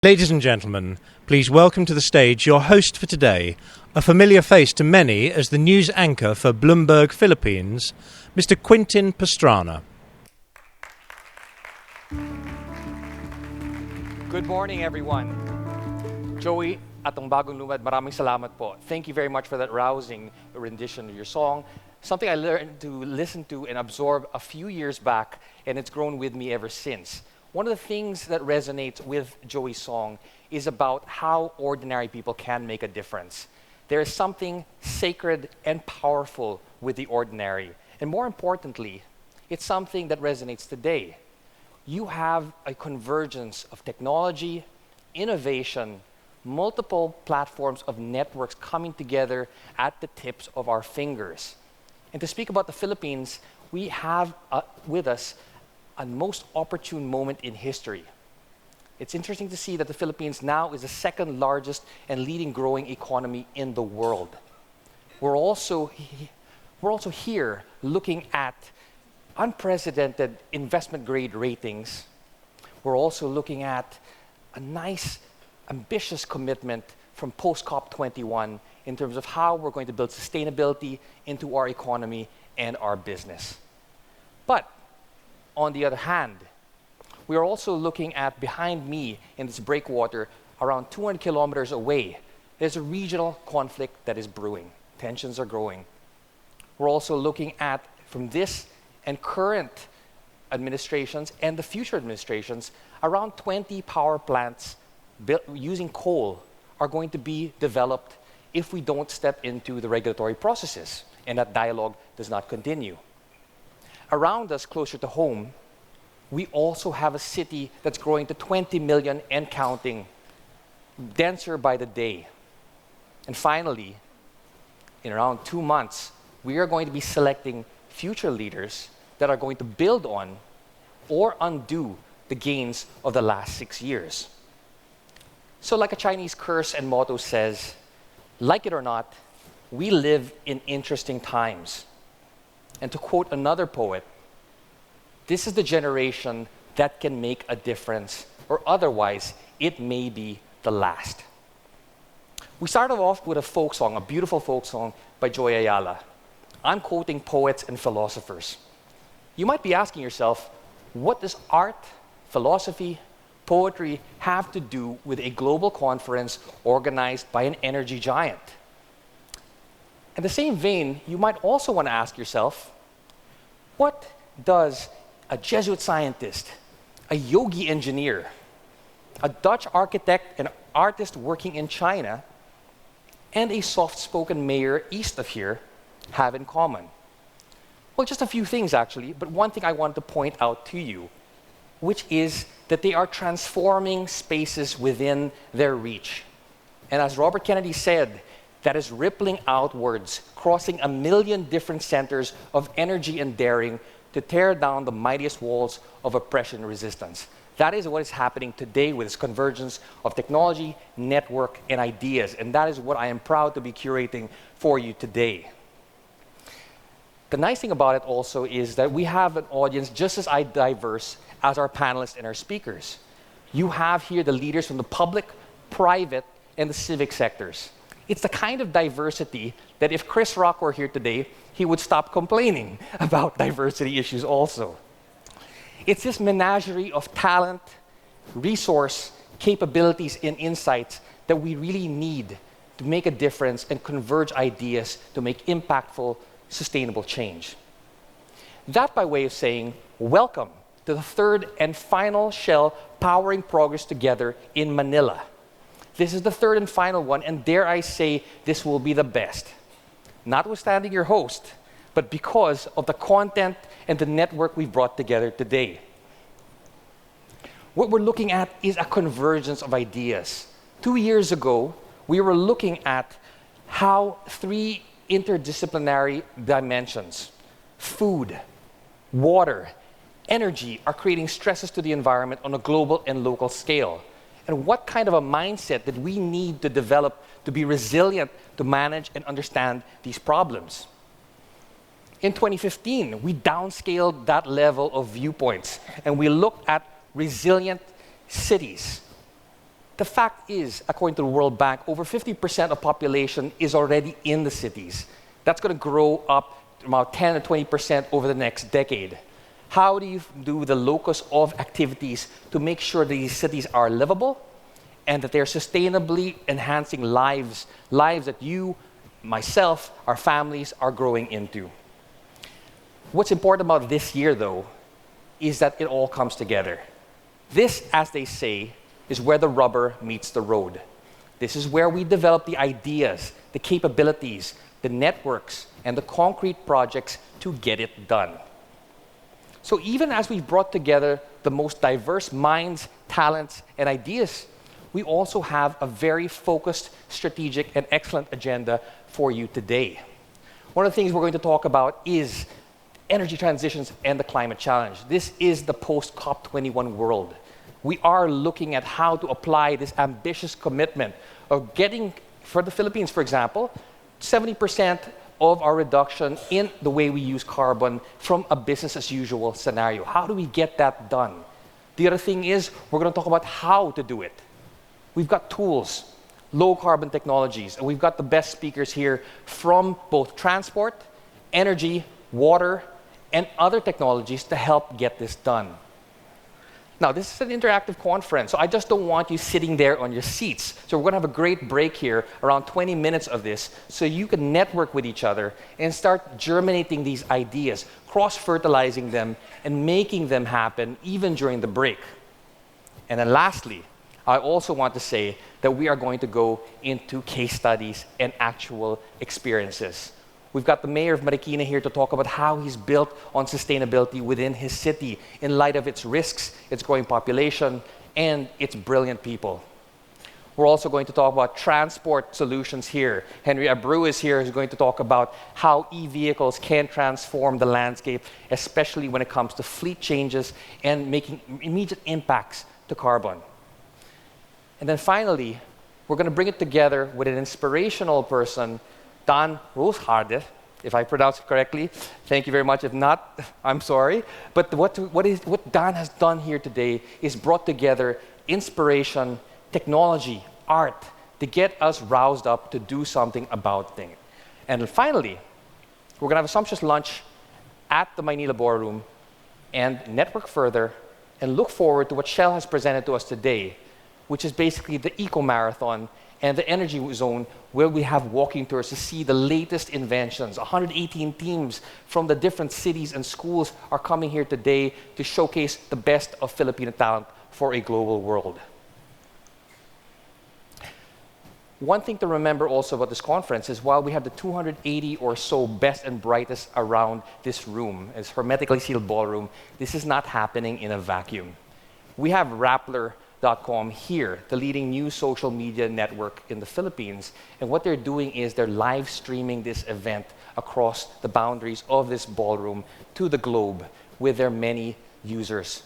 Ladies and gentlemen, please welcome to the stage your host for today, a familiar face to many as the news anchor for Bloomberg Philippines, Mr. Quintin Pastrana. Good morning, everyone. Joey atong bagong lumad, maraming salamat po. Thank you very much for that rousing rendition of your song. Something I learned to listen to and absorb a few years back, and it's grown with me ever since. One of the things that resonates with Joey's song is about how ordinary people can make a difference. There is something sacred and powerful with the ordinary. And more importantly, it's something that resonates today. You have a convergence of technology, innovation, multiple platforms of networks coming together at the tips of our fingers. And to speak about the Philippines, we have with us a most opportune moment in history. It's interesting to see that the Philippines now is the second largest and leading growing economy in the world. We're also here looking at unprecedented investment grade ratings. We're also looking at a nice, ambitious commitment from post-COP21 in terms of how we're going to build sustainability into our economy and our business. But on the other hand, we are also looking at behind me in this breakwater, around 200 kilometers away, there's a regional conflict that is brewing. Tensions are growing. We're also looking at, from this and current administrations and the future administrations, around 20 power plants built using coal are going to be developed if we don't step into the regulatory processes and that dialogue does not continue. Around us, closer to home, we also have a city that's growing to 20 million and counting, denser by the day. And finally, in around 2 months, we are going to be selecting future leaders that are going to build on or undo the gains of the last 6 years. So like a Chinese curse and motto says, like it or not, we live in interesting times. And to quote another poet, this is the generation that can make a difference, or otherwise, it may be the last. We started off with a folk song, a beautiful folk song by Joy Ayala. I'm quoting poets and philosophers. You might be asking yourself, what does art, philosophy, poetry have to do with a global conference organized by an energy giant? In the same vein, you might also want to ask yourself, what does a Jesuit scientist, a yogi engineer, a Dutch architect and artist working in China, and a soft-spoken mayor east of here have in common? Well, just a few things actually, but one thing I want to point out to you, which is that they are transforming spaces within their reach. And as Robert Kennedy said, that is rippling outwards, crossing 1 million different centers of energy and daring to tear down the mightiest walls of oppression and resistance. That is what is happening today with this convergence of technology, network, and ideas. And that is what I am proud to be curating for you today. The nice thing about it also is that we have an audience just as diverse as our panelists and our speakers. You have here the leaders from the public, private, and the civic sectors. It's the kind of diversity that if Chris Rock were here today, he would stop complaining about diversity issues also. It's this menagerie of talent, resource, capabilities, and insights that we really need to make a difference and converge ideas to make impactful, sustainable change. That by way of saying, welcome to the third and final Shell Powering Progress Together in Manila. This is the third and final one, and dare I say, this will be the best. Notwithstanding your host, but because of the content and the network we've brought together today. What we're looking at is a convergence of ideas. 2 years ago, we were looking at how 3 interdisciplinary dimensions, food, water, energy, are creating stresses to the environment on a global and local scale. And what kind of a mindset that we need to develop to be resilient to manage and understand these problems. In 2015, we downscaled that level of viewpoints and we looked at resilient cities, the fact is, according to the World Bank, over 50% of population is already in the cities. That's going to grow up to about 10 to 20% over the next decade. How do you do the locus of activities to make sure that these cities are livable and that they're sustainably enhancing lives that you, myself, our families are growing into? What's important about this year, though, is that it all comes together. This, as they say, is where the rubber meets the road. This is where we develop the ideas, the capabilities, the networks, and the concrete projects to get it done. So even as we've brought together the most diverse minds, talents, and ideas, we also have a very focused, strategic, and excellent agenda for you today. One of the things we're going to talk about is energy transitions and the climate challenge. This is the post-COP21 world. We are looking at how to apply this ambitious commitment of getting, for the Philippines, for example, 70% of our reduction in the way we use carbon from a business-as-usual scenario. How do we get that done? The other thing is, we're going to talk about how to do it. We've got tools, low-carbon technologies, and we've got the best speakers here from both transport, energy, water, and other technologies to help get this done. Now, this is an interactive conference, so I just don't want you sitting there on your seats. So we're going to have a great break here, around 20 minutes of this, so you can network with each other and start germinating these ideas, cross-fertilizing them, and making them happen even during the break. And then lastly, I also want to say that we are going to go into case studies and actual experiences. We've got the mayor of Marikina here to talk about how he's built on sustainability within his city in light of its risks, its growing population, and its brilliant people. We're also going to talk about transport solutions here. Henry Abreu is here who's going to talk about how e-vehicles can transform the landscape, especially when it comes to fleet changes and making immediate impacts to carbon. And then finally, we're going to bring it together with an inspirational person, Dan Rooshaarde, if I pronounce it correctly. Thank you very much. If not, I'm sorry. But what Dan has done here today is brought together inspiration, technology, art, to get us roused up to do something about things. And finally, we're going to have a sumptuous lunch at the Maynila Ballroom and network further and look forward to what Shell has presented to us today, which is basically the eco-marathon and the energy zone, where we have walking tours to see the latest inventions. 118 teams from the different cities and schools are coming here today to showcase the best of Filipino talent for a global world. One thing to remember also about this conference is while we have the 280 or so best and brightest around this room, this hermetically sealed ballroom, this is not happening in a vacuum. We have Rappler.com here, the leading new social media network in the Philippines. And what they're doing is they're live streaming this event across the boundaries of this ballroom to the globe with their many users.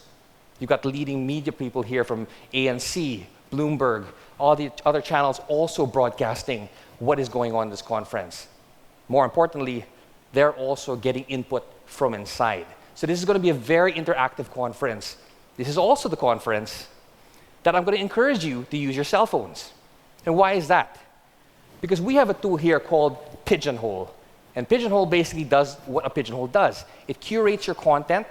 You've got leading media people here from ANC, Bloomberg, all the other channels also broadcasting what is going on in this conference. More importantly, they're also getting input from inside. So this is going to be a very interactive conference. This is also the conference that I'm going to encourage you to use your cell phones. And why is that? Because we have a tool here called Pigeonhole. And Pigeonhole basically does what a pigeonhole does. It curates your content,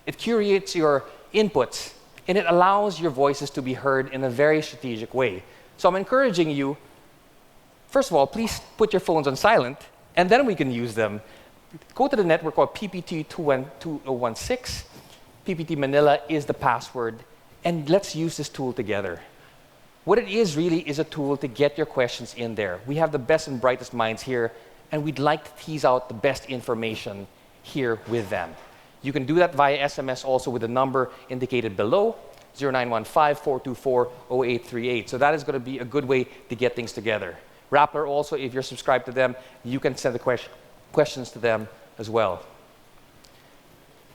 it curates your inputs, and it allows your voices to be heard in a very strategic way. So I'm encouraging you, first of all, please put your phones on silent, and then we can use them. Go to the network called PPT2016. PPT Manila is the password. And let's use this tool together. What it is really is a tool to get your questions in there. We have the best and brightest minds here, and we'd like to tease out the best information here with them. You can do that via SMS also with the number indicated below, 0915-424-0838. So that is going to be a good way to get things together. Rappler also, if you're subscribed to them, you can send the questions to them as well.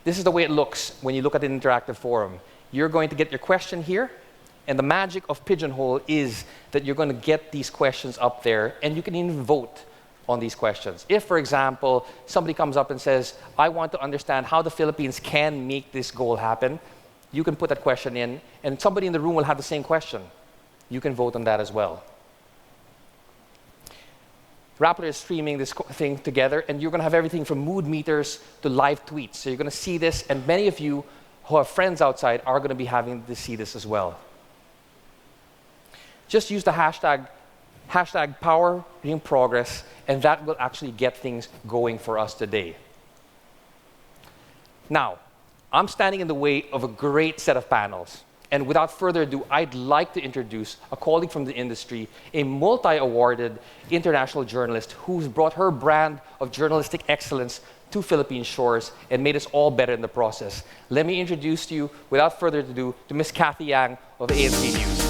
This is the way it looks when you look at an interactive forum. You're going to get your question here, and the magic of Pigeonhole is that you're going to get these questions up there, and you can even vote on these questions. If, for example, somebody comes up and says, I want to understand how the Philippines can make this goal happen, you can put that question in, and somebody in the room will have the same question. You can vote on that as well. Rappler is streaming this thing together, and you're going to have everything from mood meters to live tweets. So you're going to see this, and many of you who have friends outside are going to be having to see this as well. Just use the hashtag #PowerInProgress, and that will actually get things going for us today. Now, I'm standing in the way of a great set of panels. And without further ado, I'd like to introduce a colleague from the industry, a multi-awarded international journalist who's brought her brand of journalistic excellence to Philippine shores and made us all better in the process. Let me introduce to you, without further ado, to Ms. Kathy Yang of ANC News.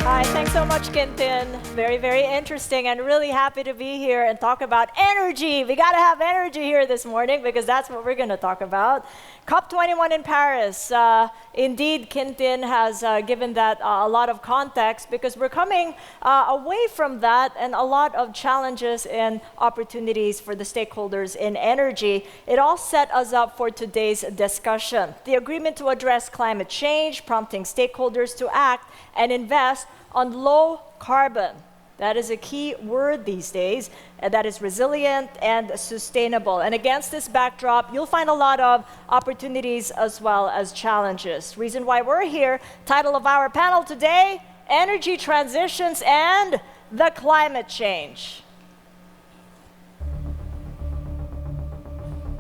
Hi, thanks so much, Quintin. Very, very interesting, and really happy to be here and talk about energy. We got to have energy here this morning because that's what we're going to talk about. COP21 in Paris. Indeed, Quintin has given that a lot of context because we're coming away from that and a lot of challenges and opportunities for the stakeholders in energy. It all set us up for today's discussion. The agreement to address climate change, prompting stakeholders to act and invest on low carbon. That is a key word these days, and that is resilient and sustainable. And against this backdrop, you'll find a lot of opportunities as well as challenges. Reason why we're here, title of our panel today, Energy Transitions and the Climate Change.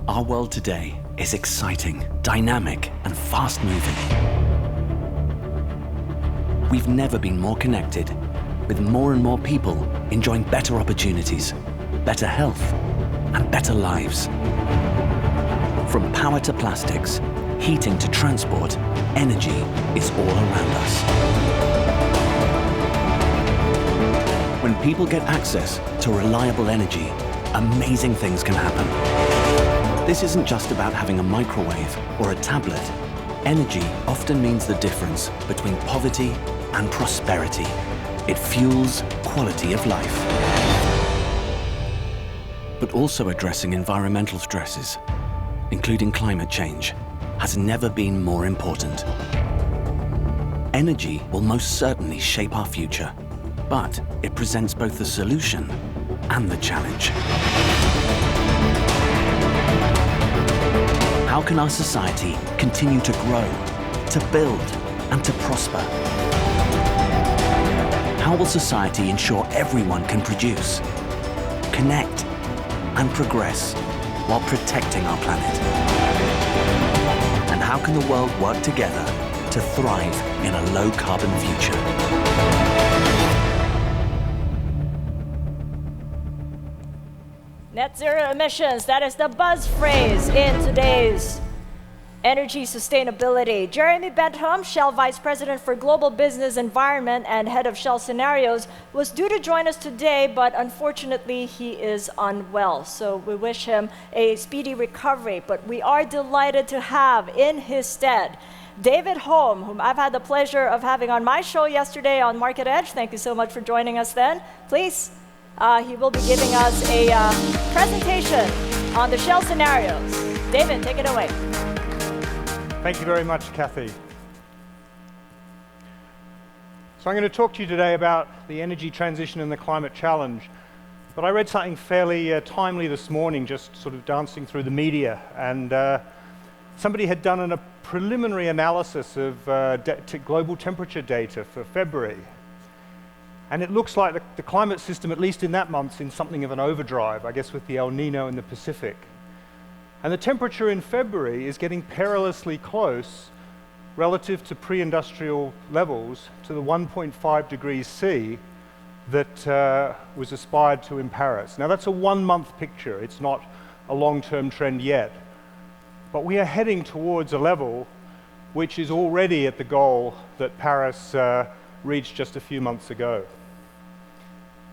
Our world today is exciting, dynamic, and fast-moving. We've never been more connected, with more and more people enjoying better opportunities, better health, and better lives. From power to plastics, heating to transport, energy is all around us. When people get access to reliable energy, amazing things can happen. This isn't just about having a microwave or a tablet. Energy often means the difference between poverty and prosperity. It fuels quality of life. But also addressing environmental stresses, including climate change, has never been more important. Energy will most certainly shape our future, but it presents both the solution and the challenge. How can our society continue to grow, to build, and to prosper? How will society ensure everyone can produce, connect, and progress while protecting our planet? And how can the world work together to thrive in a low-carbon future? Net zero emissions, that is the buzz phrase in today's energy sustainability. Jeremy Bentham, Shell Vice President for Global Business Environment and Head of Shell Scenarios, was due to join us today, but unfortunately he is unwell. So we wish him a speedy recovery, but we are delighted to have in his stead David Holm, whom I've had the pleasure of having on my show yesterday on Market Edge. Thank you so much for joining us then. Please, he will be giving us a presentation on the Shell Scenarios. David, take it away. Thank you very much, Kathy. So I'm going to talk to you today about the energy transition and the climate challenge. But I read something fairly timely this morning, just sort of dancing through the media, and somebody had done a preliminary analysis of global temperature data for February. And it looks like the climate system, at least in that month, is in something of an overdrive, I guess with the El Nino in the Pacific. And the temperature in February is getting perilously close relative to pre-industrial levels to the 1.5 degrees C that was aspired to in Paris. Now that's a 1 month picture, it's not a long-term trend yet. But we are heading towards a level which is already at the goal that Paris reached just a few months ago.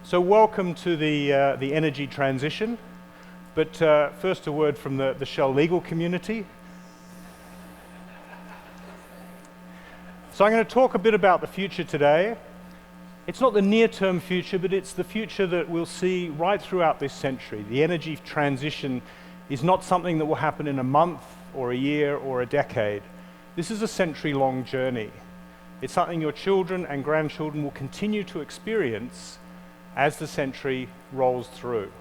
So welcome to the energy transition. But first a word from the Shell legal community. So I'm going to talk a bit about the future today. It's not the near-term future, but it's the future that we'll see right throughout this century. The energy transition is not something that will happen in a month or a year or a decade. This is a century-long journey. It's something your children and grandchildren will continue to experience as the century rolls through.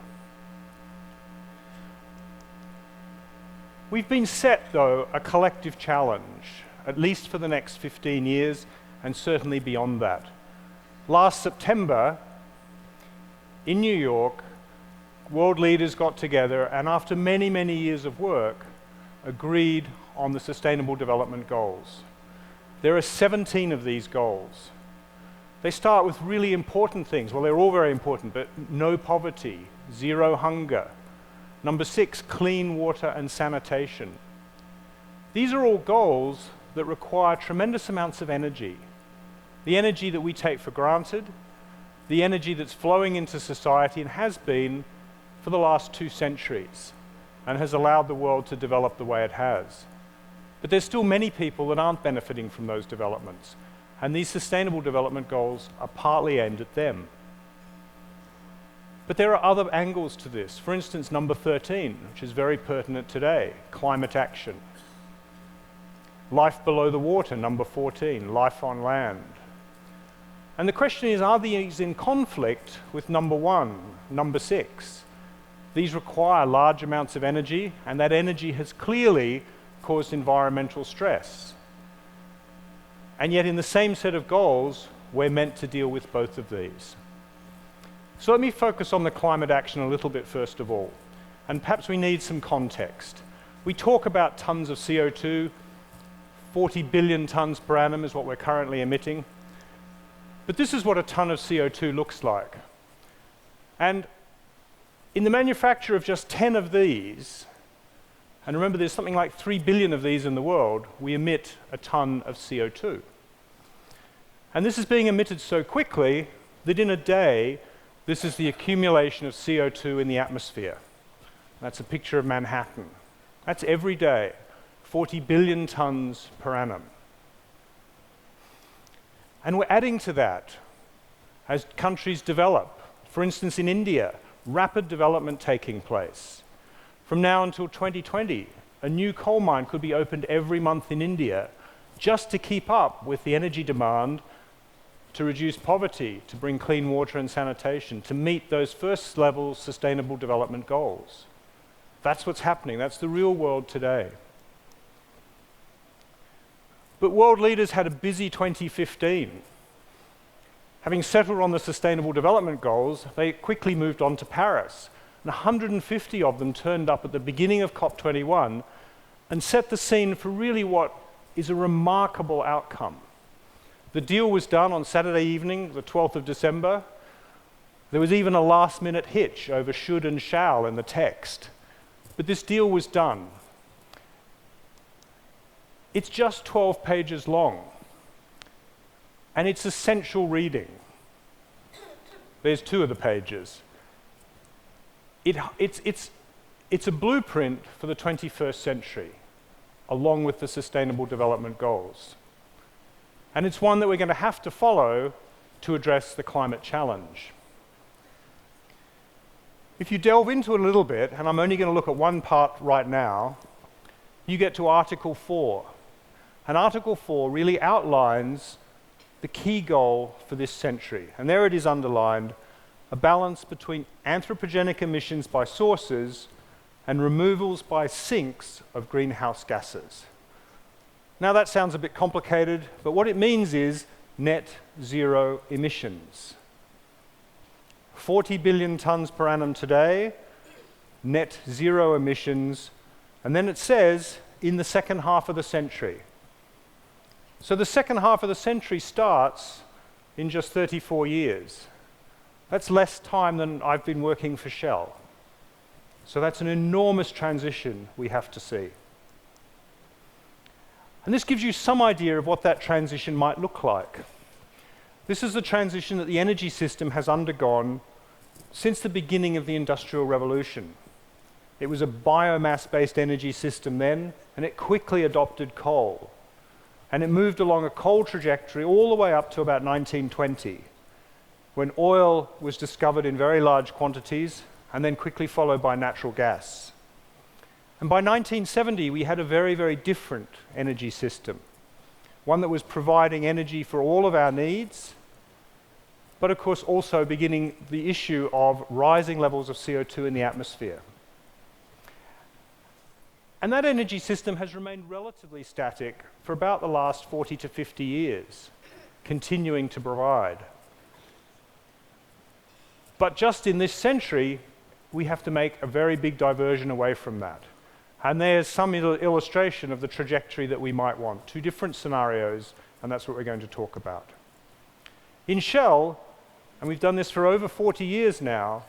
We've been set, though, a collective challenge, at least for the next 15 years, and certainly beyond that. Last September, in New York, world leaders got together and after many, many years of work, agreed on the Sustainable Development Goals. There are 17 of these goals. They start with really important things. Well, they're all very important, but no poverty, zero hunger. Number 6, clean water and sanitation. These are all goals that require tremendous amounts of energy. The energy that we take for granted, the energy that's flowing into society and has been for the last 2 centuries and has allowed the world to develop the way it has. But there's still many people that aren't benefiting from those developments, and these Sustainable Development Goals are partly aimed at them. But there are other angles to this. For instance, number 13, which is very pertinent today, climate action. Life below the water, number 14, life on land. And the question is, are these in conflict with number 1, number 6? These require large amounts of energy, and that energy has clearly caused environmental stress. And yet in the same set of goals, we're meant to deal with both of these. So let me focus on the climate action a little bit first of all. And perhaps we need some context. We talk about tons of CO2, 40 billion tons per annum is what we're currently emitting. But this is what a ton of CO2 looks like. And in the manufacture of just 10 of these, and remember there's something like 3 billion of these in the world, we emit a ton of CO2. And this is being emitted so quickly that in a day, this is the accumulation of CO2 in the atmosphere. That's a picture of Manhattan. That's every day, 40 billion tons per annum. And we're adding to that as countries develop. For instance, in India, rapid development taking place. From now until 2020, a new coal mine could be opened every month in India just to keep up with the energy demand, to reduce poverty, to bring clean water and sanitation, to meet those first level Sustainable Development Goals. That's what's happening. That's the real world today. But world leaders had a busy 2015. Having settled on the Sustainable Development Goals, they quickly moved on to Paris. And 150 of them turned up at the beginning of COP21 and set the scene for really what is a remarkable outcome. The deal was done on Saturday evening, the 12th of December. There was even a last-minute hitch over should and shall in the text. But this deal was done. It's just 12 pages long, and it's essential reading. There's 2 of the pages. It's a blueprint for the 21st century, along with the Sustainable Development Goals. And it's one that we're going to have to follow to address the climate challenge. If you delve into it a little bit, and I'm only going to look at one part right now, you get to Article 4. And Article 4 really outlines the key goal for this century. And there it is underlined, a balance between anthropogenic emissions by sources and removals by sinks of greenhouse gases. Now that sounds a bit complicated, but what it means is net zero emissions. 40 billion tons per annum today, net zero emissions, and then it says in the second half of the century. So the second half of the century starts in just 34 years. That's less time than I've been working for Shell. So that's an enormous transition we have to see. And this gives you some idea of what that transition might look like. This is the transition that the energy system has undergone since the beginning of the Industrial Revolution. It was a biomass-based energy system then, and it quickly adopted coal. And it moved along a coal trajectory all the way up to about 1920, when oil was discovered in very large quantities and then quickly followed by natural gas. And by 1970, we had a very, very different energy system, one that was providing energy for all of our needs, but of course also beginning the issue of rising levels of CO2 in the atmosphere. And that energy system has remained relatively static for about the last 40 to 50 years, continuing to provide. But just in this century, we have to make a very big diversion away from that. And there's some illustration of the trajectory that we might want. Two different scenarios, and that's what we're going to talk about. In Shell, and we've done this for over 40 years now,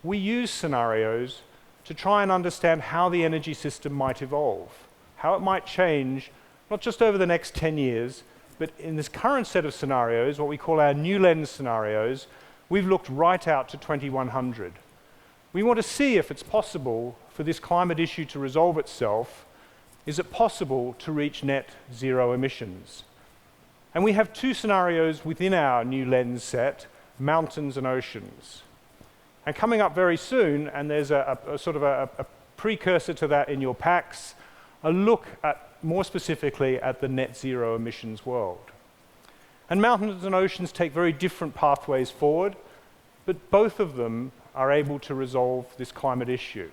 we use scenarios to try and understand how the energy system might evolve, how it might change, not just over the next 10 years, but in this current set of scenarios, what we call our new lens scenarios, we've looked right out to 2100. We want to see if it's possible for this climate issue to resolve itself. Is it possible to reach net zero emissions? And we have two scenarios within our new lens set, mountains and oceans. And coming up very soon, and there's a sort of a precursor to that in your packs, a look at more specifically at the net zero emissions world. And mountains and oceans take very different pathways forward, but both of them are able to resolve this climate issue.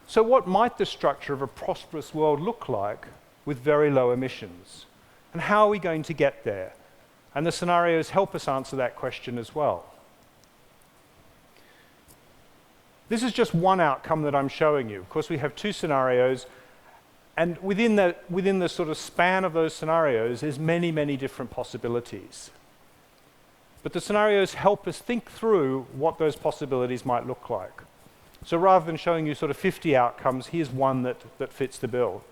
So what might the structure of a prosperous world look like with very low emissions? And how are we going to get there? And the scenarios help us answer that question as well. This is just one outcome that I'm showing you. Of course, we have two scenarios, and within the sort of span of those scenarios, there's many, many different possibilities. But the scenarios help us think through what those possibilities might look like. So rather than showing you sort of 50 outcomes, here's one that fits the bill.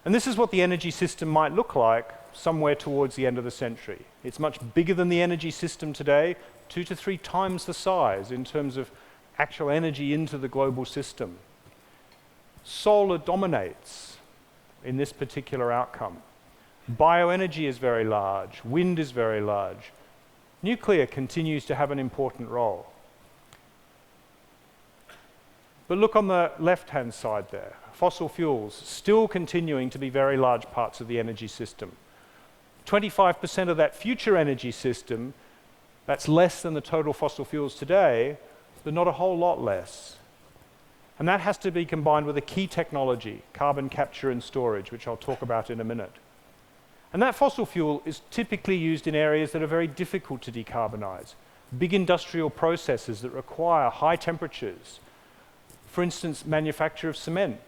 And this is what the energy system might look like somewhere towards the end of the century. It's much bigger than the energy system today, 2 to 3 times the size in terms of actual energy into the global system. Solar dominates in this particular outcome. Bioenergy is very large, wind is very large. Nuclear continues to have an important role. But look on the left-hand side there. Fossil fuels still continuing to be very large parts of the energy system. 25% of that future energy system, that's less than the total fossil fuels today, but not a whole lot less. And that has to be combined with a key technology, carbon capture and storage, which I'll talk about in a minute. And that fossil fuel is typically used in areas that are very difficult to decarbonize. Big industrial processes that require high temperatures. For instance, manufacture of cement,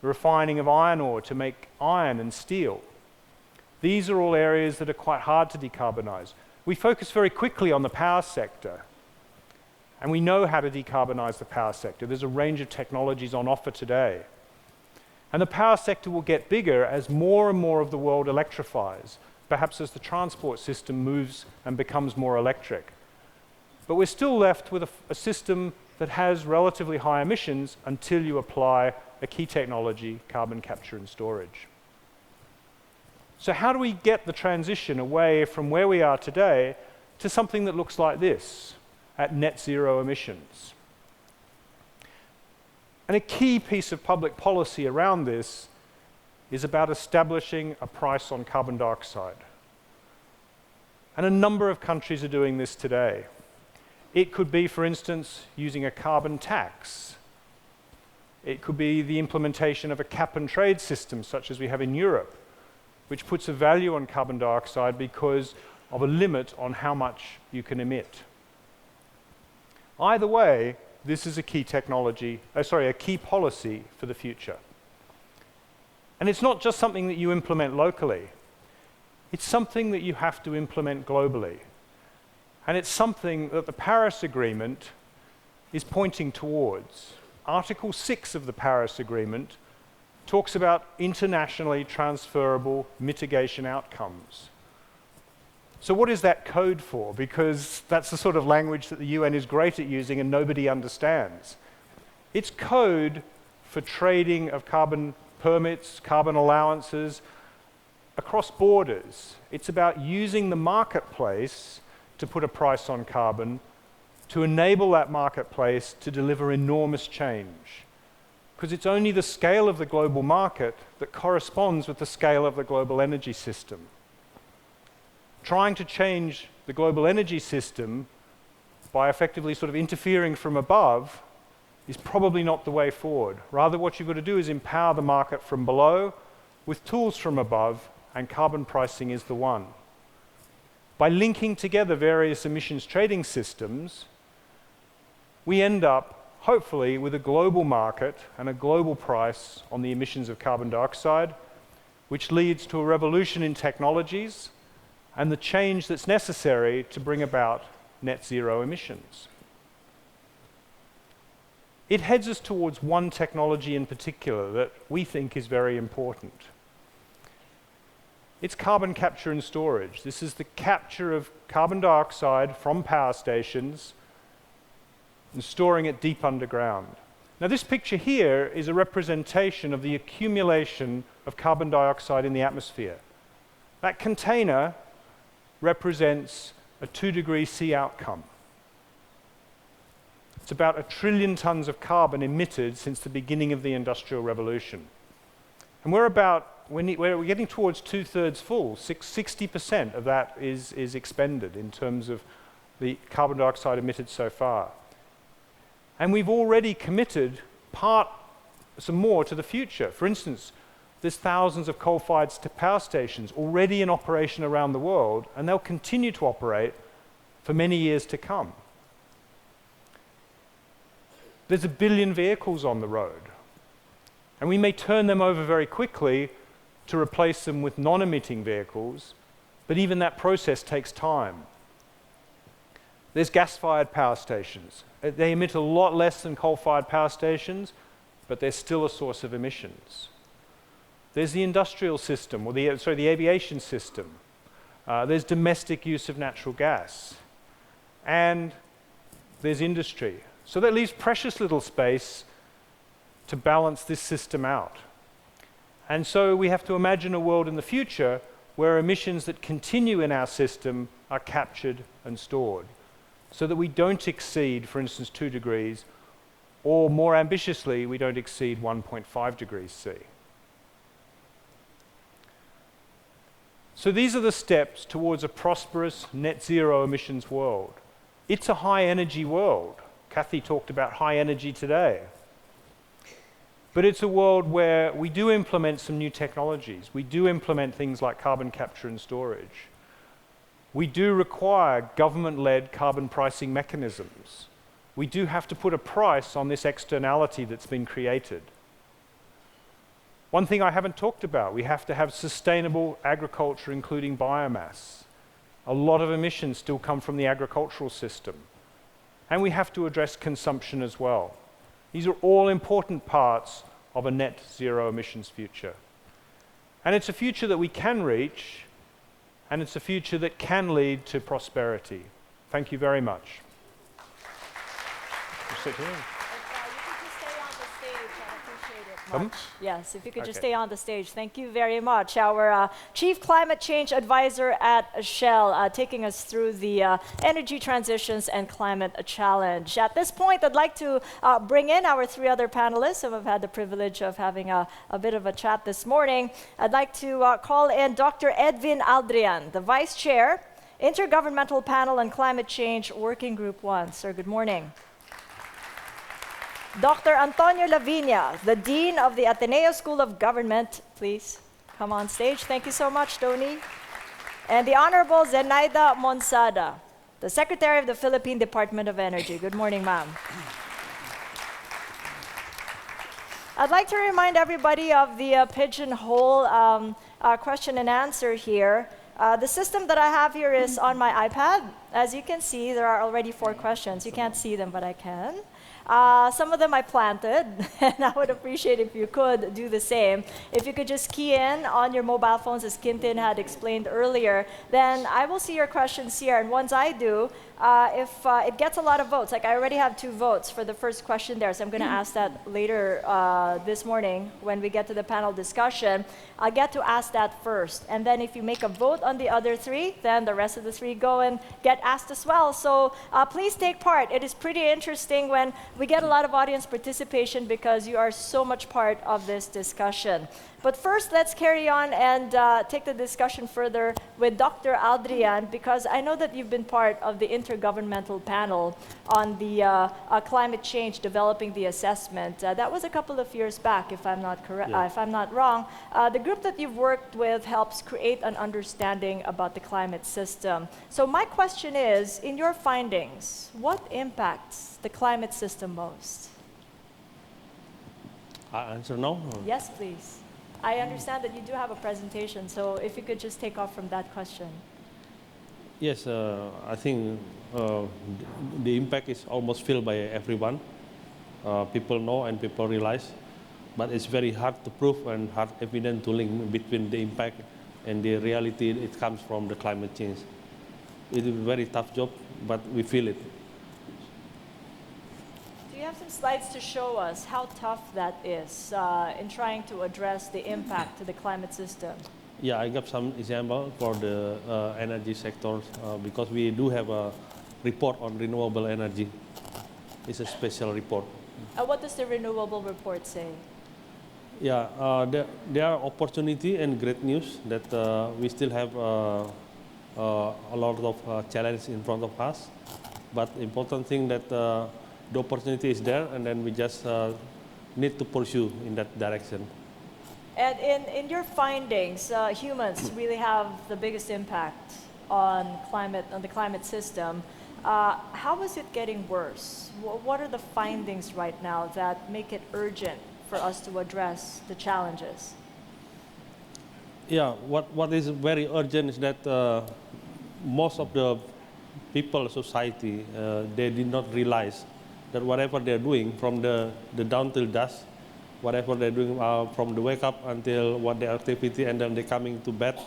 refining of iron ore to make iron and steel. These are all areas that are quite hard to decarbonize. We focus very quickly on the power sector, and we know how to decarbonize the power sector. There's a range of technologies on offer today. And the power sector will get bigger as more and more of the world electrifies, perhaps as the transport system moves and becomes more electric. But we're still left with a system that has relatively high emissions until you apply a key technology, carbon capture and storage. So how do we get the transition away from where we are today to something that looks like this, at net zero emissions? And a key piece of public policy around this is about establishing a price on carbon dioxide. And a number of countries are doing this today. It could be, for instance, using a carbon tax. It could be the implementation of a cap and trade system, such as we have in Europe, which puts a value on carbon dioxide because of a limit on how much you can emit. Either way, this is a key technology, a key policy for the future. And it's not just something that you implement locally. It's something that you have to implement globally. And it's something that the Paris Agreement is pointing towards. Article 6 of the Paris Agreement talks about internationally transferable mitigation outcomes. So what is that code for? Because that's the sort of language that the UN is great at using and nobody understands. It's code for trading of carbon permits, carbon allowances across borders. It's about using the marketplace to put a price on carbon to enable that marketplace to deliver enormous change. Because it's only the scale of the global market that corresponds with the scale of the global energy system. Trying to change the global energy system by effectively sort of interfering from above is probably not the way forward. Rather, what you've got to do is empower the market from below with tools from above, and carbon pricing is the one. By linking together various emissions trading systems, we end up, hopefully, with a global market and a global price on the emissions of carbon dioxide, which leads to a revolution in technologies and the change that's necessary to bring about net zero emissions. It heads us towards one technology in particular that we think is very important. It's carbon capture and storage. This is the capture of carbon dioxide from power stations and storing it deep underground. Now, this picture here is a representation of the accumulation of carbon dioxide in the atmosphere. That container represents a 2-degree C outcome. It's about 1 trillion tons of carbon emitted since the beginning of the Industrial Revolution. And we're getting towards 2/3 full. 60% of that is expended in terms of the carbon dioxide emitted so far. And we've already committed some more to the future. For instance, there's thousands of coal-fired power stations already in operation around the world, and they'll continue to operate for many years to come. There's 1 billion vehicles on the road, and we may turn them over very quickly to replace them with non-emitting vehicles, but even that process takes time. There's gas-fired power stations. They emit a lot less than coal-fired power stations, but they're still a source of emissions. There's the industrial system, or the aviation system. There's domestic use of natural gas. And there's industry. So that leaves precious little space to balance this system out. And so we have to imagine a world in the future where emissions that continue in our system are captured and stored, so that we don't exceed, for instance, 2 degrees, or more ambitiously, we don't exceed 1.5 degrees C. So these are the steps towards a prosperous net zero emissions world. It's a high energy world. Kathy talked about high energy today. But it's a world where we do implement some new technologies. We do implement things like carbon capture and storage. We do require government-led carbon pricing mechanisms. We do have to put a price on this externality that's been created. One thing I haven't talked about, we have to have sustainable agriculture, including biomass. A lot of emissions still come from the agricultural system. And we have to address consumption as well. These are all important parts of a net zero emissions future. And it's a future that we can reach, and it's a future that can lead to prosperity. Thank you very much. Sit here. Yes, if you could just stay on the stage. Thank you very much. Our Chief Climate Change Advisor at Shell, taking us through the energy transitions and climate challenge. At this point, I'd like to bring in our 3 other panelists who have had the privilege of having a bit of a chat this morning. I'd like to call in Dr. Edwin Aldrian, the Vice Chair, Intergovernmental Panel on Climate Change, Working Group 1. Sir, good morning. Dr. Antonio Lavinia, the Dean of the Ateneo School of Government. Please come on stage. Thank you so much, Tony. And the Honorable Zenaida Monsada, the Secretary of the Philippine Department of Energy. Good morning, ma'am. I'd like to remind everybody of the pigeonhole question and answer here. The system that I have here is on my iPad. As you can see, there are already 4 questions. You can't see them, but I can. Some of them I planted, and I would appreciate if you could do the same. If you could just key in on your mobile phones, as Quintin had explained earlier, then I will see your questions here, and once I do, if it gets a lot of votes, like I already have 2 votes for the first question there, so I'm going to ask that later this morning when we get to the panel discussion. I'll get to ask that first. And then if you make a vote on the other 3, then the rest of the 3 go and get asked as well. So please take part. It is pretty interesting when we get a lot of audience participation because you are so much part of this discussion. But first, let's carry on and take the discussion further with Dr. Aldrian, because I know that you've been part of the intergovernmental panel on the climate change, developing the assessment. That was a couple of years back, if I'm not correct, if I'm not wrong. The group that you've worked with helps create an understanding about the climate system. So my question is, in your findings, what impacts the climate system most? I answer now? Or? Yes, please. I understand that you do have a presentation, so if you could just take off from that question. Yes, I think the impact is almost felt by everyone. People know and people realize, but it's very hard to prove and hard evident to link between the impact and the reality it comes from the climate change. It is a very tough job, but we feel it. You have some slides to show us how tough that is in trying to address the impact to the climate system. Yeah, I got some example for the energy sectors because we do have a report on renewable energy. It's a special report. What does the renewable report say? Yeah, there are opportunity and great news that we still have a lot of challenges in front of us. But the important thing that the opportunity is there, and then we just need to pursue in that direction. And in your findings, humans really have the biggest impact on the climate system. How is it getting worse? What are the findings right now that make it urgent for us to address the challenges? Yeah, what is very urgent is that most of the people, society, they did not realize that whatever they're doing from the dawn till dusk, whatever they're doing from the wake up until what their activity and then they're coming to bed,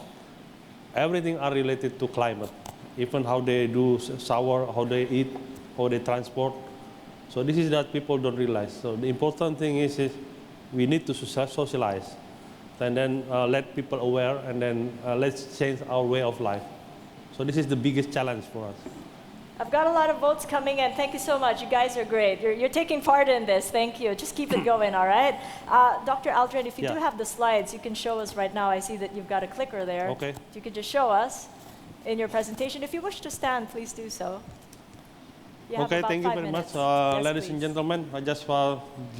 everything are related to climate. Even how they do shower, how they eat, how they transport. So this is that people don't realize. So the important thing is we need to socialize and then let people aware and then let's change our way of life. So this is the biggest challenge for us. I've got a lot of votes coming in. Thank you so much. You guys are great. You're taking part in this. Thank you. Just keep it going, all right? Dr. Aldrian, if you do have the slides, you can show us right now. I see that you've got a clicker there. Okay. You could just show us in your presentation. If you wish to stand, please do so. Okay, thank you very much. Yes, ladies and gentlemen, I just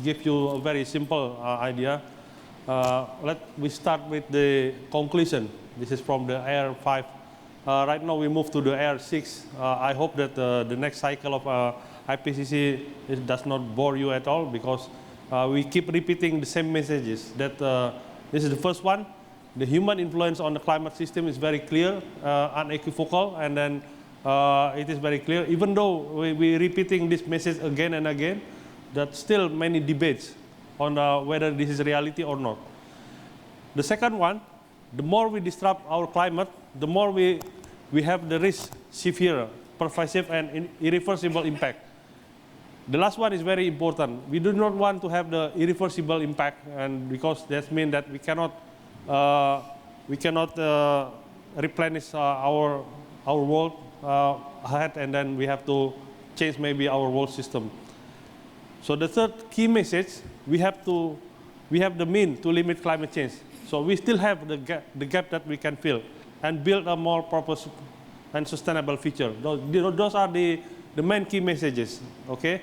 give you a very simple idea. We start with the conclusion. This is from the Air 5. Right now we move to the Air 6. I hope that the next cycle of IPCC does not bore you at all because we keep repeating the same messages. That this is the first one. The human influence on the climate system is very clear, unequivocal, and then it is very clear. Even though we're repeating this message again and again, there's still many debates on whether this is reality or not. The second one, the more we disrupt our climate, the more we have the risk, severe, pervasive, and irreversible impact. The last one is very important. We do not want to have the irreversible impact, and because that means that we cannot replenish our world ahead, and then we have to change maybe our world system. So the third key message, we have the means to limit climate change. So we still have the gap that we can fill and build a more purposeful and sustainable future. Those are the main key messages, okay?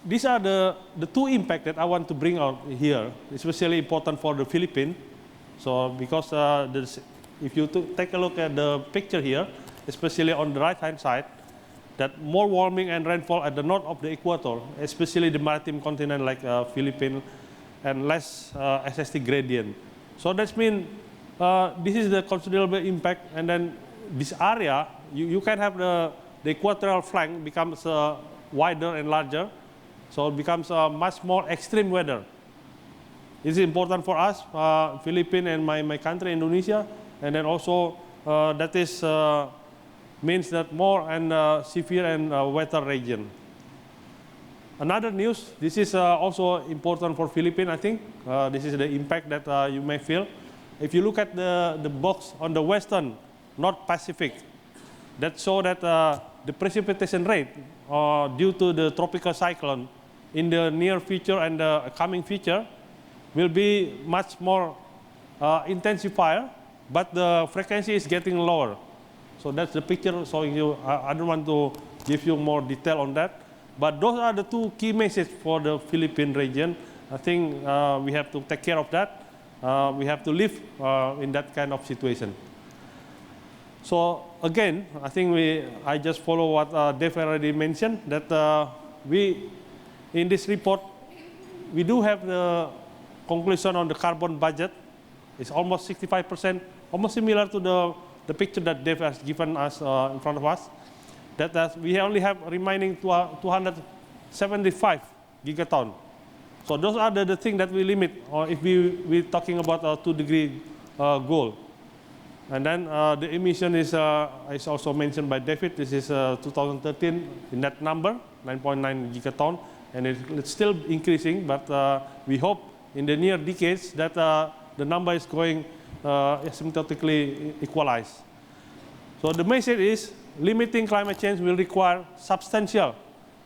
These are the two impacts that I want to bring out here, especially important for the Philippines. So because if you take a look at the picture here, especially on the right-hand side, that more warming and rainfall at the north of the equator, especially the maritime continent like Philippines, and less SST gradient. So that means this is the considerable impact, and then this area, you can have the equatorial flank becomes wider and larger, so it becomes much more extreme weather. It's important for us, Philippines and my country, Indonesia, and then also that is means that more and severe and wetter region. Another news, this is also important for Philippines, I think. This is the impact that you may feel. If you look at the box on the western North Pacific, that show that the precipitation rate due to the tropical cyclone in the near future and the coming future will be much more intensifier, but the frequency is getting lower. So that's the picture showing you. I don't want to give you more detail on that, but those are the two key messages for the Philippine region. I think we have to take care of that. We have to live in that kind of situation. So again, I think I just follow what Dave already mentioned, that we, in this report, we do have the conclusion on the carbon budget. It's almost 65%, almost similar to the picture that Dave has given us in front of us. That we only have remaining 275 gigaton. So those are the things that we limit, or if we're talking about a 2-degree goal. And then the emission is also mentioned by David. This is 2013 in that number, 9.9 gigaton, and it's still increasing. But we hope in the near decades that the number is going asymptotically equalized. So the message is limiting climate change will require substantial,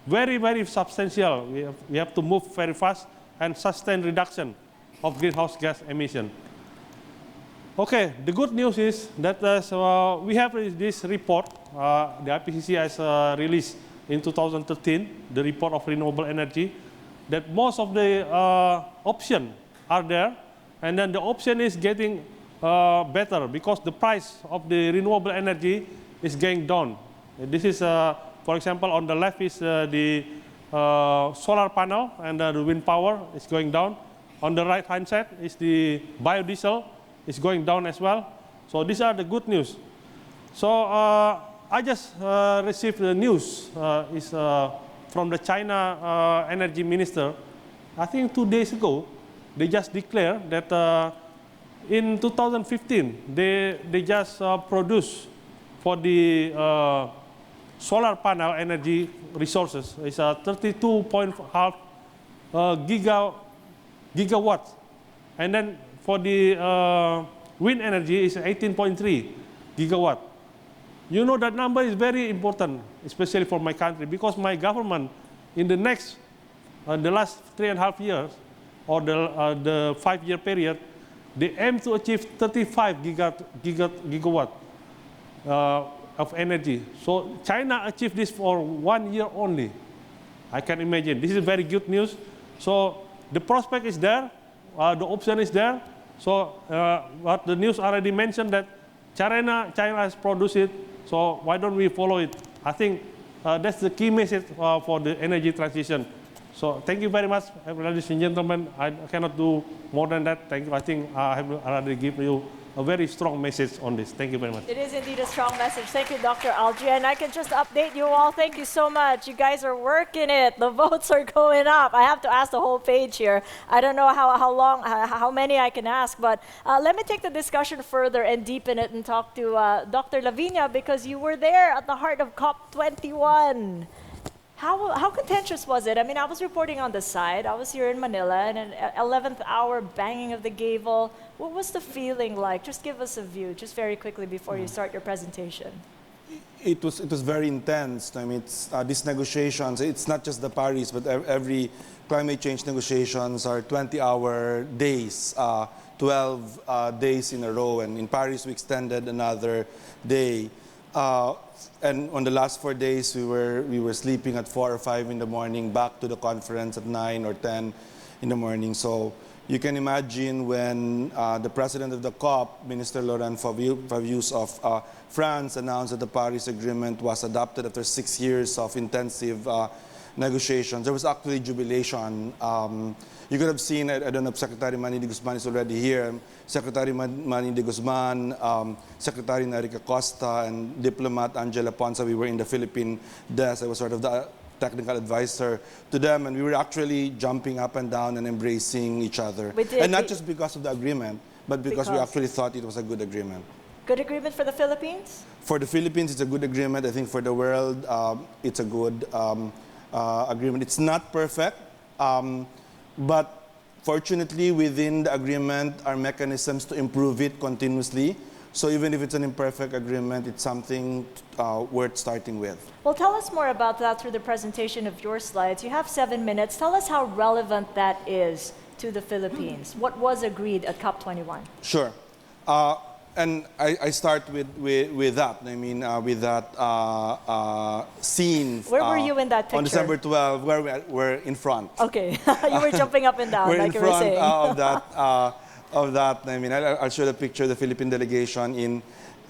very, very substantial. We have to move very fast and sustain reduction of greenhouse gas emission. Okay, the good news is that we have this report, the IPCC has released in 2013, the report of renewable energy, that most of the options are there, and then the option is getting better because the price of the renewable energy is going down. This is, for example, on the left is the solar panel and the wind power is going down. On the right-hand side is the biodiesel. Is going down as well. So these are the good news. So I just received the news from the China energy minister. I think 2 days ago, they just declared that in 2015, they just produced for the solar panel energy resources. It's 32.5 gigawatts. And then for the wind energy is 18.3 gigawatt. You know that number is very important, especially for my country, because my government in the next, the last 3.5 years, or the 5-year period, they aim to achieve 35 gigawatt of energy. So China achieved this for 1 year only. I can imagine. This is very good news. So the prospect is there, the option is there. So what the news already mentioned that China has produced it, so why don't we follow it? I think that's the key message for the energy transition. So thank you very much, ladies and gentlemen. I cannot do more than that. Thank you. I think I have already given you a very strong message on this. Thank you very much. It is indeed a strong message. Thank you, Dr. Algie. And I can just update you all. Thank you so much. You guys are working it. The votes are going up. I have to ask the whole page here. I don't know how many I can ask, but let me take the discussion further and deepen it and talk to Dr. Lavinia, because you were there at the heart of COP21. How contentious was it? I mean, I was reporting on the side. I was here in Manila, and an 11th hour banging of the gavel. What was the feeling like? Just give us a view, just very quickly before you start your presentation. It was very intense. I mean, these negotiations, it's not just the Paris, but every climate change negotiations are 20-hour days, 12 days in a row. And in Paris, we extended another day. And on the last 4 days, we were sleeping at 4 or 5 in the morning, back to the conference at 9 or 10 in the morning. So you can imagine when the president of the COP, Minister Laurent Fabius of France, announced that the Paris Agreement was adopted after 6 years of intensive negotiations. There was actually jubilation. You could have seen, I don't know if Secretary Manny de Guzman is already here, Secretary Manny de Guzman, Secretary Enrique Costa, and Diplomat Angela Ponsa. We were in the Philippine desk. I was sort of the technical advisor to them, and we were actually jumping up and down and embracing each other. And not just because of the agreement, but because we actually thought it was a good agreement. Good agreement for the Philippines? For the Philippines, it's a good agreement. I think for the world, it's a good agreement. It's not perfect, but fortunately, within the agreement are mechanisms to improve it continuously. So even if it's an imperfect agreement, it's something worth starting with. Well, tell us more about that through the presentation of your slides. You have 7 minutes. Tell us how relevant that is to the Philippines. What was agreed at COP21? Sure. And I start with that. I mean, with that scene. Where were you in that picture? On December 12, where we're in front. Okay, you were jumping up and down, We're like in you were front saying. of that. I mean, I'll show the picture of the Philippine delegation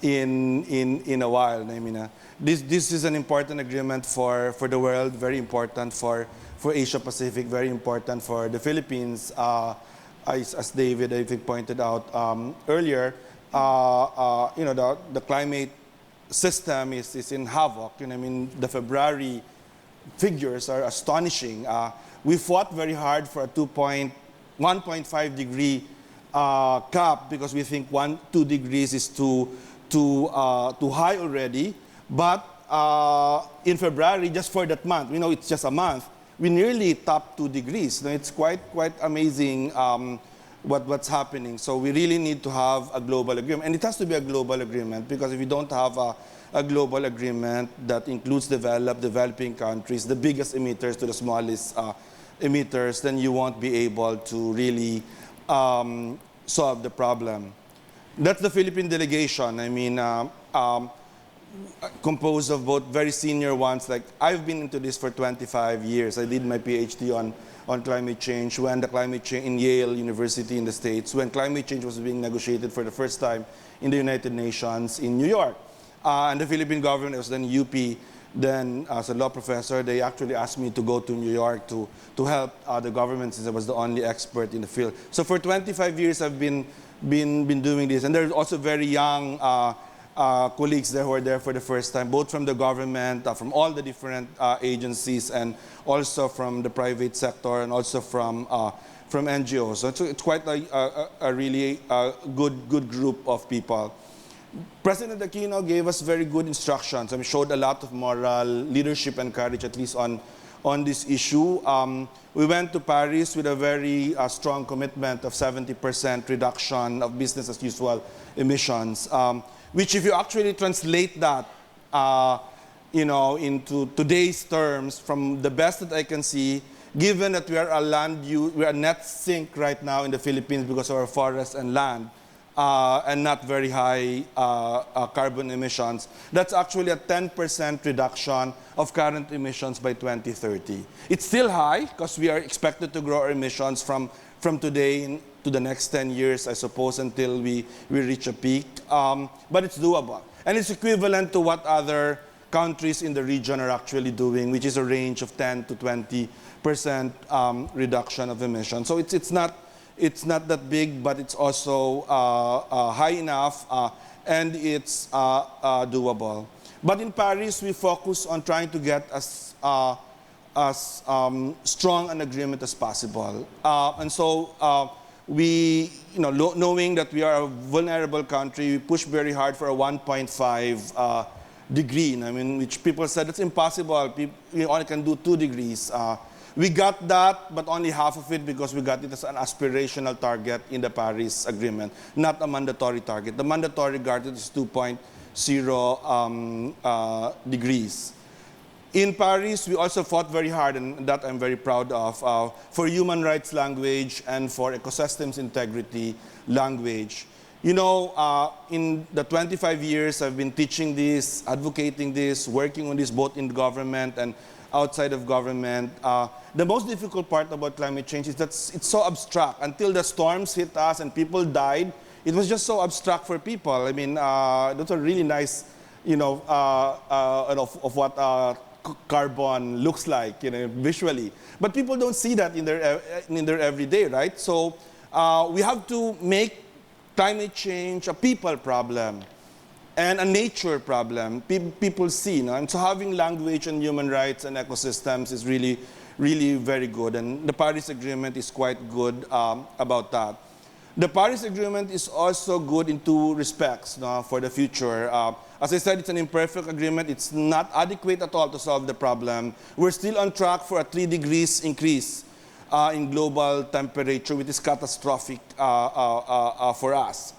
in a while. I mean, this is an important agreement for the world, very important for Asia Pacific, very important for the Philippines. As David, I think, pointed out earlier, the climate system is in havoc. I mean, the February figures are astonishing. We fought very hard for a 1.5 degree cap because we think 2 degrees is too high already. But in February, just for that month, it's just a month, we nearly topped 2 degrees. It's quite amazing what's happening. So we really need to have a global agreement. And it has to be a global agreement, because if you don't have a global agreement that includes developing countries, the biggest emitters to the smallest emitters, then you won't be able to really solve the problem. That's the Philippine delegation. I mean, composed of both very senior ones. Like, I've been into this for 25 years. I did my PhD on climate change when the climate change in Yale University in the States, when climate change was being negotiated for the first time in the United Nations in New York. And the Philippine government, it was then UP, then as a law professor, they actually asked me to go to New York to help the government, since I was the only expert in the field. So for 25 years, I've been doing this. And there's also very young colleagues there who are there for the first time, both from the government, from all the different agencies, and also from the private sector, and also from NGOs. So it's quite a really good group of people. President Aquino gave us very good instructions. I mean, showed a lot of moral leadership and courage, at least on this issue. We went to Paris with a very strong commitment of 70% reduction of business as usual emissions, which, if you actually translate that, into today's terms, from the best that I can see, given that we are we are net sink right now in the Philippines because of our forests and land, and not very high carbon emissions, that's actually a 10% reduction of current emissions by 2030. It's still high, because we are expected to grow our emissions from today to the next 10 years, I suppose, until we reach a peak. But it's doable. And it's equivalent to what other countries in the region are actually doing, which is a range of 10 to 20% reduction of emissions. So it's not that big, but it's also high enough, and it's doable. But in Paris, we focus on trying to get as strong an agreement as possible. And so we, knowing that we are a vulnerable country, we push very hard for a 1.5 degree. I mean, which people said it's impossible. We only can do 2 degrees. We got that, but only half of it, because we got it as an aspirational target in the Paris Agreement, not a mandatory target. The mandatory target is 2.0 degrees. In Paris, we also fought very hard, and that I'm very proud of, for human rights language and for ecosystems integrity language. In the 25 years I've been teaching this, advocating this, working on this both in government and outside of government. The most difficult part about climate change is that it's so abstract. Until the storms hit us and people died, it was just so abstract for people. I mean, that's a really nice, of what carbon looks like, visually. But people don't see that in their everyday, right? So we have to make climate change a people problem and a nature problem. People see, and so having language on human rights and ecosystems is really, really very good. And the Paris Agreement is quite good about that. The Paris Agreement is also good in two respects for the future. As I said, it's an imperfect agreement. It's not adequate at all to solve the problem. We're still on track for a 3 degrees increase in global temperature, which is catastrophic for us.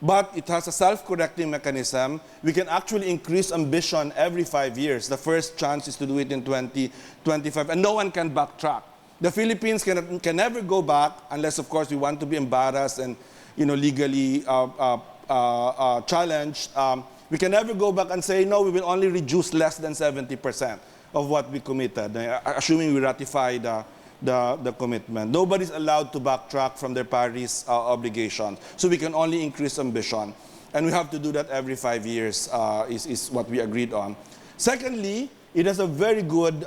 But it has a self-correcting mechanism. We can actually increase ambition every 5 years. The first chance is to do it in 2025, and no one can backtrack. The Philippines can never go back unless, of course, we want to be embarrassed and legally challenged. We can never go back and say, no, we will only reduce less than 70% of what we committed, assuming we ratify the commitment. Nobody's allowed to backtrack from their Paris obligations. So we can only increase ambition. And we have to do that every 5 years, is what we agreed on. Secondly, it has a very good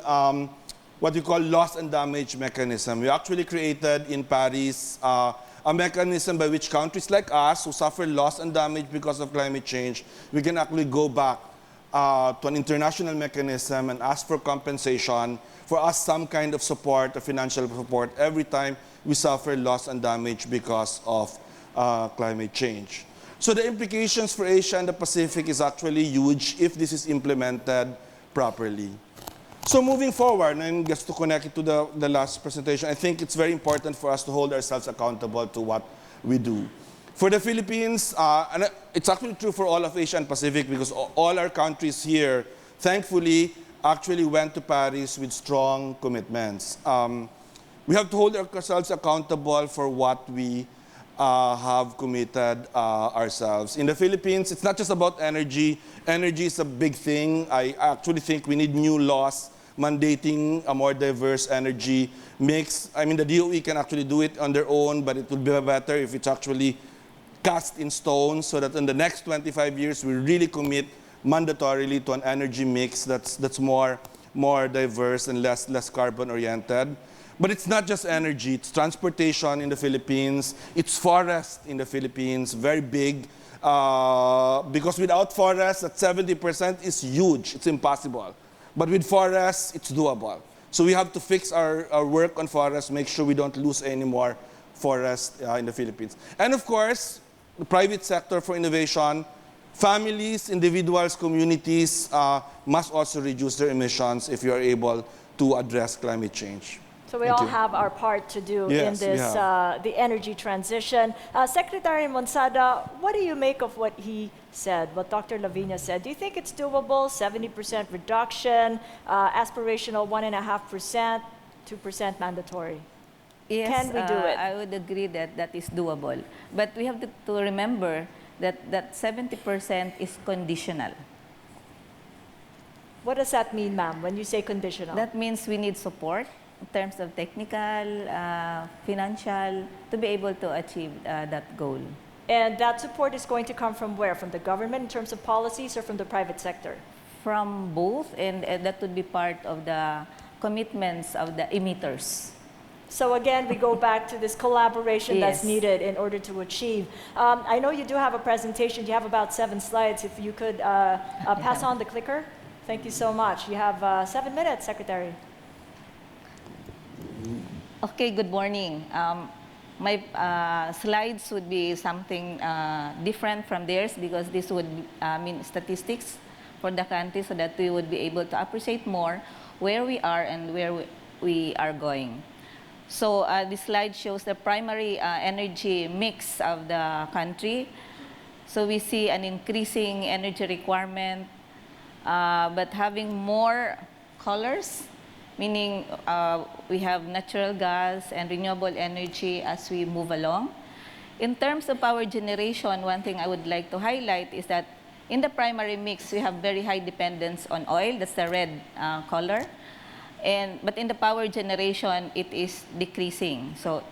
what we call loss and damage mechanism. We actually created in Paris a mechanism by which countries like us who suffer loss and damage because of climate change, we can actually go back to an international mechanism and ask for compensation, for us some kind of support, a financial support, every time we suffer loss and damage because of climate change. So the implications for Asia and the Pacific is actually huge if this is implemented properly. So moving forward, and just to connect it to the last presentation, I think it's very important for us to hold ourselves accountable to what we do. For the Philippines, and it's actually true for all of Asia and Pacific, because all our countries here, thankfully, actually went to Paris with strong commitments. We have to hold ourselves accountable for what we have committed ourselves. In the Philippines, it's not just about energy. Energy is a big thing. I actually think we need new laws mandating a more diverse energy mix. I mean, the DOE can actually do it on their own, but it would be better if it's actually cast in stone, so that in the next 25 years, we really commit mandatorily to an energy mix that's more diverse and less carbon-oriented. But it's not just energy, it's transportation in the Philippines, it's forest in the Philippines, very big. Because without forests, that 70% is huge, it's impossible. But with forests, it's doable. So we have to fix our work on forests, make sure we don't lose any more forests in the Philippines. And of course, the private sector for innovation, families, individuals, communities must also reduce their emissions if you are able to address climate change. So we all have our part to do in this, the energy transition. Secretary Monsada, what do you make of what he said, what Dr. Lavinia said? Do you think it's doable, 70% reduction, aspirational 1.5%, 2% mandatory? Yes, Can we do it? I would agree that that is doable. But we have to remember that 70% is conditional. What does that mean, ma'am, when you say conditional? That means we need support in terms of technical, financial, to be able to achieve that goal. And that support is going to come from where? From the government in terms of policies or from the private sector? From both, and that would be part of the commitments of the emitters. So again, we go back to this collaboration that's Yes. needed in order to achieve. I know you do have a presentation. You have about 7 slides. If you could pass on the clicker. Thank you so much. You have 7 minutes, Secretary. Okay, good morning. My slides would be something different from theirs, because this would mean statistics for the country, so that we would be able to appreciate more where we are and where we are going. So this slide shows the primary energy mix of the country. So we see an increasing energy requirement, but having more colors, meaning we have natural gas and renewable energy as we move along. In terms of power generation, one thing I would like to highlight is that in the primary mix, we have very high dependence on oil. That's the red color. But in the power generation, it is decreasing. So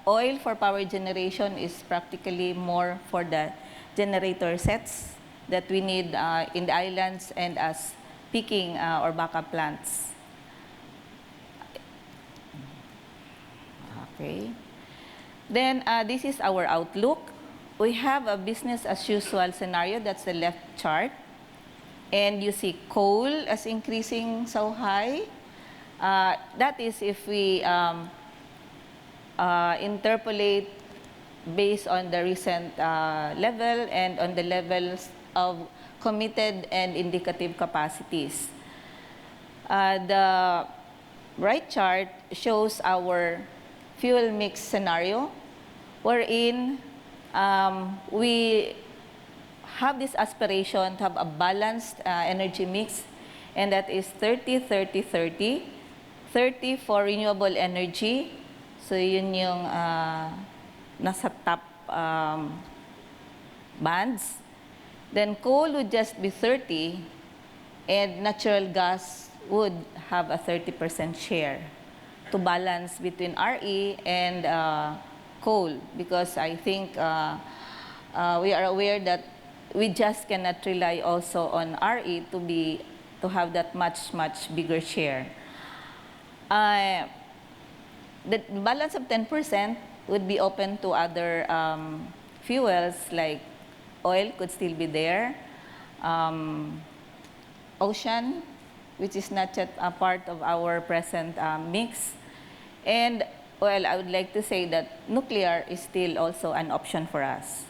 oil for power generation is practically more for the generator sets that we need in the islands and as peaking or backup plants. Okay. Then this is our outlook. We have a business as usual scenario. That's the left chart. And you see coal as increasing so high. That is if we interpolate based on the recent level and on the levels of committed and indicative capacities. The right chart shows our fuel mix scenario, wherein we have this aspiration to have a balanced energy mix, and that is 30-30-30. 30 for renewable energy, so yun yung nasa top bands. Then coal would just be 30, and natural gas would have a 30% share to balance between RE and coal, because I think we are aware that we just cannot rely also on RE to have that much bigger share. The balance of 10% would be open to other fuels, like oil could still be there, ocean, which is not yet a part of our present mix, and well, I would like to say that nuclear is still also an option for us.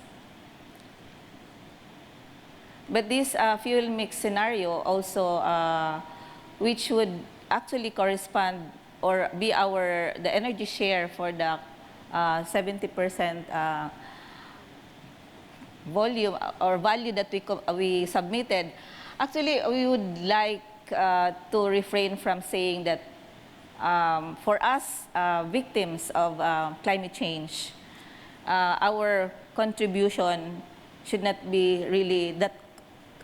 But this fuel mix scenario also, which would actually correspond or be the energy share for the 70% volume or value that we submitted. Actually, we would like to refrain from saying that for us, victims of climate change, our contribution should not be really that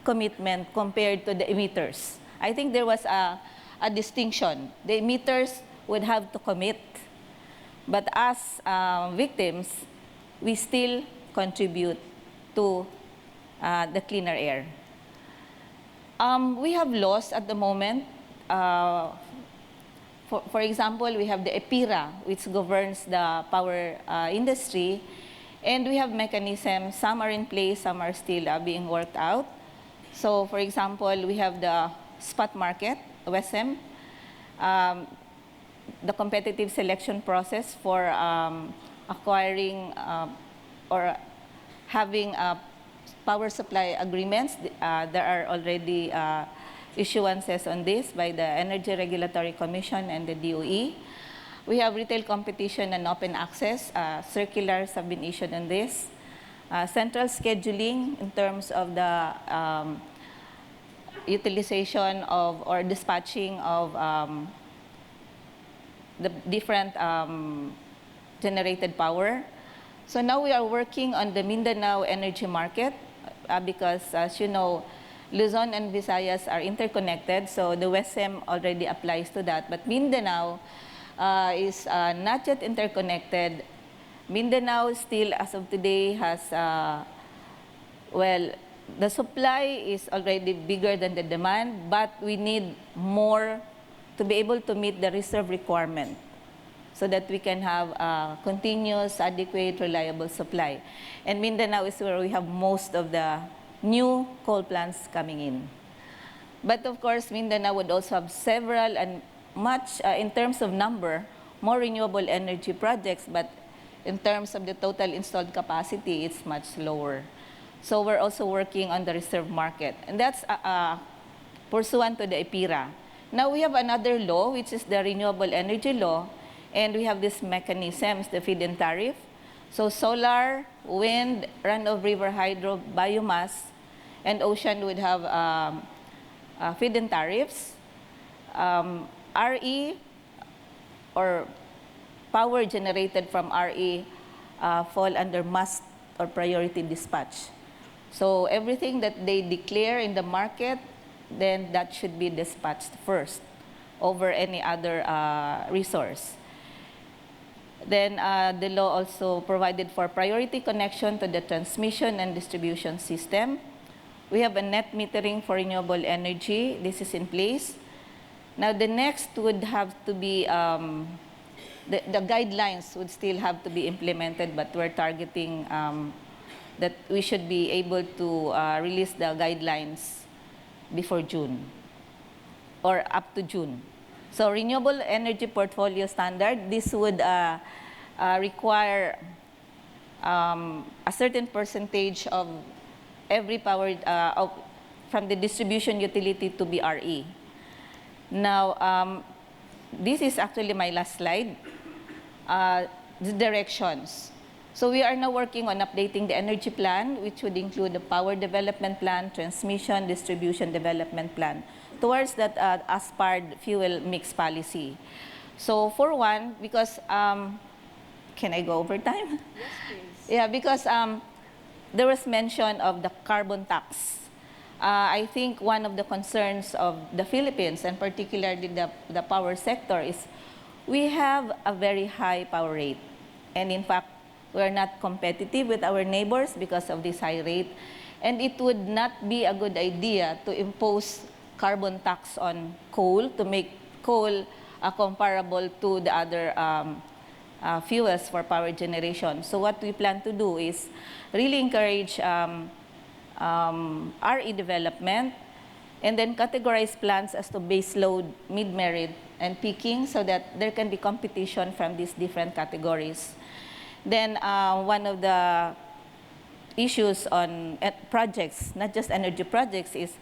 commitment compared to the emitters. I think there was a distinction. The emitters would have to commit, but as victims, we still contribute to the cleaner air. We have laws at the moment. For example, we have the EPIRA, which governs the power industry, and we have mechanisms. Some are in place, some are still being worked out. So, for example, we have the spot market, WESM, the competitive selection process for acquiring or having power supply agreements. There are already issuances on this by the Energy Regulatory Commission and the DOE. We have retail competition and open access. Circulars have been issued on this. Central scheduling in terms of the utilization of or dispatching of the different generated power. So now we are working on the Mindanao energy market because, as you know, Luzon and Visayas are interconnected, so the WESM already applies to that. But Mindanao is not yet interconnected. Mindanao still, as of today, has, well, the supply is already bigger than the demand, but we need more to be able to meet the reserve requirement so that we can have a continuous, adequate, reliable supply. And Mindanao is where we have most of the new coal plants coming in. But of course, Mindanao would also have several and much, in terms of number, more renewable energy projects, but in terms of the total installed capacity, it's much lower. So we're also working on the reserve market. And that's pursuant to the EPIRA. Now we have another law, which is the Renewable Energy Law, and we have these mechanisms, the feed-in tariff. So solar, wind, run-of-river hydro, biomass, and ocean would have feed-in tariffs. RE, or power generated from RE, fall under must or priority dispatch. So everything that they declare in the market, then that should be dispatched first over any other resource. Then the law also provided for priority connection to the transmission and distribution system. We have a net metering for renewable energy. This is in place. Now the next would have to be, the guidelines would still have to be implemented, but we're targeting that we should be able to release the guidelines before June or up to June. So renewable energy portfolio standard, this would require a certain percentage of every power from the distribution utility to be RE. Now, this is actually my last slide, the directions. So we are now working on updating the energy plan, which would include the power development plan, transmission, distribution development plan, towards that aspired fuel mix policy. So for one, because, can I go over time? Yes, please. Yeah, because there was mention of the carbon tax. I think one of the concerns of the Philippines, and particularly the power sector, is we have a very high power rate. And in fact, we are not competitive with our neighbors because of this high rate. And it would not be a good idea to impose carbon tax on coal, to make coal comparable to the other fuels for power generation. So what we plan to do is really encourage RE development, and then categorize plants as to base load, mid-merit, and peaking, so that there can be competition from these different categories. Then one of the issues on projects, not just energy projects, is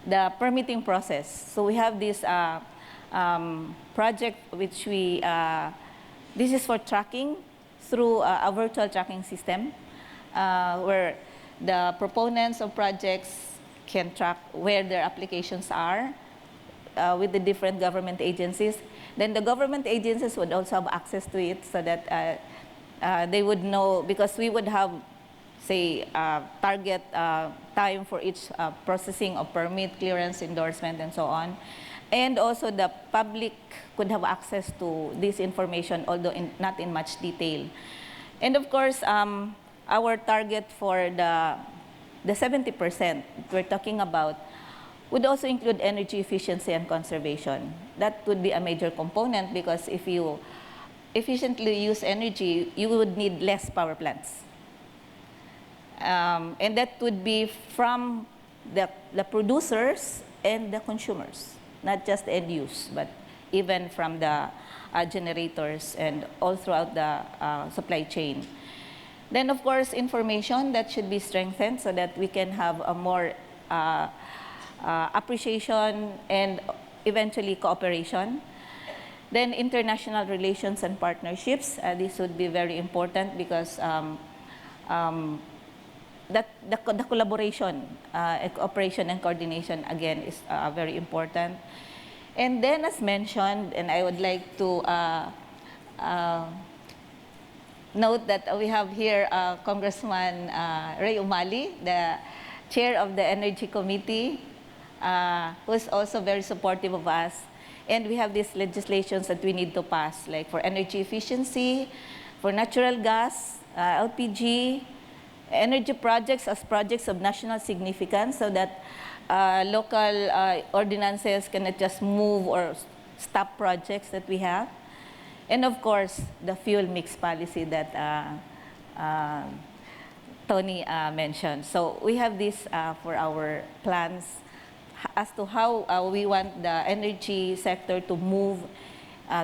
the permitting process. So we have this project which this is for tracking through a virtual tracking system where the proponents of projects can track where their applications are with the different government agencies. Then the government agencies would also have access to it, so that they would know, because we would have, say, target time for each processing of permit, clearance, endorsement, and so on. And also the public could have access to this information, although not in much detail. And of course, our target for the 70% we're talking about would also include energy efficiency and conservation. That would be a major component, because if you efficiently use energy, you would need less power plants. And that would be from the producers and the consumers, not just the end use, but even from the generators and all throughout the supply chain. Then, of course, information that should be strengthened so that we can have a more appreciation and eventually cooperation. Then international relations and partnerships. This would be very important, because the collaboration, cooperation and coordination, again, is very important. And then, as mentioned, and I would like to note that we have here Congressman Ray Umali, the chair of the Energy Committee, who is also very supportive of us. And we have these legislations that we need to pass, like for energy efficiency, for natural gas, LPG, energy projects as projects of national significance, so that local ordinances cannot just move or stop projects that we have. And of course, the fuel mix policy that Tony mentioned. So we have this for our plans as to how we want the energy sector to move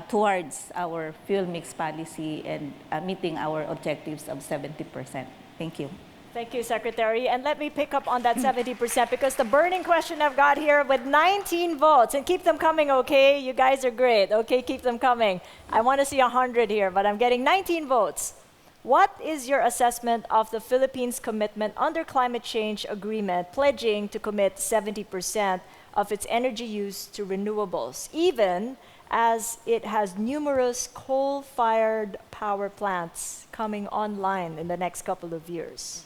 towards our fuel mix policy and meeting our objectives of 70%. Thank you. Thank you, Secretary. And let me pick up on that 70%, because the burning question I've got here with 19 votes, and keep them coming, okay? You guys are great, okay? Keep them coming. I want to see 100 here, but I'm getting 19 votes. What is your assessment of the Philippines' commitment under climate change agreement, pledging to commit 70% of its energy use to renewables, even as it has numerous coal-fired power plants coming online in the next couple of years?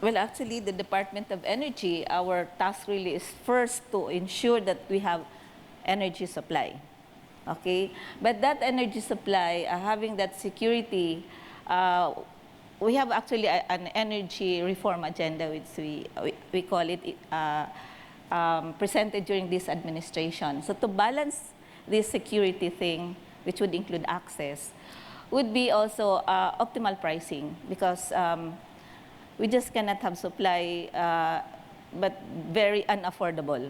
Well, actually, the Department of Energy, our task really is first to ensure that we have energy supply, okay? But that energy supply, having that security, we have actually an energy reform agenda, which we call it, presented during this administration. So to balance this security thing, which would include access, would be also optimal pricing, because we just cannot have supply, but very unaffordable.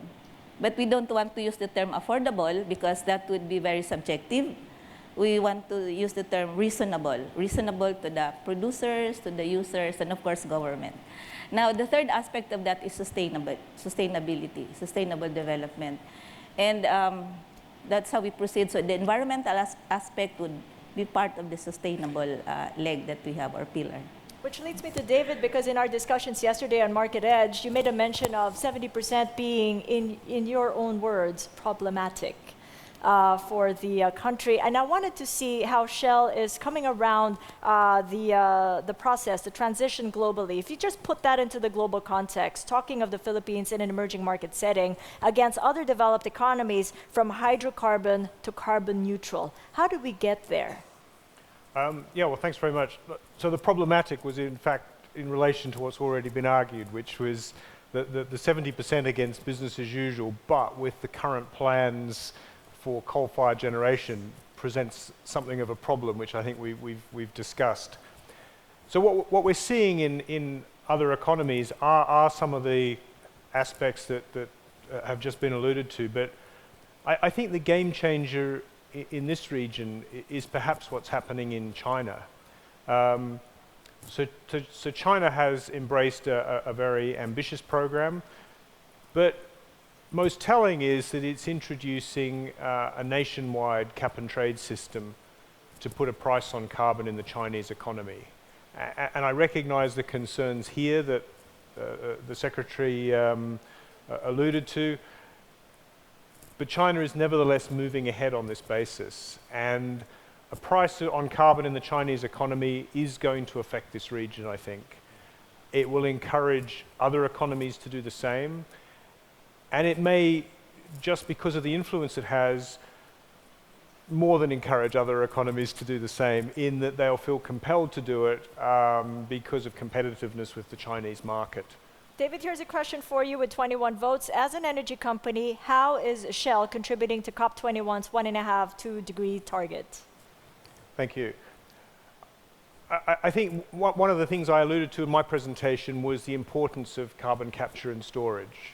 But we don't want to use the term affordable, because that would be very subjective. we want to use the term reasonable to the producers, to the users, and of course government. Now, the third aspect of that is sustainability, sustainable development. And that's how we proceed. So the environmental aspect would be part of the sustainable leg that we have, or pillar. Which leads me to David, because in our discussions yesterday on Market Edge, you made a mention of 70% being, in your own words, problematic for the country. And I wanted to see how Shell is coming around the process, the transition globally. If you just put that into the global context, talking of the Philippines in an emerging market setting against other developed economies, from hydrocarbon to carbon neutral, how did we get there? Yeah, well, thanks very much. So the problematic was, in fact, in relation to what's already been argued, which was the 70% against business as usual, but with the current plans for coal-fired generation presents something of a problem, which I think we've discussed. So what we're seeing in other economies are some of the aspects that have just been alluded to, but I think the game changer in this region is perhaps what's happening in China. So China has embraced a very ambitious program, but most telling is that it's introducing a nationwide cap and trade system to put a price on carbon in the Chinese economy. And I recognize the concerns here that the Secretary alluded to, but China is nevertheless moving ahead on this basis. And a price on carbon in the Chinese economy is going to affect this region, I think. It will encourage other economies to do the same. And it may, just because of the influence it has, more than encourage other economies to do the same, in that they'll feel compelled to do it because of competitiveness with the Chinese market. David, here's a question for you with 21 votes. As an energy company, how is Shell contributing to COP21's 1.5-2 degree target? Thank you. I think one of the things I alluded to in my presentation was the importance of carbon capture and storage.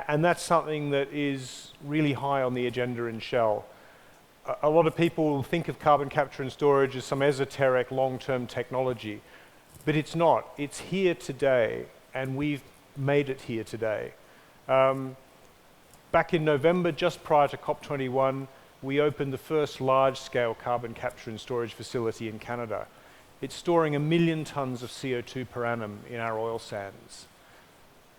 And that's something that is really high on the agenda in Shell. A lot of people think of carbon capture and storage as some esoteric long-term technology, but it's not. It's here today, and we've made it here today. Back in November, just prior to COP21, we opened the first large-scale carbon capture and storage facility in Canada. It's storing 1 million tons of CO2 per annum in our oil sands.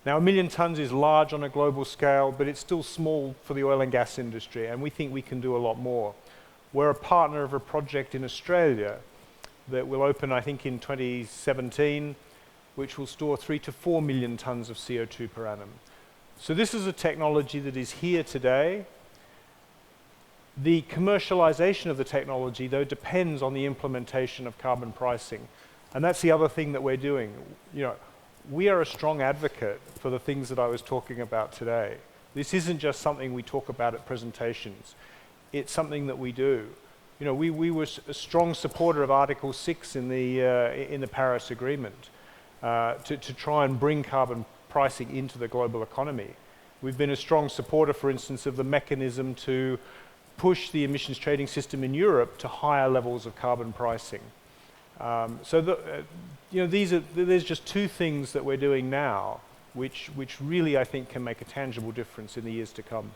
Now, 1 million tons is large on a global scale, but it's still small for the oil and gas industry, and we think we can do a lot more. We're a partner of a project in Australia that will open, I think, in 2017, which will store 3 to 4 million tons of CO2 per annum. So this is a technology that is here today. The commercialization of the technology, though, depends on the implementation of carbon pricing. And that's the other thing that we're doing. You know, we are a strong advocate for the things that I was talking about today. This isn't just something we talk about at presentations. It's something that we do. You know, we were a strong supporter of Article 6 in the Paris Agreement to try and bring carbon pricing into the global economy. We've been a strong supporter, for instance, of the mechanism to push the emissions trading system in Europe to higher levels of carbon pricing. You know, there's just two things that we're doing now, which really, I think, can make a tangible difference in the years to come.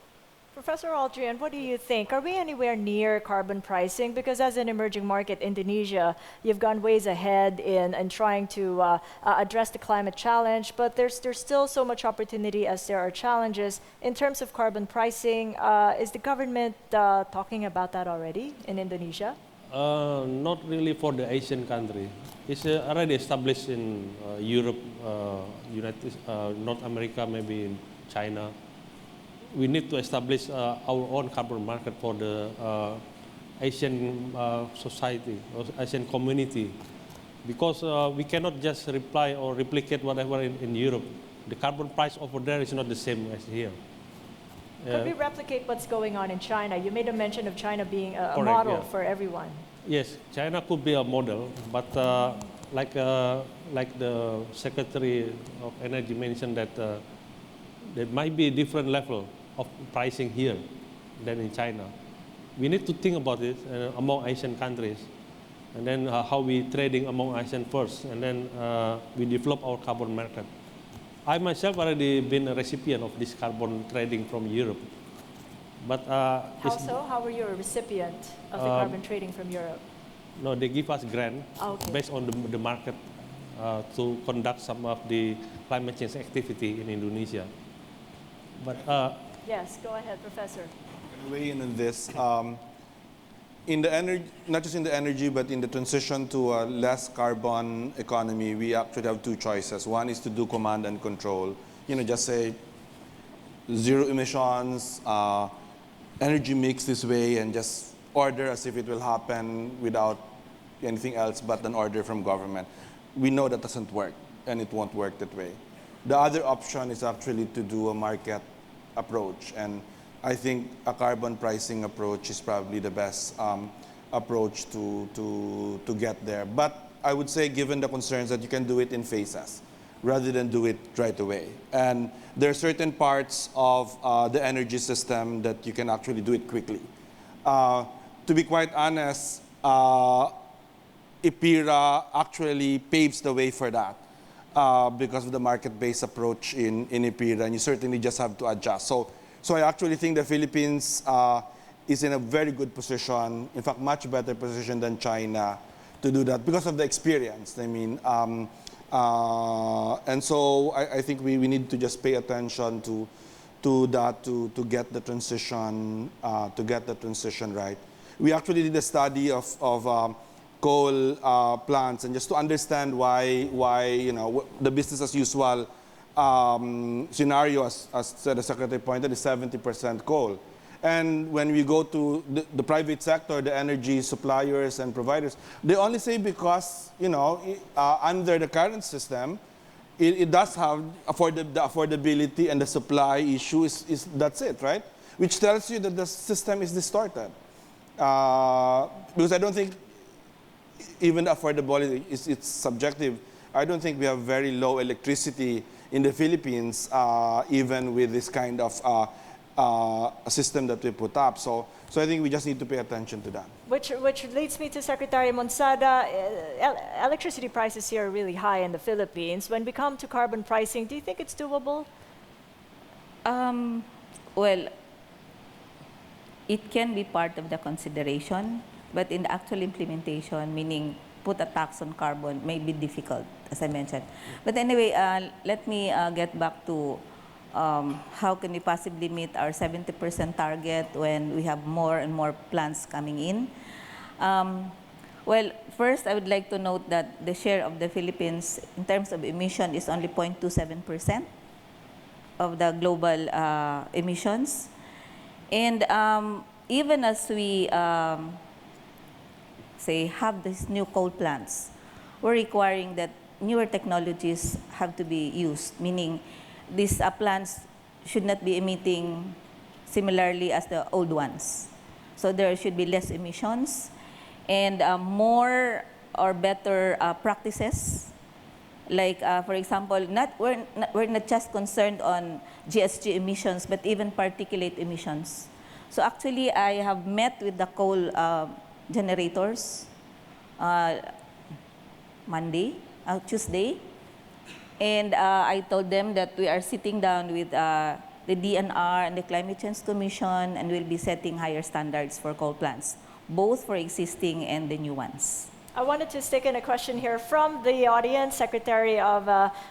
Professor Aldrian, what do you think? Are we anywhere near carbon pricing? Because as an emerging market, Indonesia, you've gone ways ahead in trying to address the climate challenge, but there's still so much opportunity as there are challenges. In terms of carbon pricing, is the government talking about that already in Indonesia? Not really for the Asian country. It's already established in Europe, North America, maybe in China. We need to establish our own carbon market for the Asian society or Asian community, because we cannot just reply or replicate whatever in Europe. The carbon price over there is not the same as here. Could we replicate what's going on in China? You made a mention of China being a Correct, model yeah. for everyone. Yes, China could be a model, but like the Secretary of Energy mentioned that there might be a different level of pricing here than in China. we need to think about it among Asian countries, and then how we trading among Asian first, and then we develop our carbon market. I myself already been a recipient of this carbon trading from Europe. But How so? How were you a recipient of the carbon trading from Europe? no, they give us grant Okay. based on the market to conduct some of the climate change activity in Indonesia. But Yes, go ahead, Professor. Weigh in on this. In the energy, not just in the energy, but in the transition to a less carbon economy, we actually have two choices. One is to do command and control. Just say zero emissions, energy mix this way, and just order as if it will happen without anything else but an order from government. We know that doesn't work, and it won't work that way. The other option is actually to do a market approach, and I think a carbon pricing approach is probably the best approach to get there. But I would say, given the concerns, that you can do it in phases rather than do it right away. And there are certain parts of the energy system that you can actually do it quickly. To be quite honest, IPIRA actually paves the way for that because of the market-based approach in IPIRA, and you certainly just have to adjust. So I actually think the Philippines is in a very good position, in fact, much better position than China to do that because of the experience. I mean, and so I think we need to just pay attention to that to get the transition right. We actually did a study of coal plants, and just to understand why the business as usual scenario, as the Secretary pointed, is 70% coal. And when we go to the private sector, the energy suppliers and providers, they only say because, under the current system, it does have the affordability and the supply issue that's it, right? Which tells you that the system is distorted. Because I don't think even the affordability it's subjective. I don't think we have very low electricity in the Philippines, even with this kind of system that we put up. So I think we just need to pay attention to that. Which leads me to Secretary Monsada. Electricity prices here are really high in the Philippines. When we come to carbon pricing, do you think it's doable? Well, it can be part of the consideration, but in the actual implementation, meaning put a tax on carbon, may be difficult, as I mentioned. But anyway, let me get back to how can we possibly meet our 70% target when we have more and more plants coming in. Well, first, I would like to note that the share of the Philippines in terms of emission is only 0.27% of the global emissions. And even as we have these new coal plants, we're requiring that newer technologies have to be used, meaning these plants should not be emitting similarly as the old ones. So there should be less emissions and more or better practices. Like, for example, we're not just concerned on GHG emissions, but even particulate emissions. So actually, I have met with the coal generators Tuesday, and I told them that we are sitting down with the DNR and the Climate Change Commission, and we'll be setting higher standards for coal plants, both for existing and the new ones. I wanted to stick in a question here from the audience. Secretary of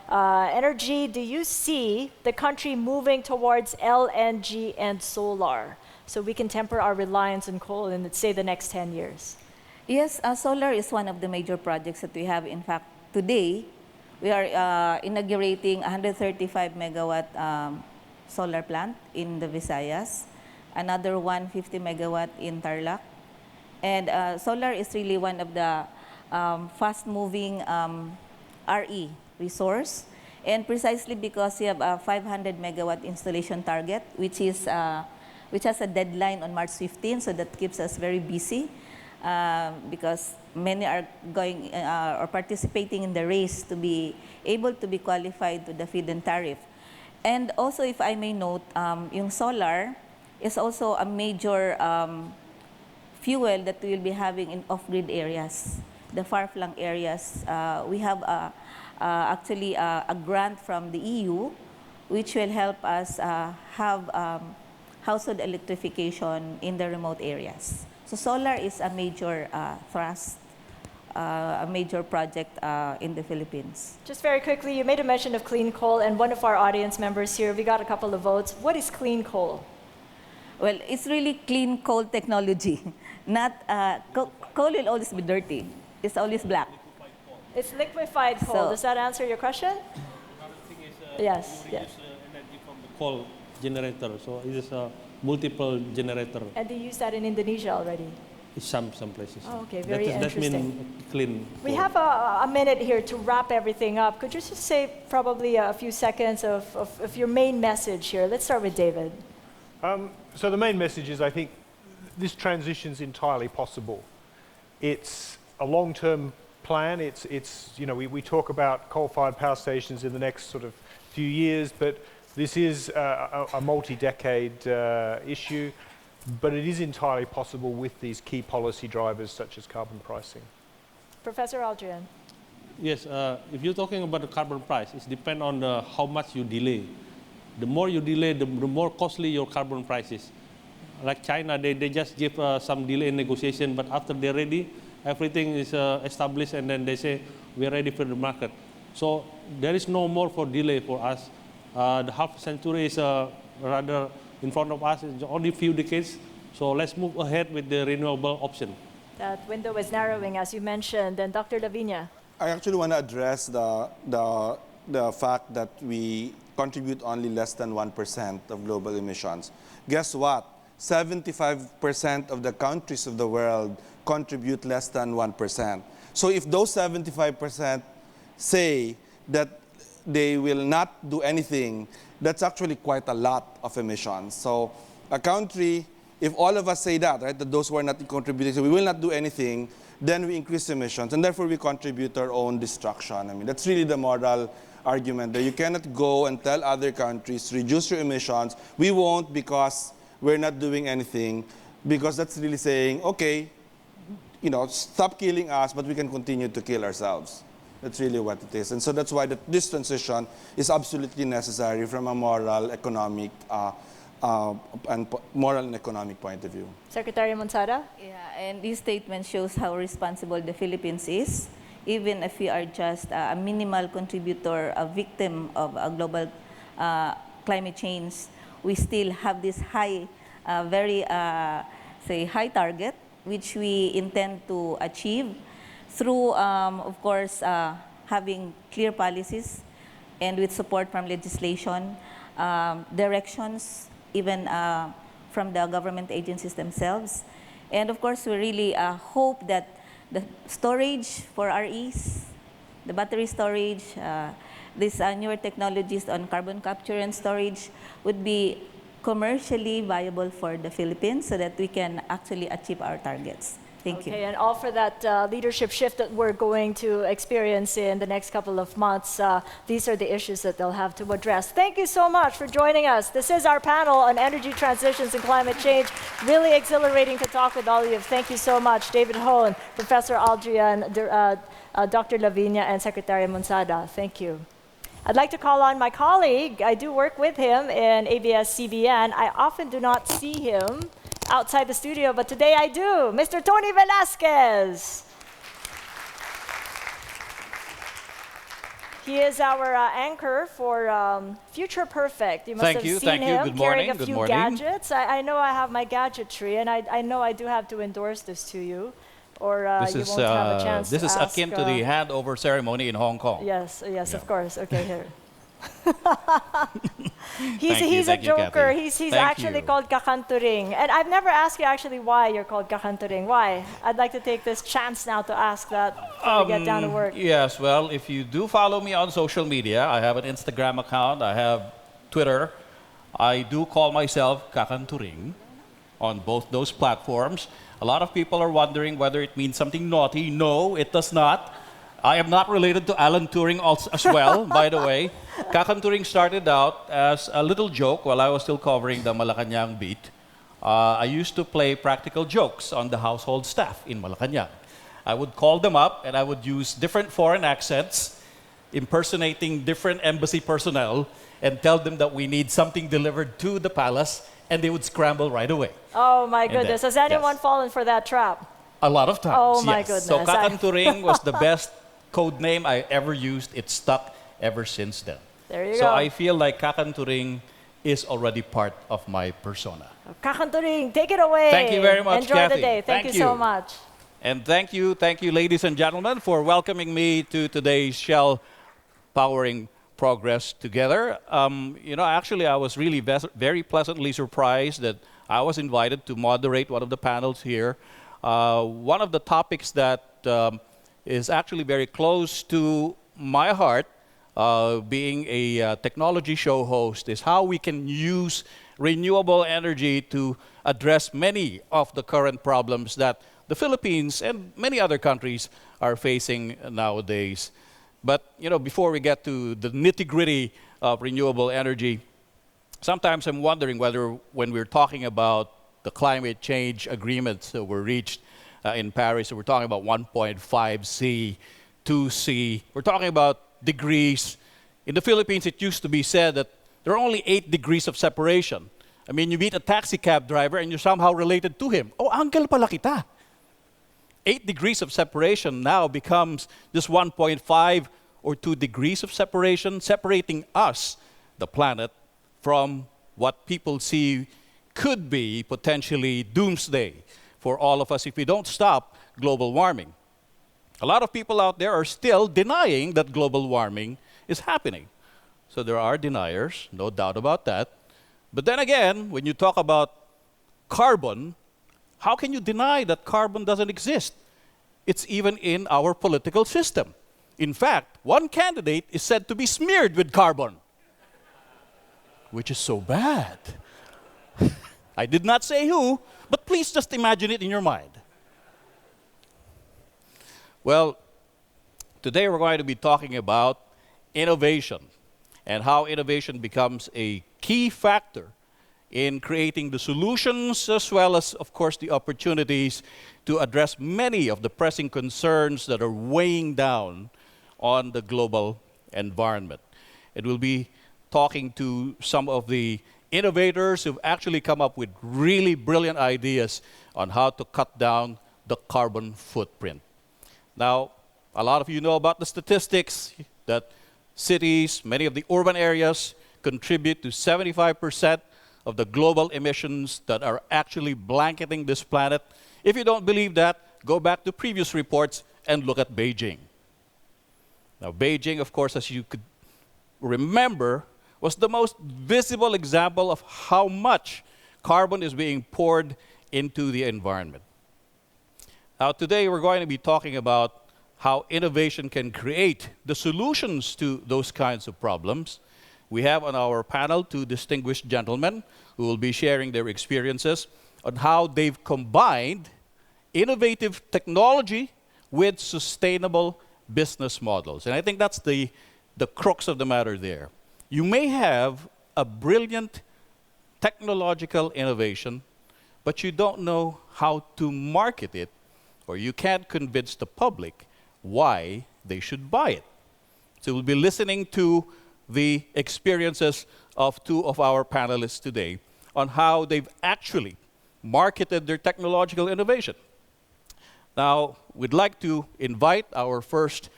Energy, do you see the country moving towards LNG and solar so we can temper our reliance on coal in, say, the next 10 years? Yes, solar is one of the major projects that we have. In fact, today, we are inaugurating a 135 megawatt solar plant in the Visayas, another 150 megawatt in Tarlac. And solar is really one of the fast-moving RE resource, and precisely because we have a 500 megawatt installation target, which has a deadline on March 15, so that keeps us very busy because many are going or participating in the race to be able to be qualified to the feed-in tariff. And also, if I may note, yung solar is also a major fuel that we will be having in off-grid areas, the far-flung areas. We have actually a grant from the EU, which will help us have household electrification in the remote areas. So solar is a major thrust, a major project in the Philippines. Just very quickly, you made a mention of clean coal, and one of our audience members here, we got a couple of votes. What is clean coal? Well, it's really clean coal technology. Not coal will always be dirty. It's always black. It's liquefied coal. So- Does that answer your question? Another thing is Yes, we yes. use energy from the coal generator. So it is a multiple generator And they use that in Indonesia already. in some places. Oh, okay, very That interesting. means clean. We coal. have a minute here to wrap everything up. Could you just say probably a few seconds of your main message here? Let's start with David. So the main message is, I think this transition's entirely possible. It's a long-term plan. It's you know, we talk about coal-fired power stations in the next sort of few years, but this is a multi-decade issue. But it is entirely possible with these key policy drivers such as carbon pricing. Professor Aldrian. Yes, if you're talking about the carbon price, it depends on how much you delay. The more you delay, the more costly your carbon price is. Like China, they just give some delay in negotiation, but after they're ready, everything is established, and then they say, we're ready for the market. So there is no more for delay for us. The half century is rather in front of us. It's only a few decades. So let's move ahead with the renewable option. That window is narrowing, as you mentioned. And Dr. Lavinia. I actually want to address the fact that we contribute only less than 1% of global emissions. Guess what? 75% of the countries of the world contribute less than 1%. So if those 75% say that they will not do anything, that's actually quite a lot of emissions. So a country, if all of us say that, right, that those who are not contributing, so we will not do anything, then we increase emissions, and therefore we contribute to our own destruction. I mean, that's really the moral argument, that you cannot go and tell other countries, reduce your emissions. We won't because we're not doing anything, because that's really saying, okay, you know, stop killing us, but we can continue to kill ourselves. That's really what it is. And so that's why this transition is absolutely necessary from a moral, economic, and economic point of view. Secretary Monsada. Yeah, and this statement shows how responsible the Philippines is, even if we are just a minimal contributor, a victim of a global climate change. We still have this high, very, high target, which we intend to achieve through, of course, having clear policies and with support from legislation, directions, even from the government agencies themselves. And of course, we really hope that the storage for REs, the battery storage, these newer technologies on carbon capture and storage would be commercially viable for the Philippines so that we can actually achieve our targets. Thank you. Okay, and all for that leadership shift that we're going to experience in the next couple of months. These are the issues that they'll have to address. Thank you so much for joining us. This is our panel on energy transitions and climate change. Really exhilarating to talk with all of you. Thank you so much, David Hone, Professor Aldrian, Dr. Lavinia, and Secretary Monsada. Thank you. I'd like to call on my colleague. I do work with him in ABS-CBN. I often do not see him outside the studio, but today I do. Mr. Tony Velasquez. He is our anchor for Future Perfect. You must have seen him carrying a few gadgets. I know I have my gadgetry, and I know I do have to endorse this to you, or you won't have a chance This to is ask, akin to the handover ceremony in Hong Kong. Yes, yes, of course. Okay, here. Thank you, he's a thank you, joker. Kathy. He's Thank actually you. called Kakanturing. And I've never asked you actually why you're called Kakanturing. Why? I'd like to take this chance now to ask that before we get down to work. Yes, well, if you do follow me on social media, I have an Instagram account, I have Twitter. I do call myself Kakanturing on both those platforms. A lot of people are wondering whether it means something naughty. No, it does not. I am not related to Alan Turing as well, by the way. Kakanturing started out as a little joke while I was still covering the Malacanang beat. I used to play practical jokes on the household staff in Malacanang. I would call them up and I would use different foreign accents, impersonating different embassy personnel, and tell them that we need something delivered to the palace, and they would scramble right away. Oh my And then- goodness. Has anyone yes. fallen for that trap? A lot of times. Oh, my yes. goodness. So Kakanturing was the best code name I ever used. It stuck ever since then. There you So go. I feel like Kakanturing is already part of my persona. Kakanturing, take it away. Thank you very much, Enjoy Kathy. the day. Thank you so much. And thank you, ladies and gentlemen, for welcoming me to today's Shell Powering Progress Together. Actually, I was really very pleasantly surprised that I was invited to moderate one of the panels here. One of the topics that is actually very close to my heart, being a technology show host, is how we can use renewable energy to address many of the current problems that the Philippines and many other countries are facing nowadays. But before we get to the nitty-gritty of renewable energy, sometimes I'm wondering whether when we're talking about the climate change agreements that were reached in Paris, so we're talking about 1.5 C, 2 C, we're talking about degrees. In the Philippines, it used to be said that there are only 8 degrees of separation. I mean, you meet a taxi cab driver and you're somehow related to him. Oh, uncle pala kita. 8 degrees of separation now becomes just 1.5 or 2 degrees of separation, separating us, the planet, from what people see could be potentially doomsday for all of us if we don't stop global warming. A lot of people out there are still denying that global warming is happening. So there are deniers, no doubt about that. But then again, when you talk about carbon, how can you deny that carbon doesn't exist? It's even in our political system. In fact, one candidate is said to be smeared with carbon, which is so bad. I did not say who, but please just imagine it in your mind. Well, today we're going to be talking about innovation and how innovation becomes a key factor in creating the solutions as well as, of course, the opportunities to address many of the pressing concerns that are weighing down on the global environment. It will be talking to some of the innovators who've actually come up with really brilliant ideas on how to cut down the carbon footprint. Now, a lot of you know about the statistics that cities, many of the urban areas, contribute to 75% of the global emissions that are actually blanketing this planet. If you don't believe that, go back to previous reports and look at Beijing. Now, Beijing, of course, as you could remember, was the most visible example of how much carbon is being poured into the environment. Now, today we're going to be talking about how innovation can create the solutions to those kinds of problems. We have on our panel 2 distinguished gentlemen who will be sharing their experiences on how they've combined innovative technology with sustainable business models. And I think that's the crux of the matter there. You may have a brilliant technological innovation, but you don't know how to market it, or you can't convince the public why they should buy it. So we'll be listening to the experiences of 2 of our panelists today on how they've actually marketed their technological innovation. Now, we'd like to invite our first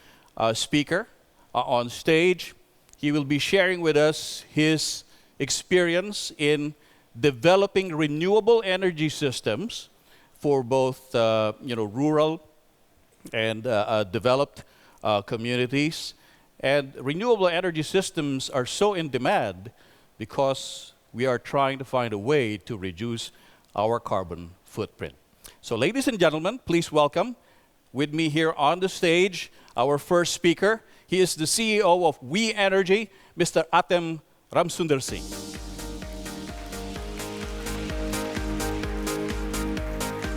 speaker on stage. He will be sharing with us his experience in developing renewable energy systems for both rural and developed communities. And renewable energy systems are so in demand because we are trying to find a way to reduce our carbon footprint. So ladies and gentlemen, please welcome with me here on the stage our first speaker. He is the CEO of We Energy, Mr. Atem Ramsunder Singh.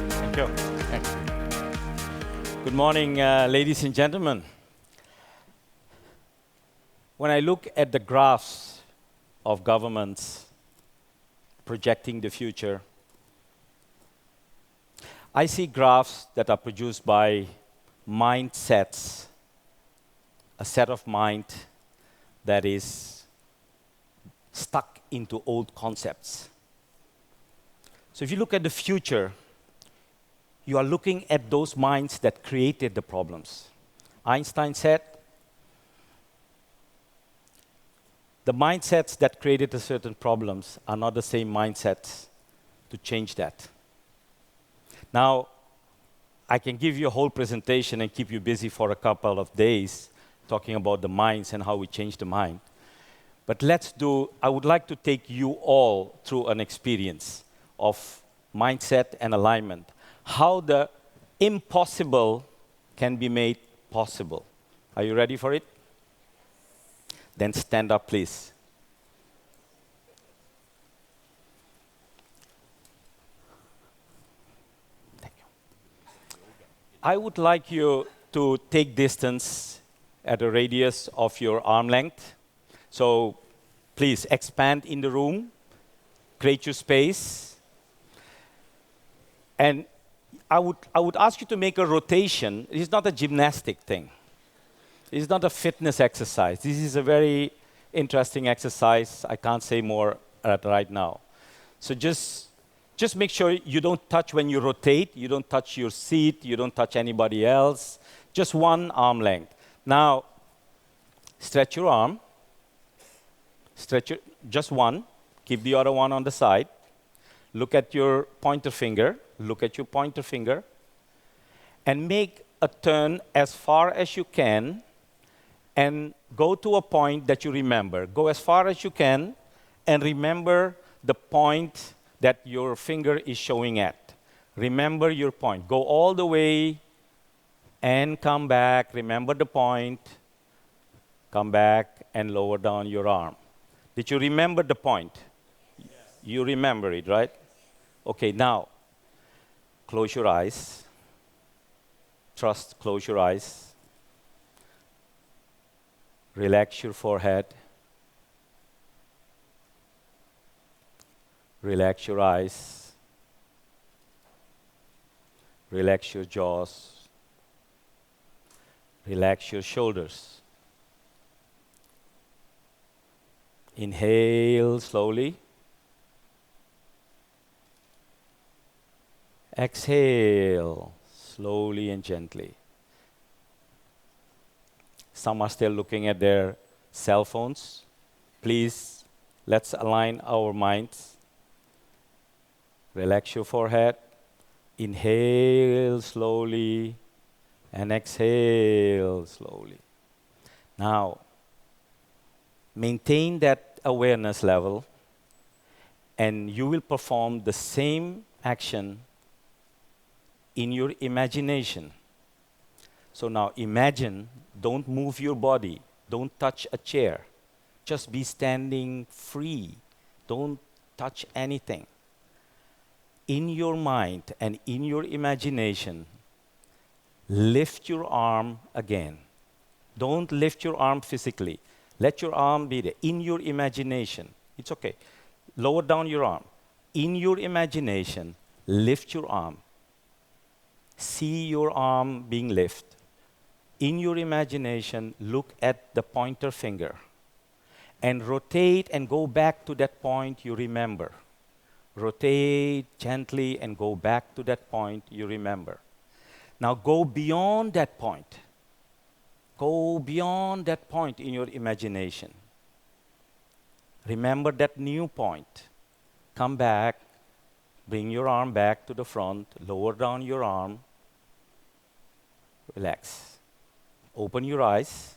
Thank you. Thank you. Good morning, ladies and gentlemen. When I look at the graphs of governments projecting the future, I see graphs that are produced by mindsets, a set of mind that is stuck into old concepts. So if you look at the future, you are looking at those minds that created the problems. Einstein said, the mindsets that created the certain problems are not the same mindsets to change that. Now, I can give you a whole presentation and keep you busy for a couple of days talking about the minds and how we change the mind. But I would like to take you all through an experience of mindset and alignment, how the impossible can be made possible. Are you ready for it? Then stand up, please. Thank you. I would like you to take distance at a radius of your arm length. So please expand in the room, create your space. And I would ask you to make a rotation. It's not a gymnastic thing. It's not a fitness exercise. This is a very interesting exercise. I can't say more right now. So just make sure you don't touch when you rotate. You don't touch your seat. You don't touch anybody else. Just one arm length. Now, stretch your arm. Just one. Keep the other one on the side. Look at your pointer finger. Look at your pointer finger. And make a turn as far as you can and go to a point that you remember. Go as far as you can and remember the point that your finger is showing at. Remember your point. Go all the way and come back. Remember the point. Come back and lower down your arm. Did you remember the point? Yes. You remember it, right? Okay, now, close your eyes. Close your eyes. Relax your forehead. Relax your eyes. Relax your jaws. Relax your shoulders. Inhale slowly. Exhale slowly and gently. Some are still looking at their cell phones. Please, let's align our minds. Relax your forehead. Inhale slowly and exhale slowly. Now, maintain that awareness level and you will perform the same action in your imagination. So now imagine, don't move your body, don't touch a chair, just be standing free, don't touch anything. In your mind and in your imagination, lift your arm again. Don't lift your arm physically. Let your arm be there. In your imagination, it's okay. Lower down your arm. In your imagination, lift your arm. See your arm being lifted. In your imagination, look at the pointer finger and rotate and go back to that point you remember. Rotate gently and go back to that point you remember. Now go beyond that point. Go beyond that point in your imagination. Remember that new point. Come back. Bring your arm back to the front. Lower down your arm. Relax. Open your eyes.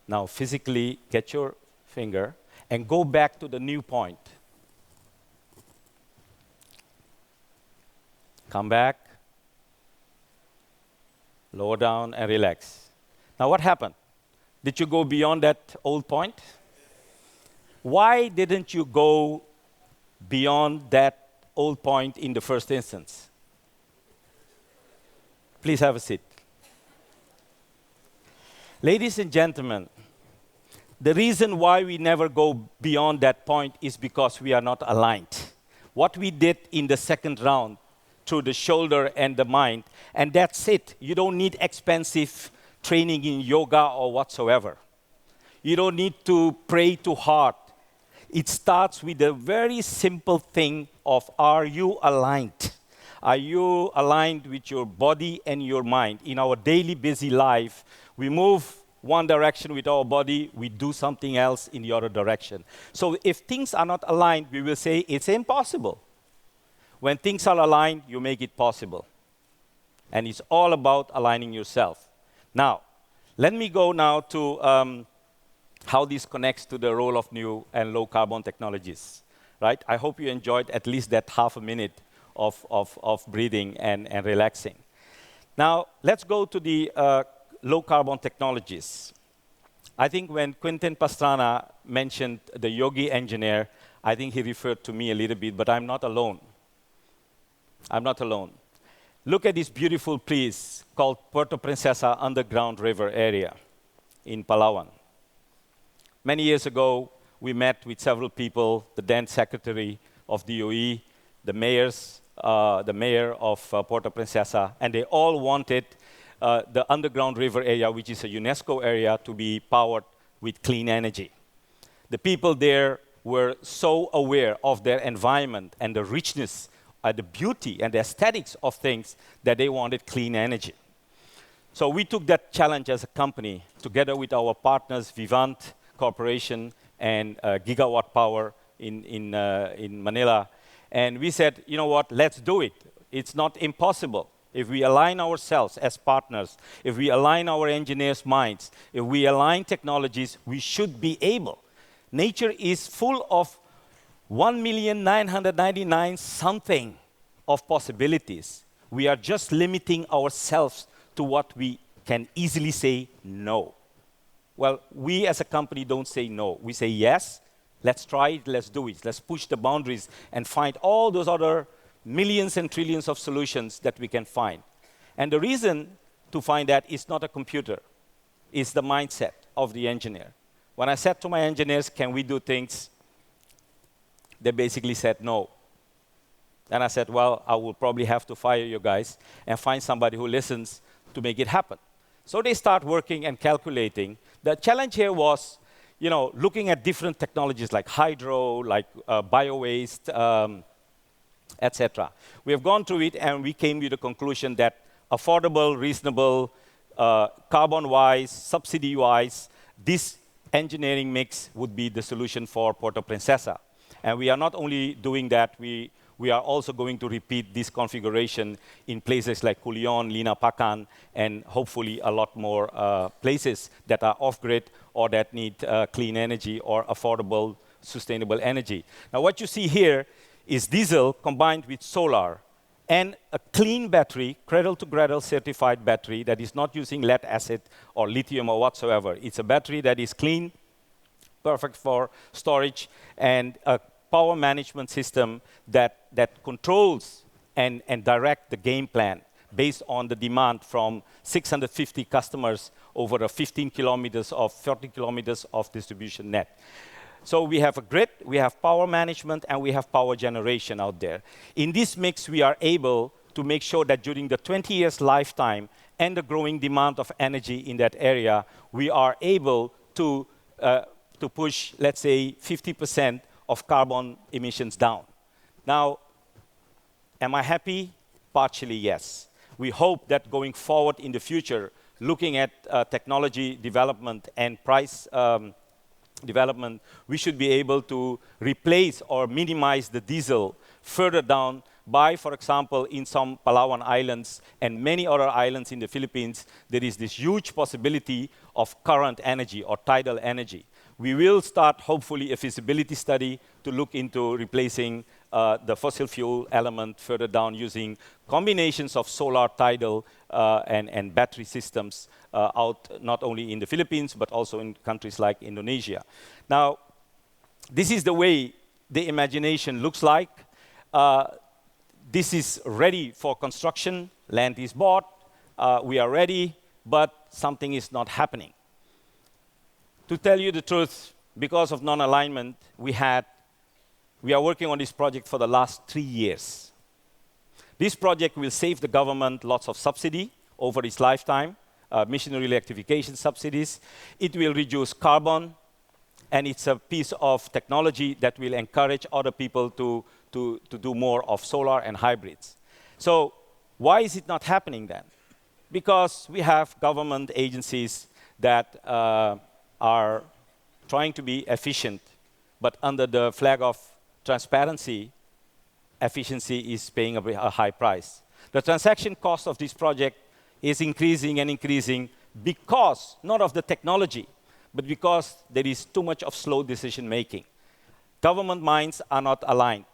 Now physically get your finger and go back to the new point. Come back. Lower down and relax. Now what happened? Did you go beyond that old point? Why didn't you go beyond that old point in the first instance? Please have a seat. Ladies and gentlemen, the reason why we never go beyond that point is because we are not aligned. What we did in the second round through the shoulder and the mind, and that's it. You don't need expensive training in yoga or whatsoever. You don't need to pray too hard. It starts with a very simple thing of, are you aligned? Are you aligned with your body and your mind? In our daily busy life, we move one direction with our body, we do something else in the other direction. So if things are not aligned, we will say it's impossible. When things are aligned, you make it possible. And it's all about aligning yourself. Now, let me go now to how this connects to the role of new and low carbon technologies, right? I hope you enjoyed at least that half a minute of breathing and relaxing. Now, let's go to the low carbon technologies. I think when Quentin Pastrana mentioned the Yogi engineer, I think he referred to me a little bit, but I'm not alone. I'm not alone. Look at this beautiful place called Puerto Princesa Underground River area in Palawan. Many years ago, we met with several people, the then secretary of DOE, the mayor of Puerto Princesa, and they all wanted the underground river area, which is a UNESCO area, to be powered with clean energy. The people there were so aware of their environment and the richness, the beauty and the aesthetics of things that they wanted clean energy. So we took that challenge as a company, together with our partners, Vivant Corporation and Gigawatt Power in Manila. And we said, you know what, let's do it. It's not impossible. If we align ourselves as partners, if we align our engineers' minds, if we align technologies, we should be able. Nature is full of 1,999,000 something of possibilities. We are just limiting ourselves to what we can easily say no. Well, we as a company don't say no. We say yes, let's try it, let's do it. Let's push the boundaries and find all those other millions and trillions of solutions that we can find. And the reason to find that is not a computer, it's the mindset of the engineer. When I said to my engineers, can we do things? They basically said no. And I said, well, I will probably have to fire you guys and find somebody who listens to make it happen. So they start working and calculating. The challenge here was, looking at different technologies like hydro, like bio-waste, etc. We have gone through it and we came to the conclusion that affordable, reasonable, carbon-wise, subsidy-wise, this engineering mix would be the solution for Puerto Princesa. And we are not only doing that, we are also going to repeat this configuration in places like Culion, Lina Pakan, and hopefully a lot more places that are off-grid or that need clean energy or affordable, sustainable energy. Now, what you see here is diesel combined with solar and a clean battery, cradle-to-cradle certified battery that is not using lead acid or lithium or whatsoever. It's a battery that is clean, perfect for storage, and a power management system that controls and direct the game plan based on the demand from 650 customers over a 15 kilometers of 30 kilometers of distribution net. So we have a grid, we have power management, and we have power generation out there. In this mix, we are able to make sure that during the 20 years lifetime and the growing demand of energy in that area, we are able to push, let's say, 50% of carbon emissions down. Now, am I happy? Partially, yes. We hope that going forward in the future, looking at technology development and price development, we should be able to replace or minimize the diesel further down by, for example, in some Palawan islands and many other islands in the Philippines, there is this huge possibility of current energy or tidal energy. We will start, hopefully, a feasibility study to look into replacing the fossil fuel element further down using combinations of solar, tidal, and battery systems out not only in the Philippines, but also in countries like Indonesia. Now, this is the way the imagination looks like. This is ready for construction. Land is bought. We are ready, but something is not happening. To tell you the truth, because of non-alignment, we are working on this project for the last 3 years. This project will save the government lots of subsidy over its lifetime, missionary electrification subsidies. It will reduce carbon, and it's a piece of technology that will encourage other people to do more of solar and hybrids. So why is it not happening then? Because we have government agencies that are trying to be efficient, but under the flag of transparency, efficiency is paying a high price. The transaction cost of this project is increasing and increasing because, not of the technology, but because there is too much of slow decision making. Government minds are not aligned.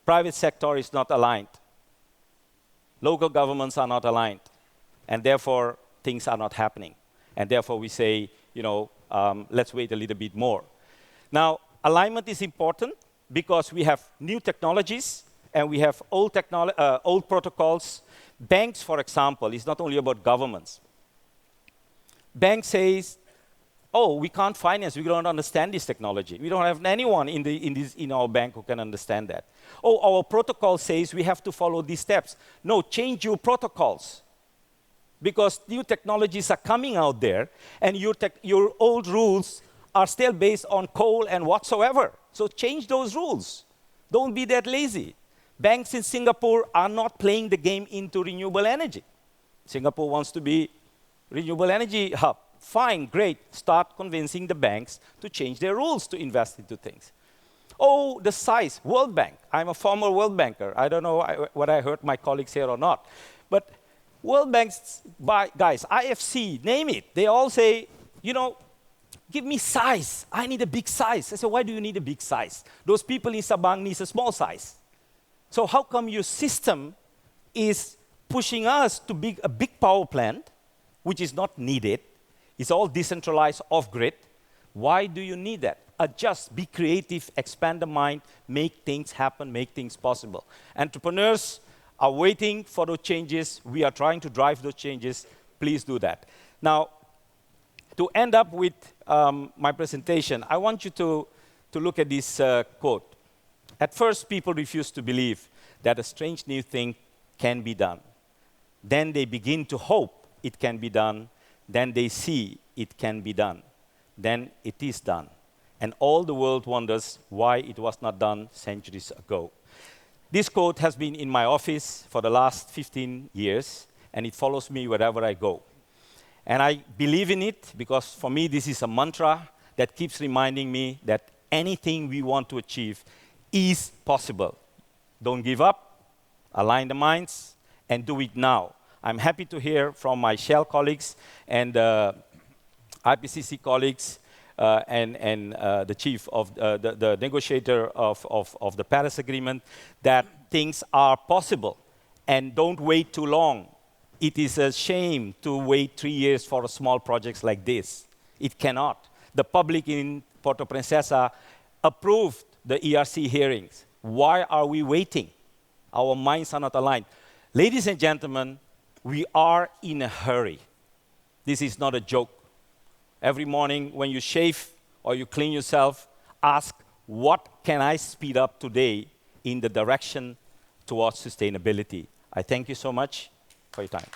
Private sector is not aligned. Local governments are not aligned. And therefore, things are not happening. And therefore, we say, let's wait a little bit more. Now, alignment is important because we have new technologies and we have old protocols. Banks, for example, is not only about governments. Bank says, oh, we can't finance, we don't understand this technology. We don't have anyone in our bank who can understand that. Oh, our protocol says we have to follow these steps. No, change your protocols. Because new technologies are coming out there, and your old rules are still based on coal and whatsoever. So change those rules. Don't be that lazy. Banks in Singapore are not playing the game into renewable energy. Singapore wants to be renewable energy hub. Fine, great. Start convincing the banks to change their rules to invest into things. Oh, the size, World Bank. I'm a former World Banker. I don't know what I heard my colleagues here or not. But World Banks, guys, IFC, name it. They all say, give me size. I need a big size. I said, why do you need a big size? Those people in Sabang need a small size. So how come your system is pushing us to a big power plant, which is not needed? It's all decentralized off-grid. Why do you need that? Adjust, be creative, expand the mind, make things happen, make things possible. Entrepreneurs are waiting for those changes. We are trying to drive those changes. Please do that. Now, to end up with my presentation, I want you to look at this quote. At first, people refuse to believe that a strange new thing can be done. Then they begin to hope it can be done. Then they see it can be done. Then it is done. And all the world wonders why it was not done centuries ago. This quote has been in my office for the last 15 years, and it follows me wherever I go. And I believe in it because for me, this is a mantra that keeps reminding me that anything we want to achieve is possible. Don't give up, align the minds, and do it now. I'm happy to hear from my Shell colleagues and IPCC colleagues and the chief of the negotiator of the Paris Agreement that things are possible. And don't wait too long. It is a shame to wait 3 years for small projects like this. It cannot. The public in Puerto Princesa approved the ERC hearings. Why are we waiting? Our minds are not aligned. Ladies and gentlemen, we are in a hurry. This is not a joke. Every morning when you shave or you clean yourself, ask, what can I speed up today in the direction towards sustainability? I thank you so much for your time.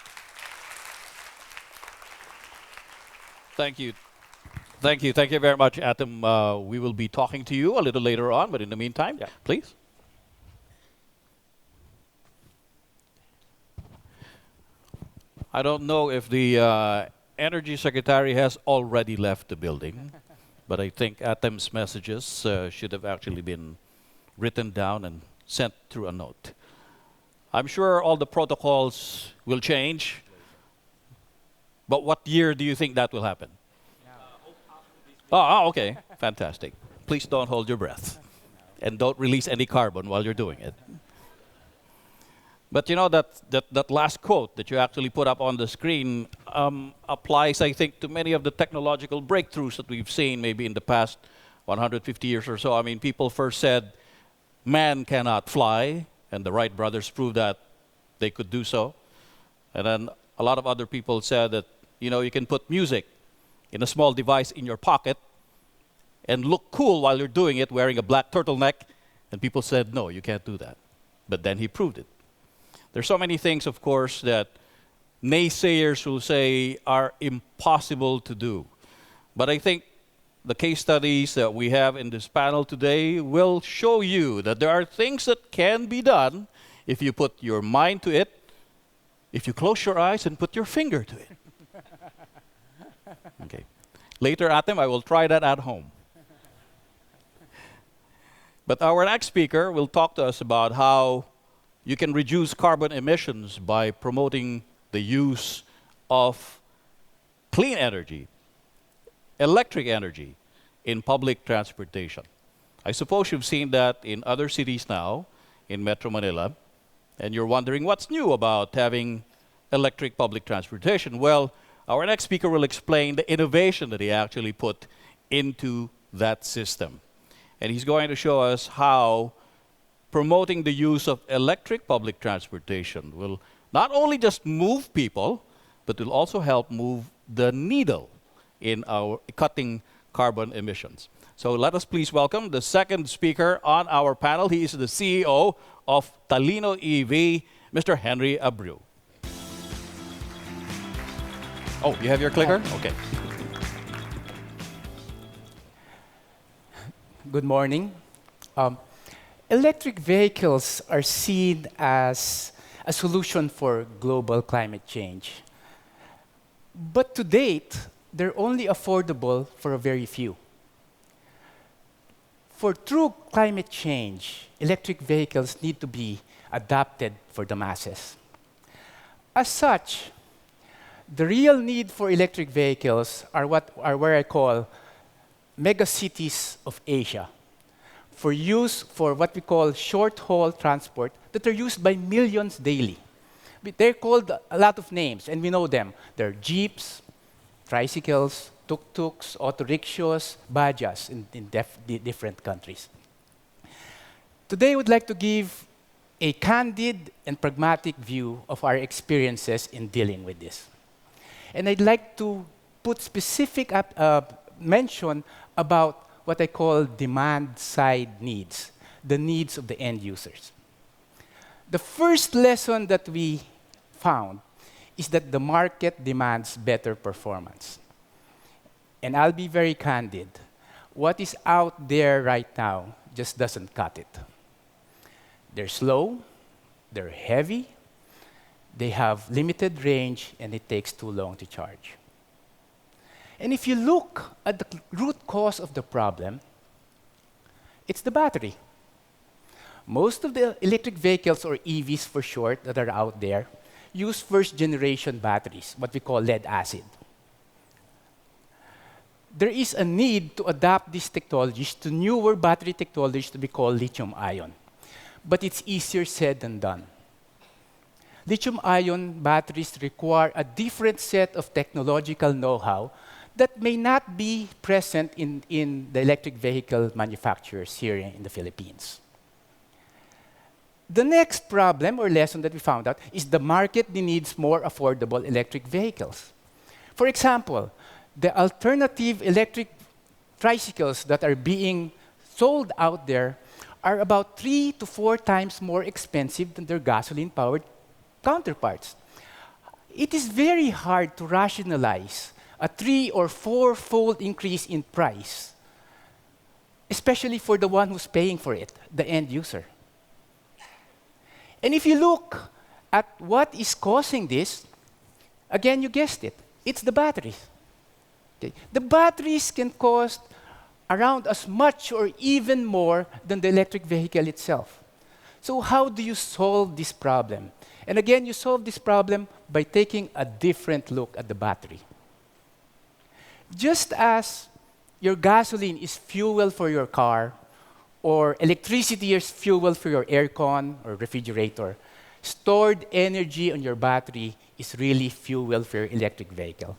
Thank you. Thank you. Thank you very much, Atom. We will be talking to you a little later on, but in the meantime, please. I don't know if the Energy Secretary has already left the building, but I think Atom's messages should have actually been written down and sent through a note. I'm sure all the protocols will change, but what year do you think that will happen? Oh, okay. Fantastic. Please don't hold your breath. And don't release any carbon while you're doing it. But you know, that last quote that you actually put up on the screen applies, I think, to many of the technological breakthroughs that we've seen maybe in the past 150 years or so. I mean, people first said, man cannot fly, and the Wright brothers proved that they could do so. And then a lot of other people said that, you can put music in a small device in your pocket and look cool while you're doing it, wearing a black turtleneck. And people said, no, you can't do that. But then he proved it. There's so many things, of course, that naysayers will say are impossible to do. But I think the case studies that we have in this panel today will show you that there are things that can be done if you put your mind to it, if you close your eyes and put your finger to it. Okay. Later, Atem, I will try that at home. But our next speaker will talk to us about how you can reduce carbon emissions by promoting the use of clean energy, electric energy, in public transportation. I suppose you've seen that in other cities now, in Metro Manila, and you're wondering what's new about having electric public transportation. Well, our next speaker will explain the innovation that he actually put into that system. And he's going to show us how promoting the use of electric public transportation will not only just move people, but will also help move the needle in our cutting carbon emissions. So let us please welcome the second speaker on our panel. He is the CEO of Talino EV, Mr. Henry Abreu. Oh, you have your clicker? Okay. Good morning. Electric vehicles are seen as a solution for global climate change. But to date, they're only affordable for a very few. For true climate change, electric vehicles need to be adapted for the masses. As such, the real need for electric vehicles are where I call megacities of Asia, for use for what we call short-haul transport that are used by millions daily. They're called a lot of names, and we know them. They're jeeps, tricycles, tuk-tuks, auto rickshaws, bajas in different countries. Today, I would like to give a candid and pragmatic view of our experiences in dealing with this. And I'd like to put specific mention about what I call demand-side needs, the needs of the end users. The first lesson that we found is that the market demands better performance. And I'll be very candid. What is out there right now just doesn't cut it. They're slow, they're heavy, they have limited range, and it takes too long to charge. And if you look at the root cause of the problem, it's the battery. Most of the electric vehicles, or EVs for short, that are out there use first-generation batteries, what we call lead acid. There is a need to adapt these technologies to newer battery technologies to be called lithium-ion. But it's easier said than done. Lithium-ion batteries require a different set of technological know-how that may not be present in the electric vehicle manufacturers here in the Philippines. The next problem or lesson that we found out is the market needs more affordable electric vehicles. For example, the alternative electric tricycles that are being sold out there are about 3 to 4 times more expensive than their gasoline-powered counterparts. It is very hard to rationalize a 3 or 4-fold increase in price, especially for the one who's paying for it, the end user. And if you look at what is causing this, again, you guessed it, it's the batteries. Okay. The batteries can cost around as much or even more than the electric vehicle itself. So how do you solve this problem? And again, you solve this problem by taking a different look at the battery. Just as your gasoline is fuel for your car, or electricity is fuel for your aircon or refrigerator, stored energy on your battery is really fuel for your electric vehicle.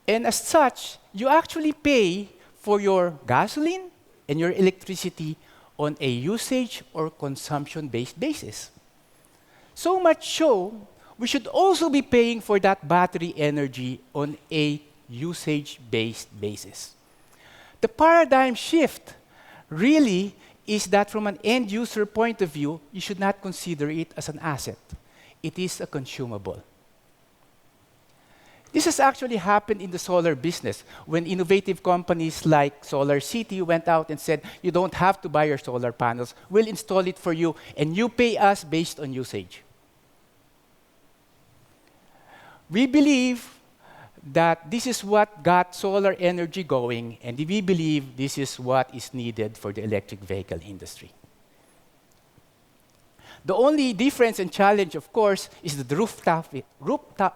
And as such, you actually pay for your gasoline and your electricity on a usage or consumption-based basis. So much so, we should also be paying for that battery energy on a usage-based basis. The paradigm shift really is that from an end user point of view, you should not consider it as an asset. It is a consumable. This has actually happened in the solar business when innovative companies like Solar City went out and said, you don't have to buy your solar panels, we'll install it for you, and you pay us based on usage. We believe that this is what got solar energy going, and we believe this is what is needed for the electric vehicle industry. The only difference and challenge, of course, is that the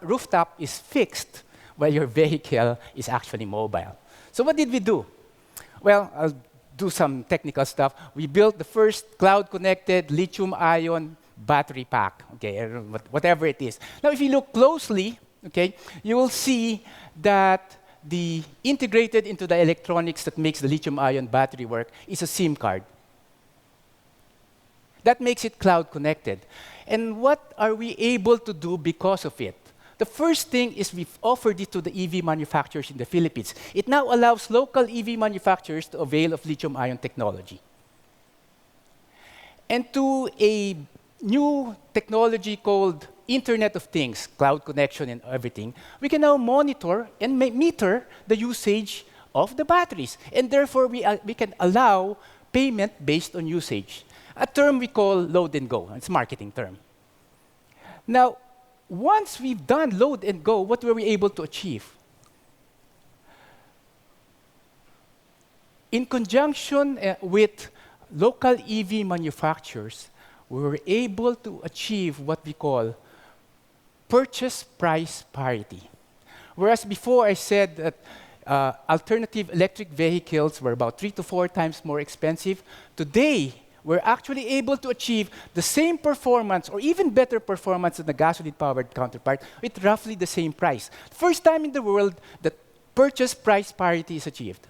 rooftop is fixed while your vehicle is actually mobile. So what did we do? Well, I'll do some technical stuff. We built the first cloud-connected lithium-ion battery pack, okay, whatever it is. Now, if you look closely, okay, you will see that the integrated into the electronics that makes the lithium-ion battery work is a SIM card. That makes it cloud connected. And what are we able to do because of it? The first thing is we've offered it to the EV manufacturers in the Philippines. It now allows local EV manufacturers to avail of lithium-ion technology. And to a new technology called Internet of Things, cloud connection and everything, we can now monitor and meter the usage of the batteries. And therefore, we can allow payment based on usage. A term we call load and go. It's a marketing term. Now, once we've done load and go, what were we able to achieve? In conjunction with local EV manufacturers, we were able to achieve what we call purchase price parity. Whereas before I said that alternative electric vehicles were about 3 to 4 times more expensive, today we're actually able to achieve the same performance or even better performance than the gasoline-powered counterpart with roughly the same price. First time in the world that purchase price parity is achieved.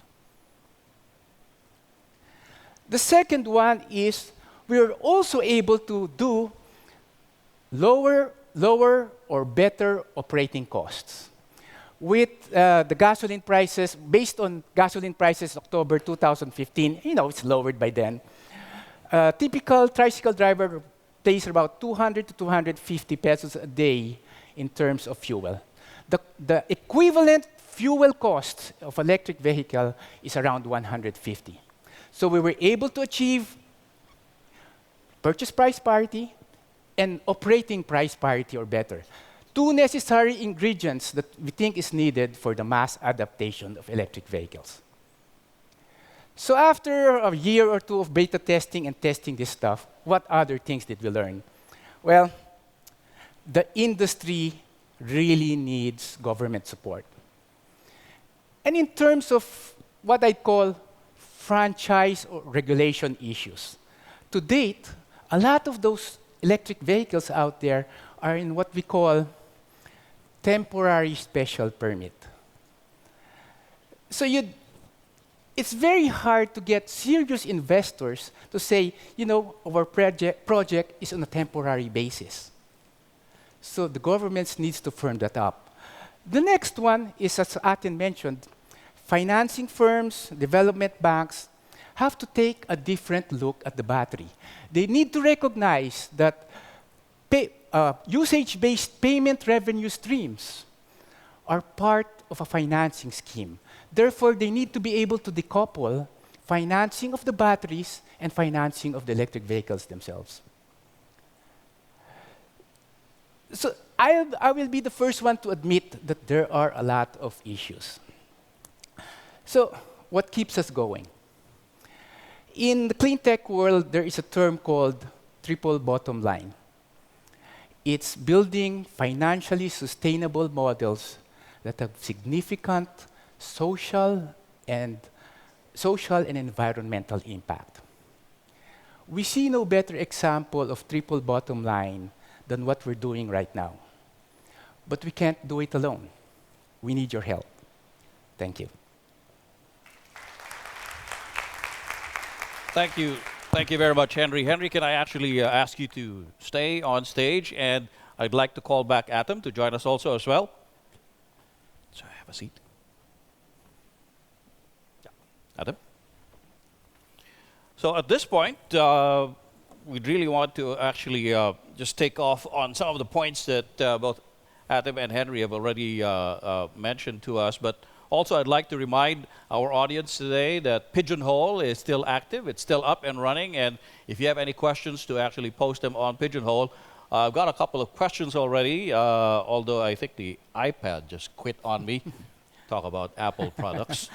The second one is we're also able to do lower or better operating costs. With the gasoline prices, based on gasoline prices October 2015, it's lowered by then. Typical tricycle driver pays about 200 to 250 pesos a day in terms of fuel. The equivalent fuel cost of electric vehicle is around 150. So we were able to achieve purchase price parity and operating price parity or better. 2 necessary ingredients that we think is needed for the mass adaptation of electric vehicles. So after a year or 2 of beta testing and testing this stuff, what other things did we learn? Well, the industry really needs government support. And in terms of what I call franchise or regulation issues, to date, a lot of those electric vehicles out there are in what we call temporary special permit. So it's very hard to get serious investors to say, our project is on a temporary basis. So the government needs to firm that up. The next one is, as Atin mentioned, financing firms, development banks have to take a different look at the battery. They need to recognize that usage-based payment revenue streams are part of a financing scheme. Therefore, they need to be able to decouple financing of the batteries and financing of the electric vehicles themselves. So I will be the first one to admit that there are a lot of issues. So what keeps us going? In the clean tech world, there is a term called triple bottom line. It's building financially sustainable models that have significant social and environmental impact. We see no better example of triple bottom line than what we're doing right now. But we can't do it alone. We need your help. Thank you. Thank you. Thank you very much, Henry. Henry, can I actually ask you to stay on stage? And I'd like to call back Atom to join us also as well. So have a seat. Adam? So at this point, we'd really want to actually just take off on some of the points that both Adam and Henry have already mentioned to us. But also, I'd like to remind our audience today that Pigeonhole is still active. It's still up and running. And if you have any questions, to actually post them on Pigeonhole. I've got a couple of questions already, although I think the iPad just quit on me. Talk about Apple products.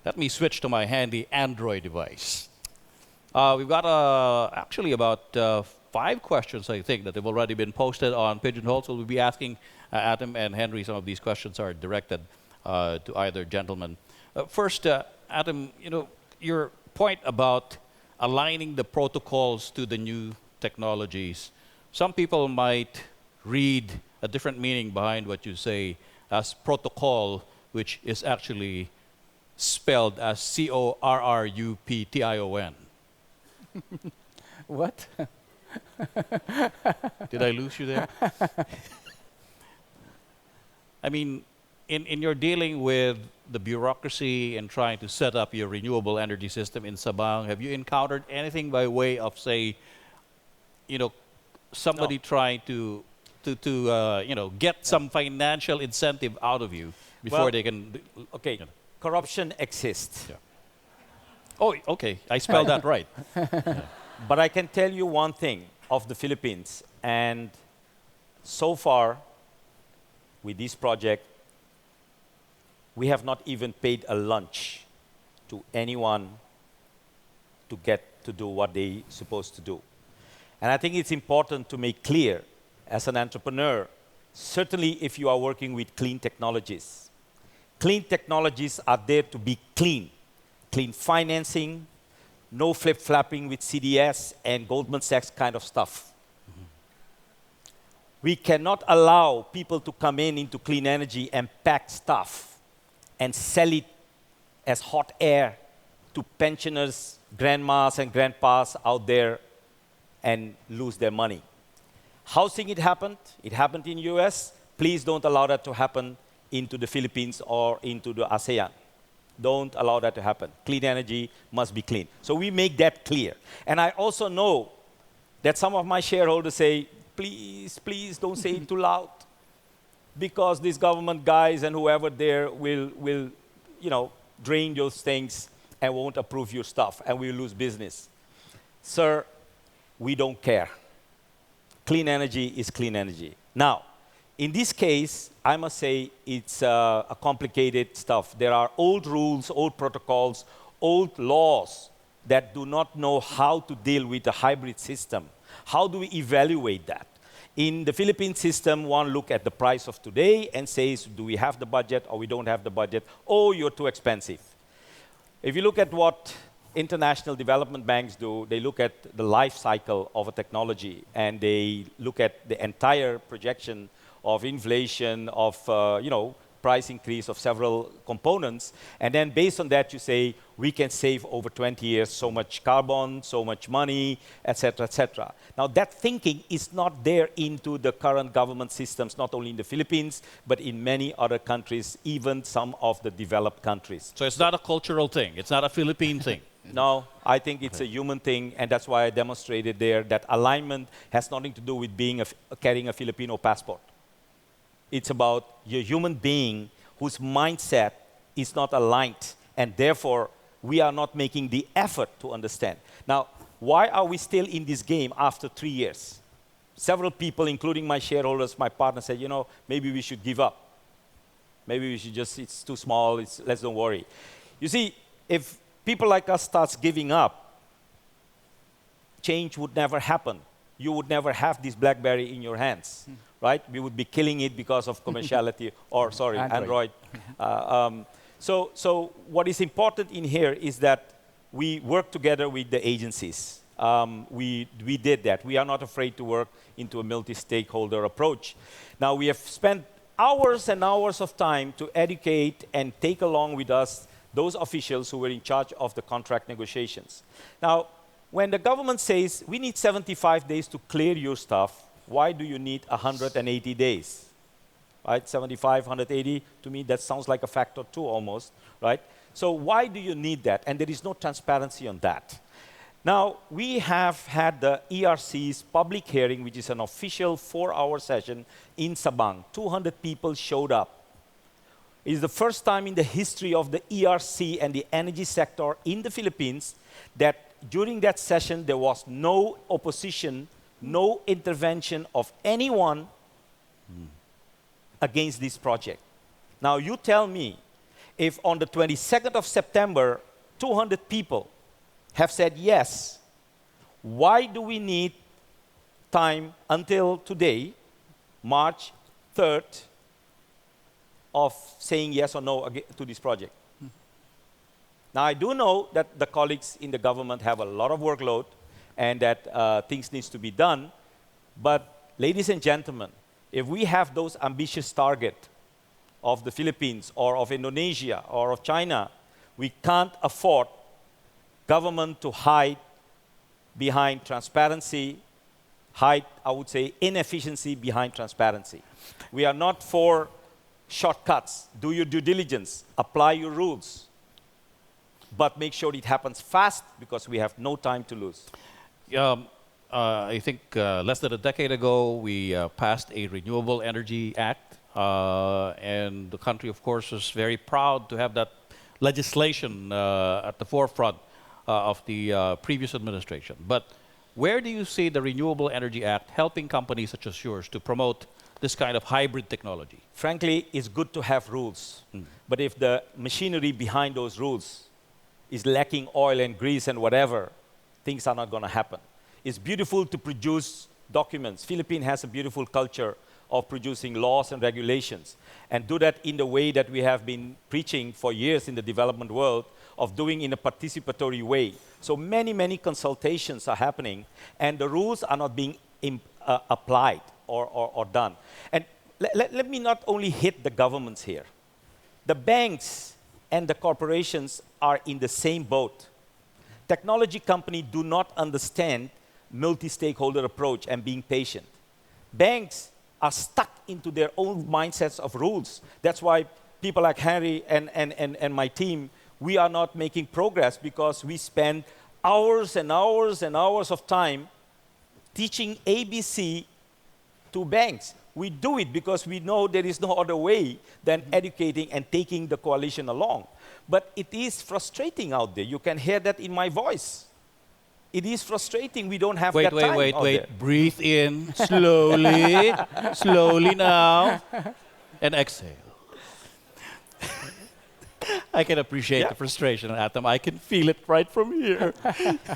Let me switch to my handy Android device. We've got actually about 5 questions, I think, that have already been posted on Pigeonhole. So we'll be asking Adam and Henry. Some of these questions are directed to either gentleman. First, Adam, your point about aligning the protocols to the new technologies. Some people might read a different meaning behind what you say as protocol, which is actually spelled as CORRUPTION. What? Did I lose you there? I mean, in your dealing with the bureaucracy and trying to set up your renewable energy system in Sabang, have you encountered anything by way of, say, somebody trying to get some financial incentive out of you before they can? Okay, corruption exists. Yeah. Oh, okay. I spelled that right. But I can tell you one thing of the Philippines, and so far with this project, we have not even paid a lunch to anyone to get to do what they supposed to do. And I think it's important to make clear, as an entrepreneur, certainly if you are working with clean technologies are there to be clean. Clean financing, no flip-flapping with CDS and Goldman Sachs kind of stuff. We cannot allow people to come into clean energy and pack stuff and sell it as hot air to pensioners, grandmas and grandpas out there and lose their money. Housing, it happened in US. Please don't allow that to happen into the Philippines or into the ASEAN. Don't allow that to happen. Clean energy must be clean. So we make that clear. And I also know that some of my shareholders say, please, please don't say it too loud, because these government guys and whoever there will drain those things and won't approve your stuff and we'll lose business. Sir, we don't care. Clean energy is clean energy. Now, in this case, I must say it's a complicated stuff. There are old rules, old protocols, old laws that do not know how to deal with a hybrid system. How do we evaluate that? In the Philippine system, one look at the price of today and says, do we have the budget or we don't have the budget? Oh, you're too expensive. If you look at what international development banks do, they look at the life cycle of a technology and they look at the entire projection of inflation, of price increase of several components, and then based on that you say we can save over 20 years so much carbon, so much money, etc., etc. Now that thinking is not there into the current government systems, not only in the Philippines, but in many other countries, even some of the developed countries. So it's not a cultural thing. It's not a Philippine thing. No, I think it's a human thing, and that's why I demonstrated there that alignment has nothing to do with carrying a Filipino passport. It's about your human being whose mindset is not aligned, and therefore we are not making the effort to understand. Now, why are we still in this game after 3 years? Several people, including my shareholders, my partners, said, maybe we should give up. Maybe we should it's too small, let's don't worry. You see, if people like us starts giving up, change would never happen. You would never have this BlackBerry in your hands, right? We would be killing it because of commerciality, or sorry, Android. So what is important in here is that we work together with the agencies. We did that. We are not afraid to work into a multi-stakeholder approach. Now, we have spent hours and hours of time to educate and take along with us those officials who were in charge of the contract negotiations. Now, when the government says, we need 75 days to clear your stuff, why do you need 180 days? Right? 75, 180, to me, that sounds like a factor 2 almost, right? So why do you need that? And there is no transparency on that. Now, we have had the ERC's public hearing, which is an official 4-hour session in Sabang. 200 people showed up. It is the first time in the history of the ERC and the energy sector in the Philippines that during that session there was no opposition, no intervention of anyone against this project. Now, you tell me, if on the 22nd of September, 200 people have said yes, why do we need time until today, March 3rd, of saying yes or no to this project? Now, I do know that the colleagues in the government have a lot of workload and that things need to be done. But, ladies and gentlemen, if we have those ambitious targets of the Philippines or of Indonesia or of China, we can't afford government to hide behind transparency, hide, I would say, inefficiency behind transparency. We are not for shortcuts. Do your due diligence, apply your rules, but make sure it happens fast because we have no time to lose. I think less than a decade ago, we passed a Renewable Energy Act, and the country, of course, was very proud to have that legislation at the forefront of the previous administration. But where do you see the Renewable Energy Act helping companies such as yours to promote this kind of hybrid technology? Frankly, it's good to have rules. But if the machinery behind those rules is lacking oil and grease and whatever, things are not going to happen. It's beautiful to produce documents. Philippines has a beautiful culture of producing laws and regulations, and do that in the way that we have been preaching for years in the development world, of doing in a participatory way. So many consultations are happening, and the rules are not being applied or done. And let me not only hit the governments here. The banks and the corporations are in the same boat. Technology companies do not understand multi-stakeholder approach and being patient. Banks are stuck into their own mindsets of rules. That's why people like Henry and my team, we are not making progress because we spend hours and hours and hours of time teaching ABC to banks. We do it because we know there is no other way than educating and taking the coalition along. But it is frustrating out there. You can hear that in my voice. It is frustrating. We don't have that time. Wait. Breathe in slowly, slowly now, and exhale. I can appreciate the frustration, Atom. I can feel it right from here.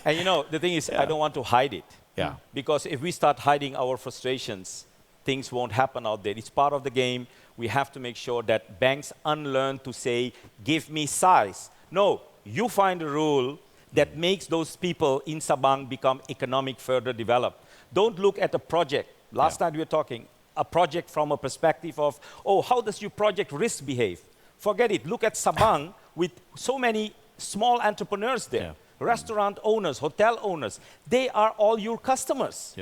And you know, the thing is, I don't want to hide it. Yeah. Because if we start hiding our frustrations, things won't happen out there. It's part of the game. We have to make sure that banks unlearn to say, give me size. No, you find a rule that makes those people in Sabang become economic further developed. Don't look at a project. Last night we were talking, a project from a perspective of, oh, how does your project risk behave? Forget it. Look at Sabang with so many small entrepreneurs there. Restaurant owners, hotel owners. They are all your customers.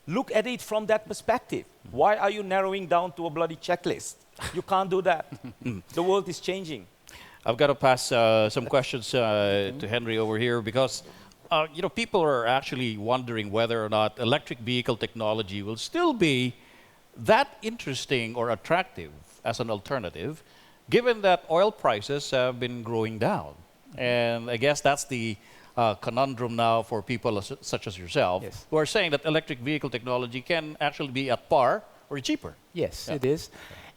Look at it from that perspective. Why are you narrowing down to a bloody checklist? You can't do that. The world is changing. I've got to pass some questions to Henry over here because people are actually wondering whether or not electric vehicle technology will still be that interesting or attractive as an alternative, given that oil prices have been growing down. And I guess that's the conundrum now for people such as yourself, who are saying that electric vehicle technology can actually be at par or cheaper. Yes, it is.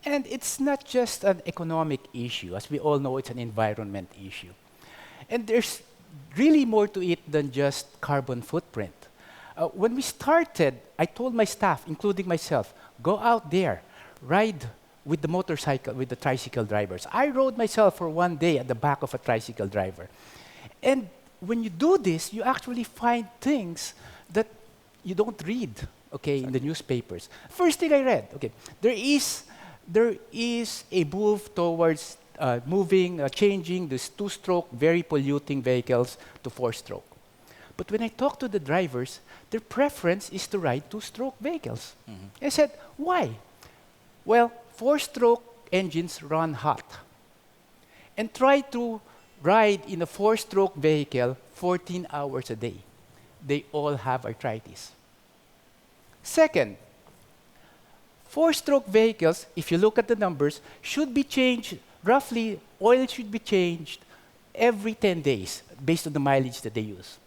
And it's not just an economic issue. As we all know, it's an environment issue. And there's really more to it than just carbon footprint. When we started, I told my staff, including myself, go out there, ride with the motorcycle, with the tricycle drivers. I rode myself for one day at the back of a tricycle driver. And when you do this, you actually find things that you don't read, in the newspapers. First thing I read, there is a move towards changing these two-stroke, very polluting vehicles to four-stroke. But when I talk to the drivers, their preference is to ride two-stroke vehicles. I said, why? Well, four-stroke engines run hot. And try to ride in a four-stroke vehicle 14 hours a day. they all have arthritis. Second, four-stroke vehicles, if you look at the numbers, should be changed, roughly, oil should be changed every 10 days based on the mileage that they use.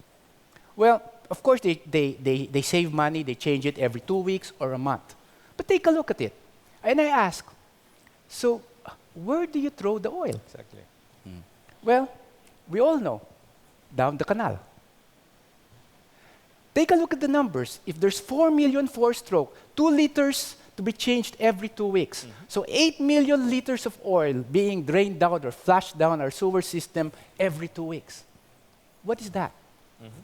Well, of course, they save money, they change it every 2 weeks or a month. But take a look at it. And I ask, so where do you throw the oil? Exactly. Well, we all know, down the canal. Take a look at the numbers. If there's 4 million four-stroke, 2 liters to be changed every 2 weeks. So 8 million liters of oil being drained out or flushed down our sewer system every 2 weeks. What is that?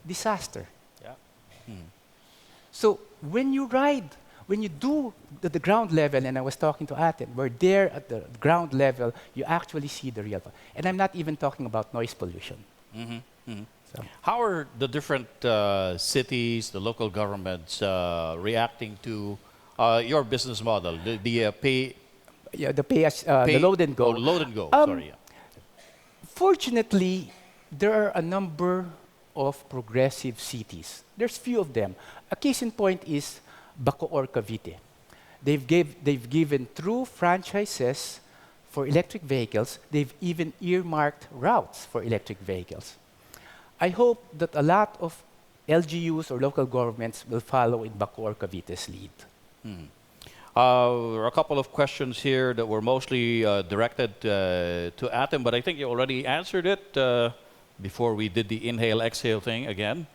Disaster. Yeah. So when you do the ground level, and I was talking to Aten, we're there at the ground level, you actually see the real. And I'm not even talking about noise pollution. So. How are the different cities, the local governments reacting to your business model, the pay? Yeah, the load and go. Oh, load and go. Sorry. Yeah. Fortunately, there are a number of progressive cities. There's few of them. A case in point is Bacoor, Cavite. They've given true franchises for electric vehicles. They've even earmarked routes for electric vehicles. I hope that a lot of LGUs or local governments will follow in Bacoor, Cavite's lead. There are a couple of questions here that were mostly directed to Atem, but I think you already answered it before we did the inhale-exhale thing again,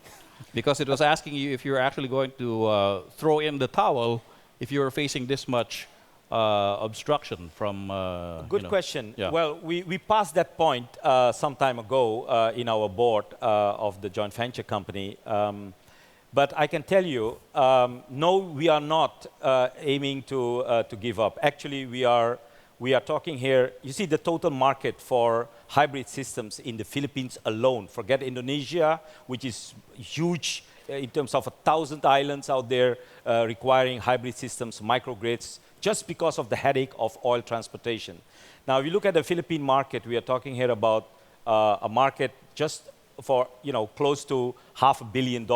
because it was asking you if you're actually going to throw in the towel if you're facing this much obstruction from... Good question. Yeah. Well, we passed that point some time ago in our board of the joint venture company. But I can tell you, no, we are not aiming to give up. Actually, we are talking here, you see the total market for hybrid systems in the Philippines alone. Forget Indonesia, which is huge in terms of 1,000 islands out there requiring hybrid systems, microgrids, just because of the headache of oil transportation. Now, if you look at the Philippine market, we are talking here about a market just for, close to $500 million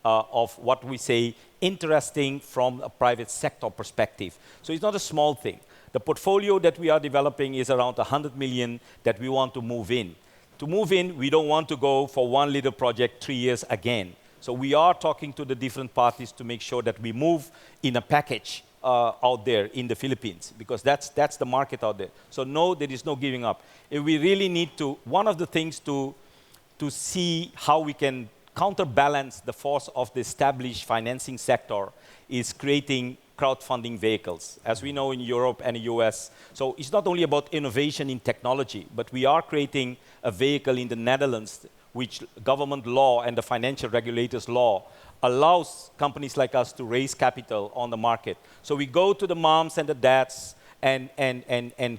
of what we say interesting from a private sector perspective. So it's not a small thing. The portfolio that we are developing is around 100 million that we want to move in. To move in, we don't want to go for one little project 3 years again. So we are talking to the different parties to make sure that we move in a package out there in the Philippines, because that's the market out there. So no, there is no giving up. If we really need to, one of the things to see how we can counterbalance the force of the established financing sector is creating crowdfunding vehicles, as we know in Europe and the US. So it's not only about innovation in technology, but we are creating a vehicle in the Netherlands which government law and the financial regulators law allows companies like us to raise capital on the market. So we go to the moms and the dads and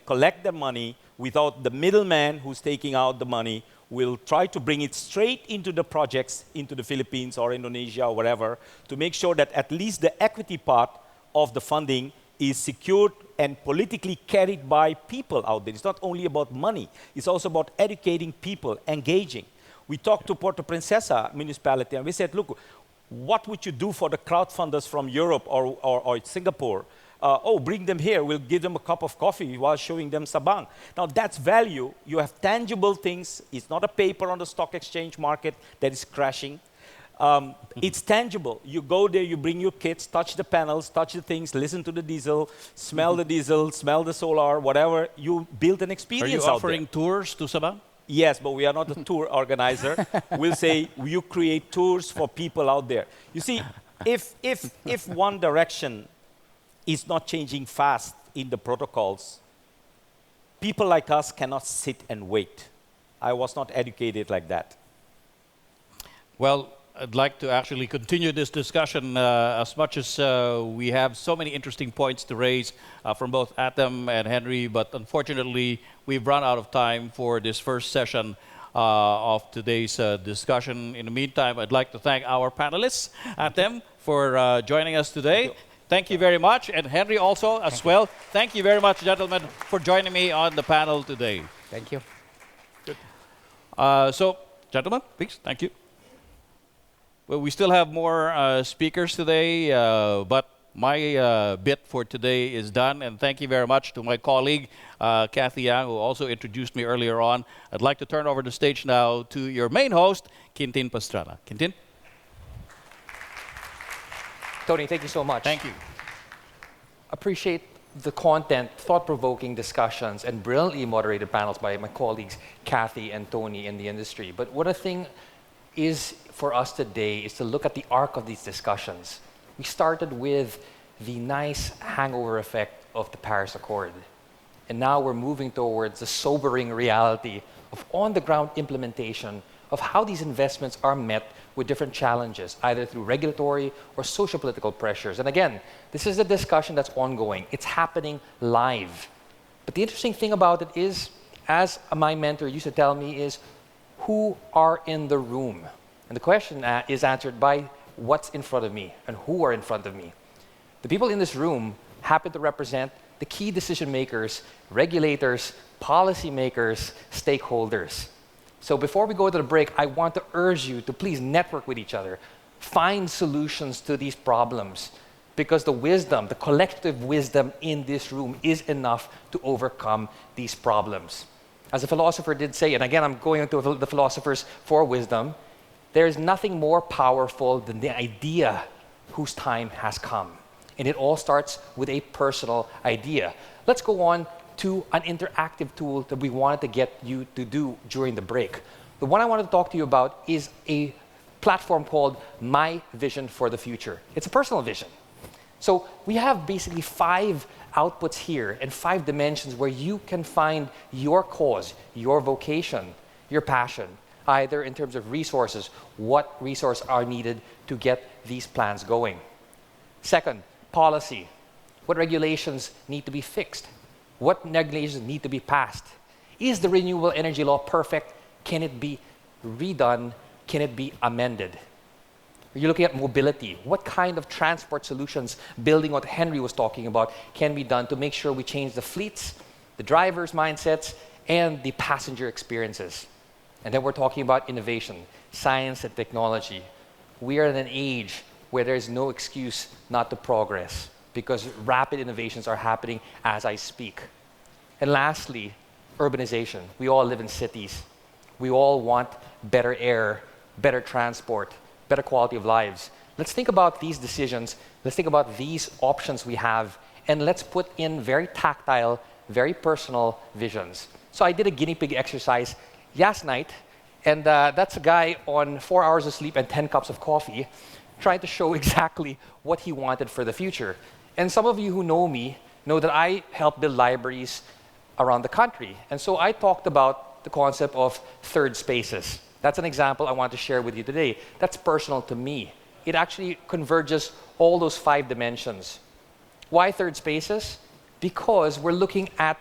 collect the money without the middleman who's taking out the money. We'll try to bring it straight into the projects, into the Philippines or Indonesia or wherever, to make sure that at least the equity part of the funding is secured and politically carried by people out there. It's not only about money, it's also about educating people, engaging. We talked to Puerto Princesa municipality and we said, look, what would you do for the crowdfunders from Europe or Singapore? Bring them here, we'll give them a cup of coffee while showing them Sabang. Now that's value. You have tangible things. It's not a paper on the stock exchange market that is crashing. It's tangible. You go there, you bring your kids, touch the panels, touch the things, listen to the diesel, smell the diesel, smell the solar, whatever. You build an experience out there. Are you offering tours to Sabang? Yes, but we are not a tour organizer. We'll say you create tours for people out there. You see, if one direction is not changing fast in the protocols, people like us cannot sit and wait. I was not educated like that. Well, I'd like to actually continue this discussion as much as we have so many interesting points to raise from both Atem and Henry, but unfortunately, we've run out of time for this first session of today's discussion. In the meantime, I'd like to thank our panelists, Atem, for joining us today. Thank you very much, and Henry also as well. Thank you very much, gentlemen, for joining me on the panel today. Thank you. Good. So, gentlemen, please, thank you. Well, we still have more speakers today, but my bit for today is done. And thank you very much to my colleague, Kathy Yang, who also introduced me earlier on. I'd like to turn over the stage now to your main host, Quintin Pastrana. Quintin? Tony, thank you so much. Thank you. Appreciate the content, thought-provoking discussions, and brilliantly moderated panels by my colleagues, Kathy and Tony in the industry. But what a thing is for us today is to look at the arc of these discussions. We started with the nice hangover effect of the Paris Accord. And now we're moving towards the sobering reality of on-the-ground implementation of how these investments are met with different challenges, either through regulatory or social political pressures. And again, this is a discussion that's ongoing. It's happening live. But the interesting thing about it is, as my mentor used to tell me, is who are in the room? And the question is answered by what's in front of me and who are in front of me. The people in this room happen to represent the key decision makers, regulators, policymakers, stakeholders. So before we go to the break, I want to urge you to please network with each other. Find solutions to these problems, because the wisdom, the collective wisdom in this room is enough to overcome these problems. As a philosopher did say, and again I'm going into the philosophers for wisdom, there is nothing more powerful than the idea whose time has come. And it all starts with a personal idea. Let's go on to an interactive tool that we wanted to get you to do during the break. The one I wanted to talk to you about is a platform called My Vision for the Future. It's a personal vision. So we have basically 5 outputs here and 5 dimensions where you can find your cause, your vocation, your passion, either in terms of resources, what resources are needed to get these plans going. Second, policy. What regulations need to be fixed? What regulations need to be passed? Is the renewable energy law perfect? Can it be redone? Can it be amended? You're looking at mobility. What kind of transport solutions, building what Henry was talking about, can be done to make sure we change the fleets, the drivers' mindsets, and the passenger experiences? And then we're talking about innovation, science and technology. We are in an age where there's no excuse not to progress, because rapid innovations are happening as I speak. And lastly, urbanization. We all live in cities. We all want better air, better transport, better quality of lives. Let's think about these decisions. Let's think about these options we have, and let's put in very tactile, very personal visions. So I did a guinea pig exercise last night, and that's a guy on 4 hours of sleep and 10 cups of coffee, trying to show exactly what he wanted for the future. And some of you who know me know that I help build libraries around the country. And so I talked about the concept of third spaces. That's an example I want to share with you today. That's personal to me. It actually converges all those 5 dimensions. Why third spaces? Because we're looking at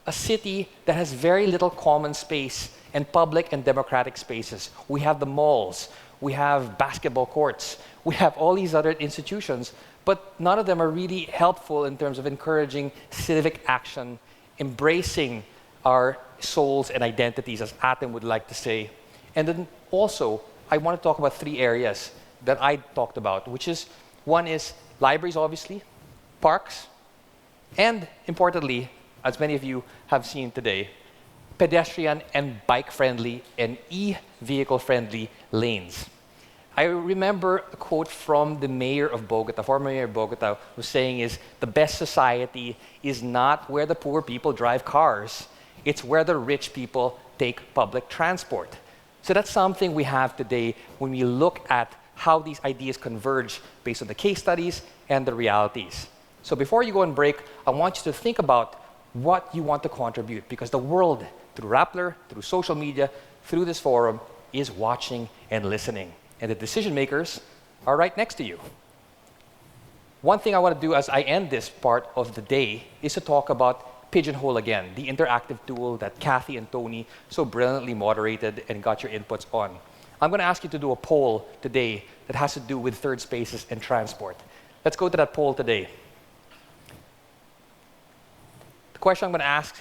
a city that has very little common space and public and democratic spaces. We have the malls, we have basketball courts, we have all these other institutions, but none of them are really helpful in terms of encouraging civic action, embracing our souls and identities, as Atem would like to say. And then also, I want to talk about 3 areas that I talked about, which is, one is libraries, obviously, parks, and importantly, as many of you have seen today, pedestrian and bike-friendly and e-vehicle-friendly lanes. I remember a quote from the mayor of Bogota, former mayor of Bogota, who's saying is, the best society is not where the poor people drive cars, it's where the rich people take public transport. So that's something we have today when we look at how these ideas converge based on the case studies and the realities. So before you go on break, I want you to think about what you want to contribute, because the world, through Rappler, through social media, through this forum, is watching and listening. And the decision makers are right next to you. One thing I want to do as I end this part of the day is to talk about Pigeonhole again, the interactive tool that Kathy and Tony so brilliantly moderated and got your inputs on. I'm going to ask you to do a poll today that has to do with third spaces and transport. Let's go to that poll today. The question I'm going to ask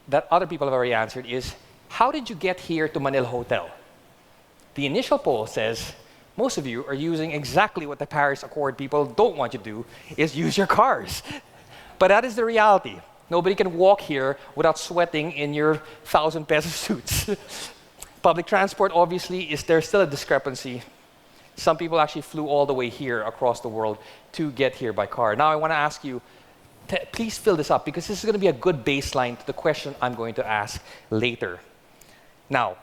that other people have already answered is, how did you get here to Manila Hotel? The initial poll says, most of you are using exactly what the Paris Accord people don't want you to do, is use your cars. But that is the reality. Nobody can walk here without sweating in your 1,000 peso suits. Public transport, obviously, there's still a discrepancy. Some people actually flew all the way here across the world to get here by car. Now I want to ask you, please fill this up, because this is going to be a good baseline to the question I'm going to ask later. Now,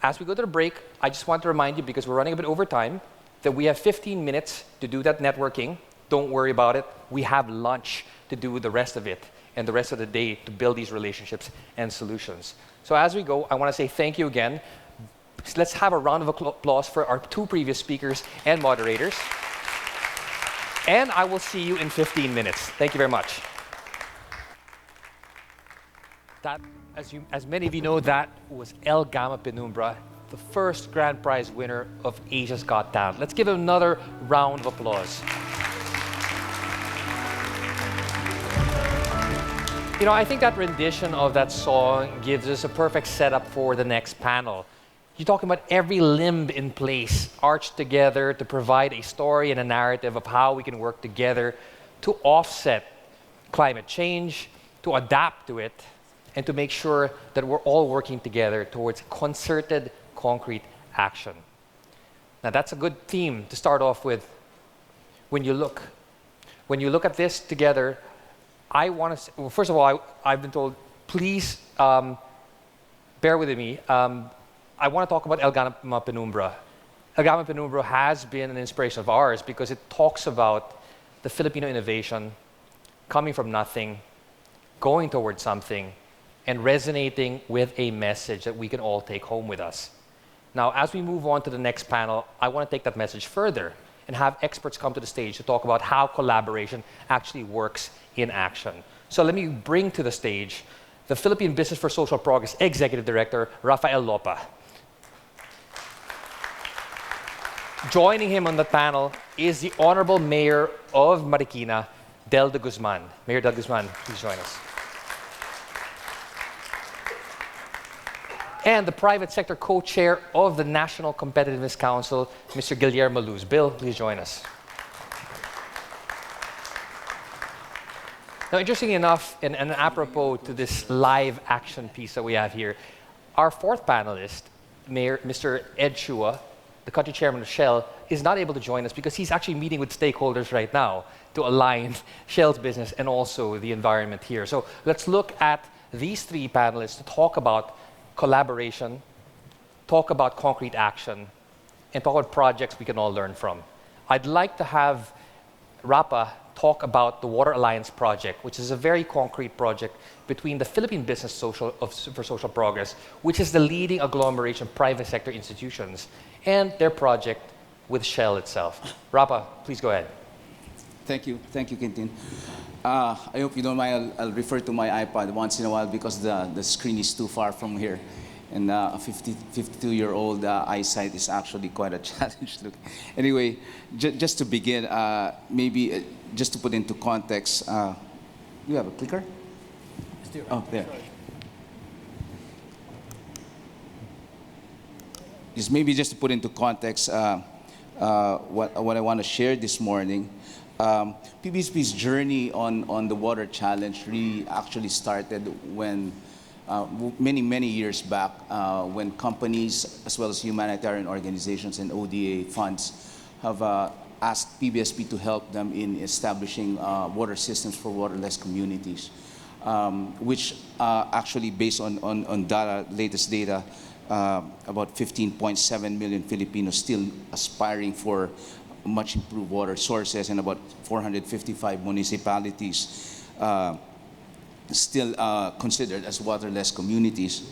as we go to the break, I just want to remind you, because we're running a bit over time, that we have 15 minutes to do that networking. Don't worry about it. We have lunch to do the rest of it and the rest of the day to build these relationships and solutions. So as we go, I want to say thank you again. Let's have a round of applause for our two previous speakers and moderators. And I will see you in 15 minutes. Thank you very much. That, as many of you know, that was El Gama Penumbra, the first grand prize winner of Asia's Got Talent. Let's give him another round of applause. You know, I think that rendition of that song gives us a perfect setup for the next panel. You're talking about every limb in place, arched together to provide a story and a narrative of how we can work together to offset climate change, to adapt to it, and to make sure that we're all working together towards concerted, concrete action. Now, that's a good theme to start off with. When you look at this together, I want to, well, first of all, I've been told, please bear with me. I want to talk about El Gama Penumbra. El Gama Penumbra has been an inspiration of ours because it talks about the Filipino innovation coming from nothing, going towards something, and resonating with a message that we can all take home with us. Now, as we move on to the next panel, I want to take that message further and have experts come to the stage to talk about how collaboration actually works in action. So let me bring to the stage the Philippine Business for Social Progress Executive Director, Rafael Lopa. Joining him on the panel is the Honorable Mayor of Marikina, Del de Guzman. Mayor Del Guzman, please join us. And the private sector co-chair of the National Competitiveness Council, Mr. Guillermo Luz. Bill, please join us. Now, interestingly enough, and apropos to this live action piece that we have here, our fourth panelist, Mr. Ed Chua, the country chairman of Shell, is not able to join us because he's actually meeting with stakeholders right now to align Shell's business and also the environment here. So let's look at these three panelists to talk about collaboration, talk about concrete action, and talk about projects we can all learn from. I'd like to have Rapa talk about the Water Alliance project, which is a very concrete project between the Philippine Business for Social Progress, which is the leading agglomeration of private sector institutions, and their project with Shell itself. Rapa, please go ahead. Thank you, Quintin. I hope you don't mind, I'll refer to my iPad once in a while because the screen is too far from here. And a 52-year-old eyesight is actually quite a challenge. Look. Anyway, just to begin, maybe just to put into context, you have a clicker? Oh, there. Just to put into context what I want to share this morning. PBSP's journey on the water challenge really actually started when many years back when companies as well as humanitarian organizations and ODA funds have asked PBSP to help them in establishing water systems for waterless communities, which actually based on data, latest data, about 15.7 million Filipinos still aspiring for much improved water sources, and about 455 municipalities still considered as waterless communities.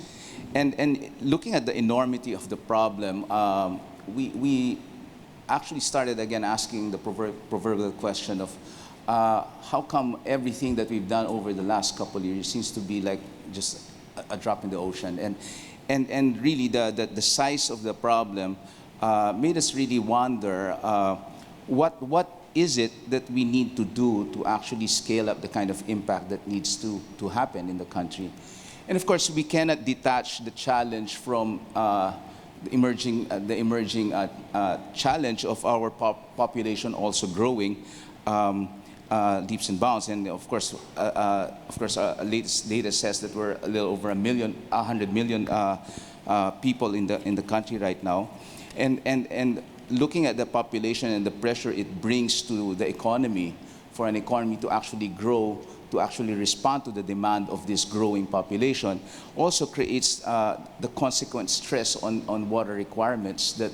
And looking at the enormity of the problem, we actually started again asking the proverbial question of how come everything that we've done over the last couple of years seems to be like just a drop in the ocean. And really the size of the problem made us really wonder what is it that we need to do to actually scale up the kind of impact that needs to happen in the country. And of course, we cannot detach the challenge from the emerging challenge of our population also growing leaps and bounds. And of course, latest data says that we're a little over 100 million people in the country right now, and looking at the population and the pressure it brings to the economy, for an economy to actually grow, to actually respond to the demand of this growing population, also creates the consequent stress on water requirements to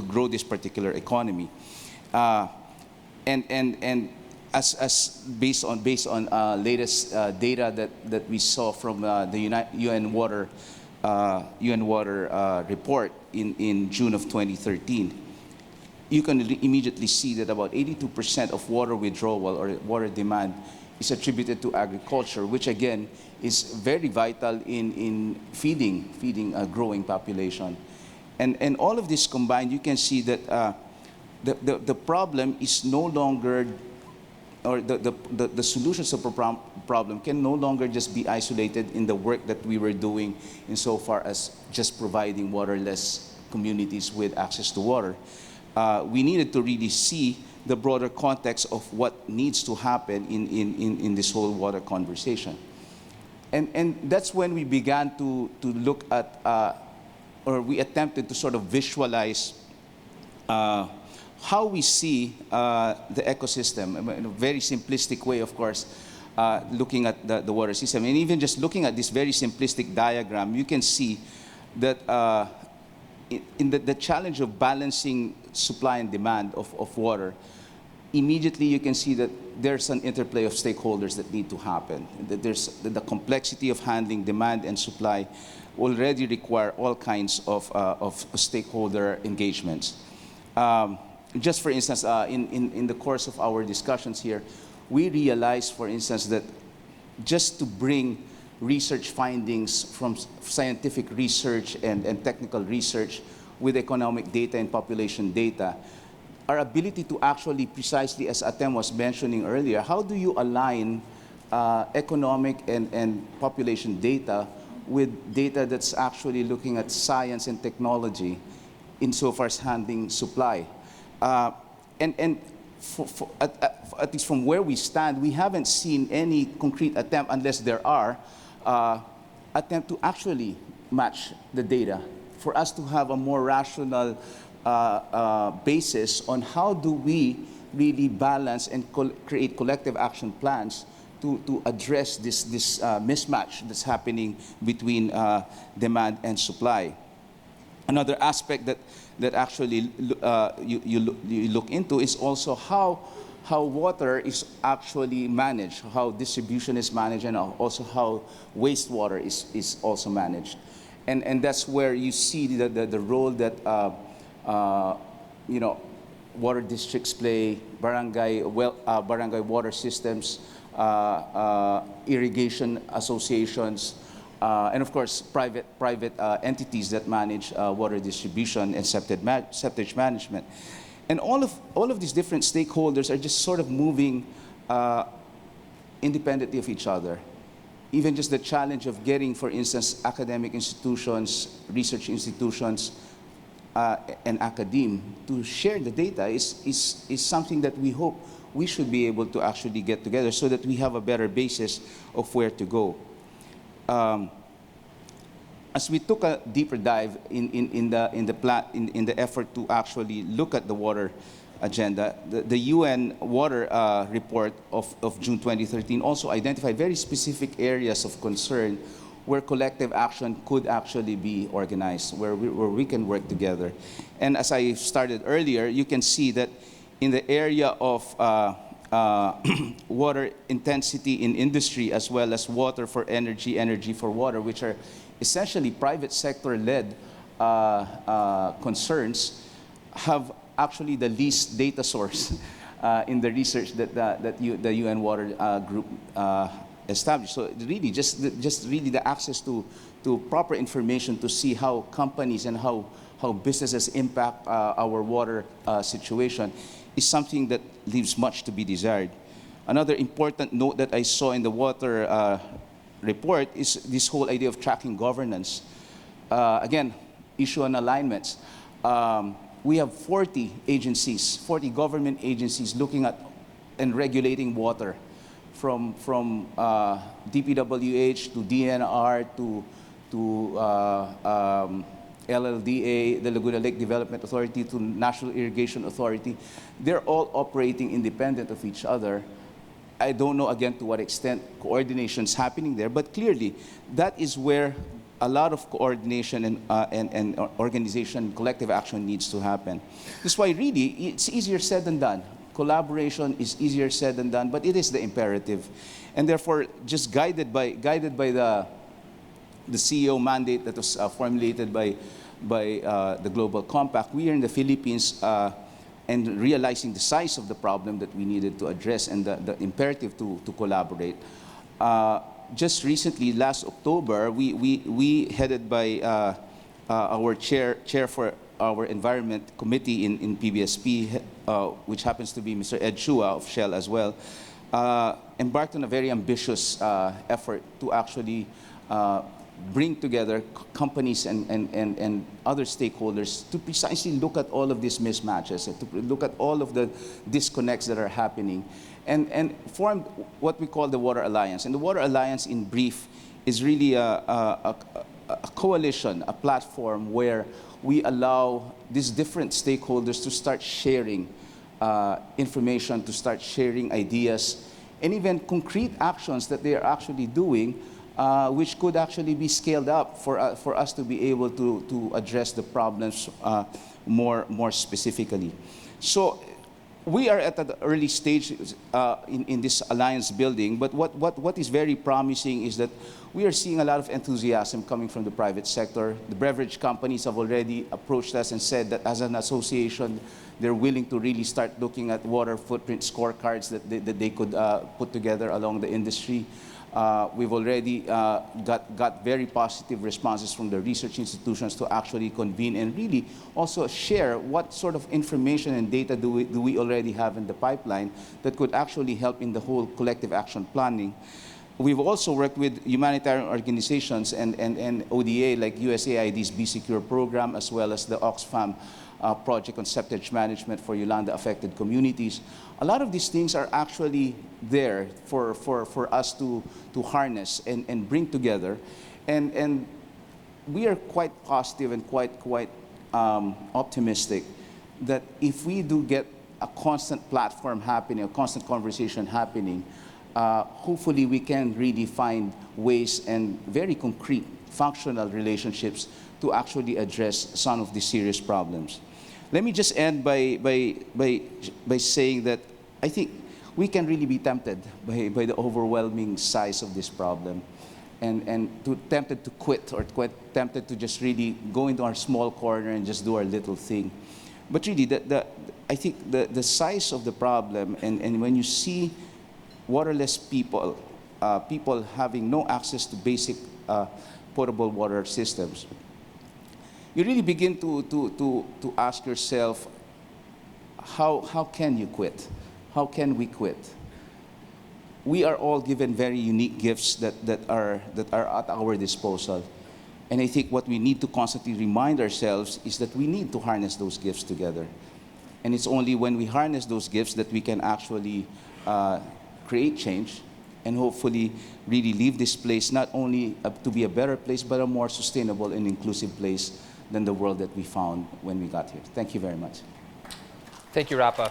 grow this particular economy. And as based on latest data that we saw from the UN Water report in June of 2013, you can immediately see that about 82% of water withdrawal or water demand is attributed to agriculture, which again is very vital in feeding a growing population. And all of this combined, you can see that the problem is no longer, or the solutions to the problem can no longer just be isolated in the work that we were doing insofar as just providing waterless communities with access to water. We needed to really see the broader context of what needs to happen in this whole water conversation. And that's when we began to look at, or we attempted to sort of visualize how we see the ecosystem in a very simplistic way, of course, looking at the water system. And even just looking at this very simplistic diagram, you can see that in the challenge of balancing supply and demand of water, immediately you can see that there's an interplay of stakeholders that need to happen. That there's the complexity of handling demand and supply already require all kinds of stakeholder engagements. Just for instance, in the course of our discussions here, we realized, for instance, that just to bring research findings from scientific research and technical research with economic data and population data, our ability to actually precisely, as Atem was mentioning earlier, how do you align economic and population data with data that's actually looking at science and technology insofar as handling supply? And at least from where we stand, we haven't seen any concrete attempt, unless there are, attempt to actually match the data for us to have a more rational basis on how do we really balance and create collective action plans to address this mismatch that's happening between demand and supply. Another aspect that actually you look into is also how water is actually managed, how distribution is managed, and also how wastewater is also managed. And that's where you see the role that water districts play, barangay water systems, irrigation associations, and of course private entities that manage water distribution and septage management. And all of these different stakeholders are just sort of moving independently of each other. Even just the challenge of getting, for instance, academic institutions, research institutions, and academe to share the data is something that we hope we should be able to actually get together so that we have a better basis of where to go. As we took a deeper dive in the effort to actually look at the water agenda, the UN Water Report of June 2013 also identified very specific areas of concern where collective action could actually be organized, where we can work together. And as I started earlier, you can see that in the area of water intensity in industry, as well as water for energy, energy for water, which are essentially private sector-led concerns, have actually the least data source in the research that the UN Water Group established. So really, just really the access to proper information to see how companies and how businesses impact our water situation is something that leaves much to be desired. Another important note that I saw in the water report is this whole idea of tracking governance. Again, issue on alignments. We have 40 agencies, 40 government agencies looking at and regulating water, from DPWH to DNR to LLDA, the Laguna Lake Development Authority, to National Irrigation Authority. They're all operating independent of each other. I don't know, again, to what extent coordination is happening there, but clearly that is where a lot of coordination and organization, collective action needs to happen. That's why really it's easier said than done. Collaboration is easier said than done, but it is the imperative. And therefore, just guided by the CEO mandate that was formulated by the Global Compact, we here in the Philippines, and realizing the size of the problem that we needed to address and the imperative to collaborate. Just recently, last October, we headed by our chair for our Environment Committee in PBSP, which happens to be Mr. Ed Shua of Shell as well, embarked on a very ambitious effort to actually bring together companies and other stakeholders to precisely look at all of these mismatches, and to look at all of the disconnects that are happening, and formed what we call the Water Alliance. And the Water Alliance, in brief, is really a coalition, a platform where we allow these different stakeholders to start sharing information, to start sharing ideas, and even concrete actions that they are actually doing, which could actually be scaled up for us to be able to address the problems more specifically. So we are at an early stage in this alliance building, but what is very promising is that we are seeing a lot of enthusiasm coming from the private sector. The beverage companies have already approached us and said that as an association, they're willing to really start looking at water footprint scorecards that they could put together along the industry. We've already got very positive responses from the research institutions to actually convene and really also share what sort of information and data do we already have in the pipeline that could actually help in the whole collective action planning. We've also worked with humanitarian organizations and ODA like USAID's Be Secure program, as well as the Oxfam project on septage management for Yolanda-affected communities. A lot of these things are actually there for us to harness and bring together. And we are quite positive and quite optimistic that if we do get a constant platform happening, a constant conversation happening, hopefully we can really find ways and very concrete functional relationships to actually address some of these serious problems. Let me just end by saying that I think we can really be tempted by the overwhelming size of this problem, and tempted to quit, or tempted to just really go into our small corner and just do our little thing. But really, I think the size of the problem, and when you see waterless people, people having no access to basic potable water systems, you really begin to ask yourself, how can you quit? How can we quit? We are all given very unique gifts that are at our disposal. And I think what we need to constantly remind ourselves is that we need to harness those gifts together. And it's only when we harness those gifts that we can actually create change and hopefully really leave this place not only to be a better place, but a more sustainable and inclusive place than the world that we found when we got here. Thank you very much. Thank you, Rapa.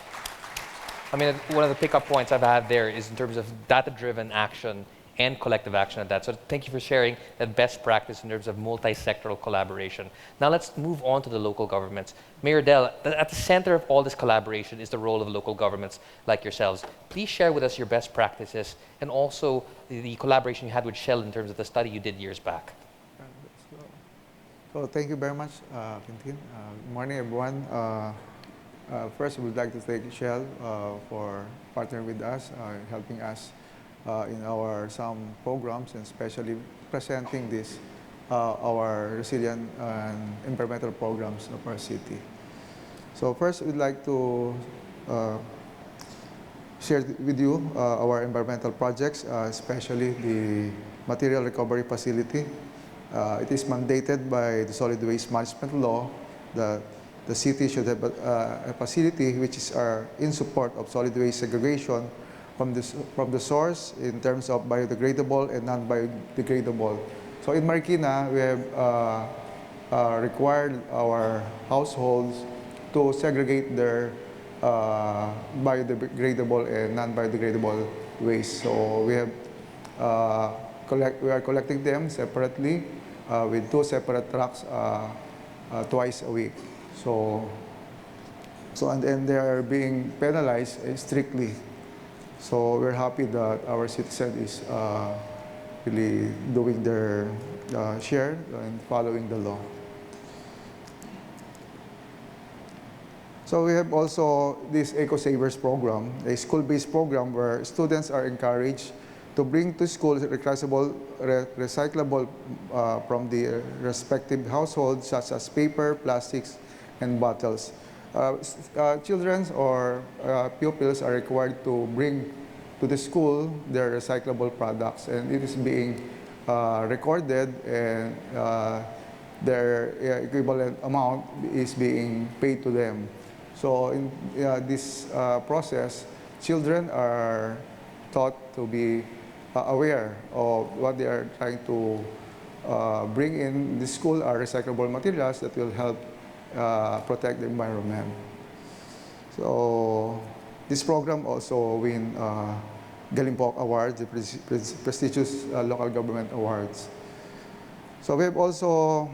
I mean, one of the pickup points I've had there is in terms of data-driven action and collective action at that. So thank you for sharing that best practice in terms of multi-sectoral collaboration. Now let's move on to the local governments. Mayor Del, at the center of all this collaboration is the role of local governments like yourselves. Please share with us your best practices and also the collaboration you had with Shell in terms of the study you did years back. So thank you very much, Quintin. Good morning, everyone. First, we would like to thank Shell for partnering with us, helping us in some programs, and especially presenting this, our resilient and environmental programs of our city. So first, we'd like to share with you our environmental projects, especially the material recovery facility It is mandated by the Solid Waste Management Law that the city should have a facility which is in support of solid waste segregation from the source in terms of biodegradable and non-biodegradable. So in Marikina, we have required our households to segregate their biodegradable and non-biodegradable waste. So we are collecting them separately with 2 separate trucks twice a week. And then they are being penalized strictly. So we're happy that our citizen is really doing their share and following the law. So we have also this Eco Savers program, a school-based program where students are encouraged to bring to school recyclable from the respective households, such as paper, plastics, and bottles. Children or pupils are required to bring to the school their recyclable products, and it is being recorded, and their equivalent amount is being paid to them. So in this process, children are taught to be aware of what they are trying to bring in the school are recyclable materials that will help protect the environment. So this program also win Galimpok Awards, the prestigious local government awards. So we have also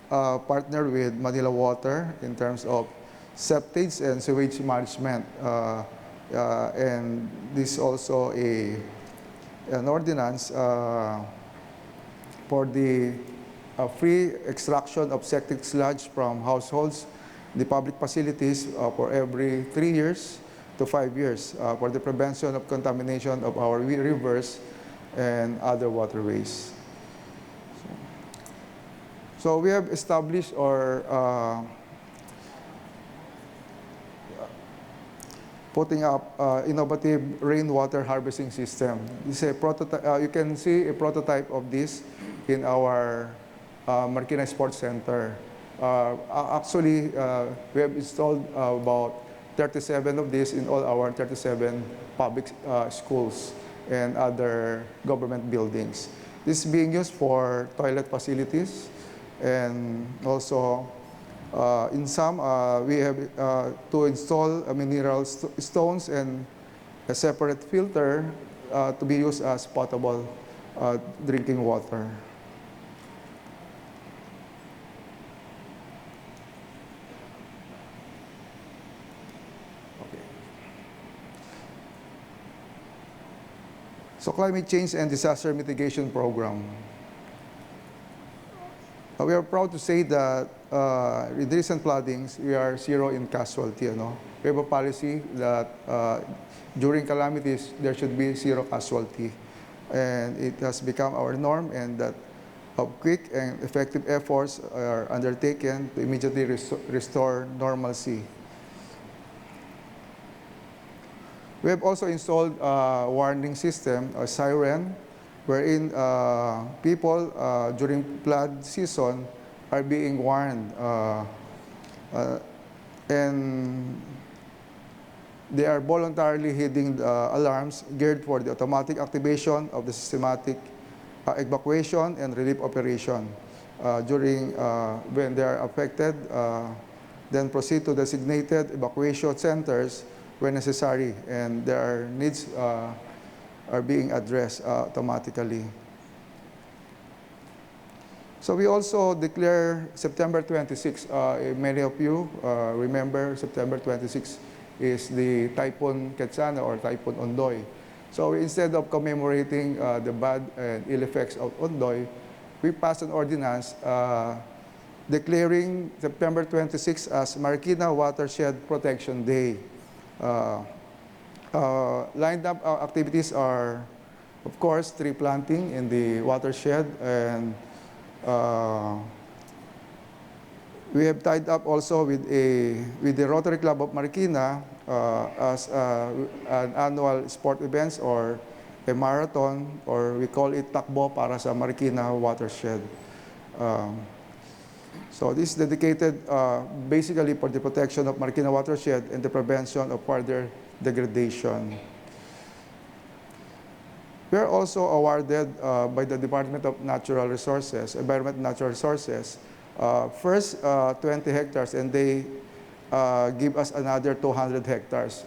partnered with Manila Water in terms of septage and sewage management, and this also an ordinance for the free extraction of septic sludge from households, the public facilities for every 3 years to 5 years for the prevention of contamination of our rivers and other waterways. So we have established or putting up innovative rainwater harvesting system. This is a prototype. You can see a prototype of this in our Marikina Sports Center. Actually, we have installed about 37 of these in all our 37 public schools and other government buildings. This is being used for toilet facilities, and also in some, we have to install mineral stones and a separate filter to be used as potable drinking water. Okay. So climate change and disaster mitigation program. We are proud to say that in recent floodings, we are zero in casualty. We have a policy that during calamities, there should be zero casualty. And it has become our norm, and that quick and effective efforts are undertaken to immediately restore normalcy. We have also installed a warning system, a siren, wherein people during flood season are being warned, and they are voluntarily heeding the alarms geared for the automatic activation of the systematic evacuation and relief operation during when they are affected, then proceed to designated evacuation centers when necessary, and their needs are being addressed automatically. So we also declare September 26. Many of you remember September 26 is the Typhoon Ketsana or Typhoon Ondoy. So instead of commemorating the bad and ill effects of Ondoy, we passed an ordinance declaring September 26 as Marikina Watershed Protection Day. Lined up activities are, of course, tree planting in the watershed, and we have tied up also with the Rotary Club of Marikina as an annual sport events or a marathon, or we call it Takbo para sa Marikina Watershed. Um, so this is dedicated basically for the protection of Marikina watershed and the prevention of further degradation. We are also awarded by the Department of Natural Resources, Environment and Natural Resources, first 20 hectares, and they give us another 200 hectares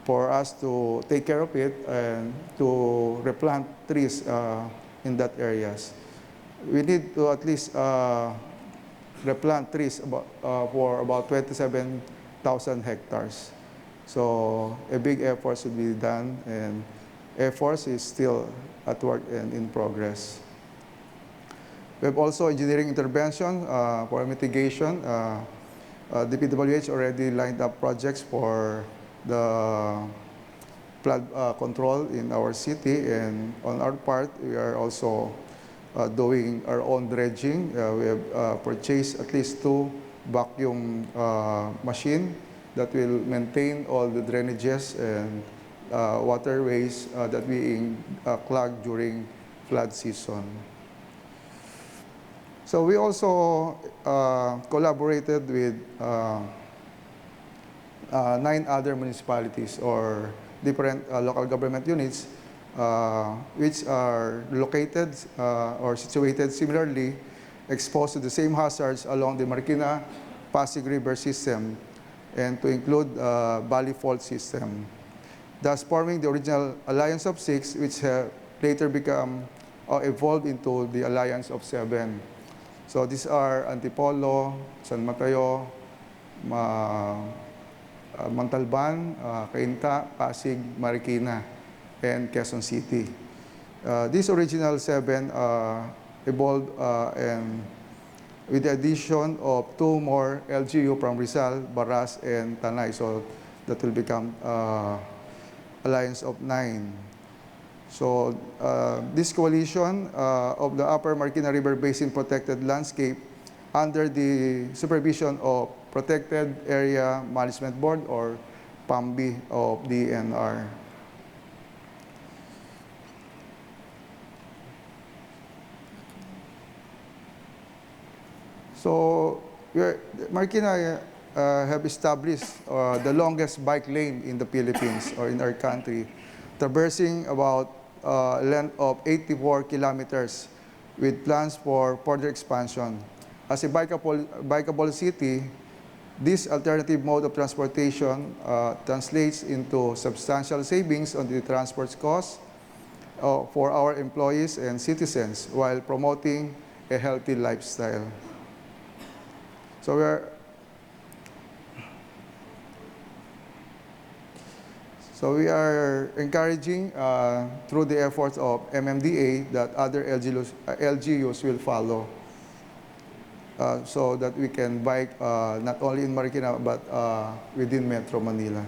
for us to take care of it and to replant trees in that areas. We need to at least replant trees for about 27,000 hectares. So a big effort should be done, and efforts is still at work and in progress. We have also engineering intervention for mitigation. The PWH already lined up projects for the flood control in our city, and on our part, we are also doing our own dredging. We have purchased at least 2 vacuum machines that will maintain all the drainages and waterways that being clogged during flood season. So we also collaborated with 9 other municipalities or different local government units which are located or situated similarly, exposed to the same hazards along the Marikina-Pasig River system, and to include Valley Fault system, thus forming the original Alliance of 6, which later become evolved into the Alliance of 7. So these are Antipolo, San Mateo, Montalban, Cainta, Pasig, Marikina, and Quezon City. These original 7 evolved and with the addition of 2 more LGU from Rizal, Baras, and Tanay. So that will become Alliance of 9. So this coalition of the Upper Marikina River Basin Protected Landscape under the supervision of Protected Area Management Board or PAMB of DNR. So Marikina have established the longest bike lane in the Philippines or in our country, traversing about a length of 84 kilometers with plans for further expansion. As a bikeable city, this alternative mode of transportation translates into substantial savings on the transport costs for our employees and citizens while promoting a healthy lifestyle. So we are encouraging through the efforts of MMDA that other LGUs will follow so that we can bike not only in Marikina but within Metro Manila.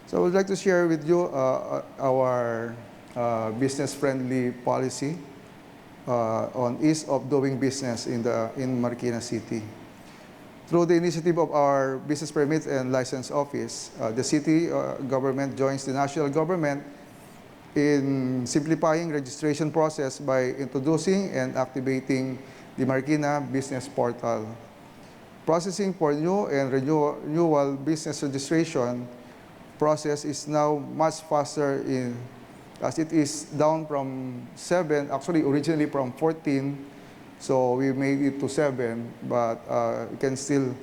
So I would like to share with you our business-friendly policy on ease of doing business in Marikina City. Through the initiative of our Business Permits and License Office, the city government joins the national government in simplifying registration process by introducing and activating the Marikina Business Portal. Processing for new and renewal business registration process is now much faster as it is down from 7, actually originally from 14, so we made it to 7, but we can still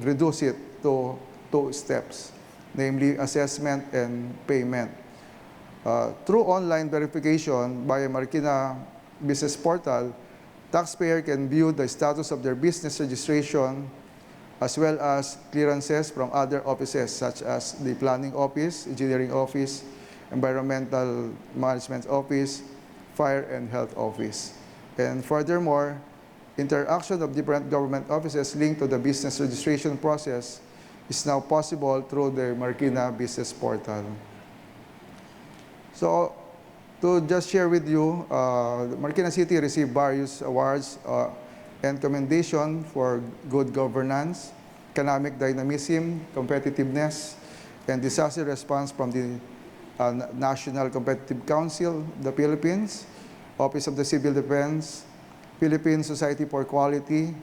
reduce it to 2 steps, namely assessment and payment. Through online verification by a Marikina Business Portal, taxpayer can view the status of their business registration as well as clearances from other offices such as the Planning Office, Engineering Office, Environmental Management Office, Fire and Health Office. And furthermore, interaction of different government offices linked to the business registration process is now possible through the Marikina Business Portal. So, to just share with you, Marikina City received various awards and commendation for good governance, economic dynamism, competitiveness, and disaster response from the National Competitive Council of the Philippines, Office of the Civil Defense, Philippine Society for Quality,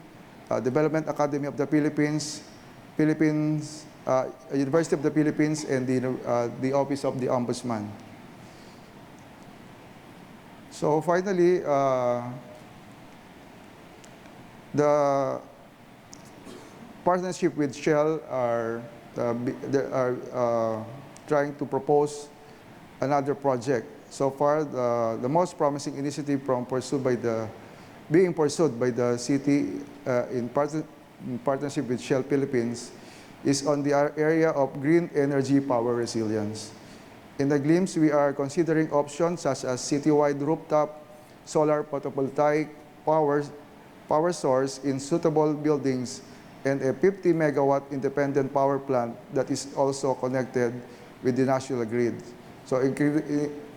Development Academy of the Philippines, University of the Philippines, and the Office of the Ombudsman. So finally, the partnership with Shell are trying to propose another project. So far, the most promising initiative being pursued by the city in partnership with Shell Philippines is on the area of green energy power resilience. In the glimpse, we are considering options such as citywide rooftop solar photovoltaic power source in suitable buildings and a 50 megawatt independent power plant that is also connected with the national grid. So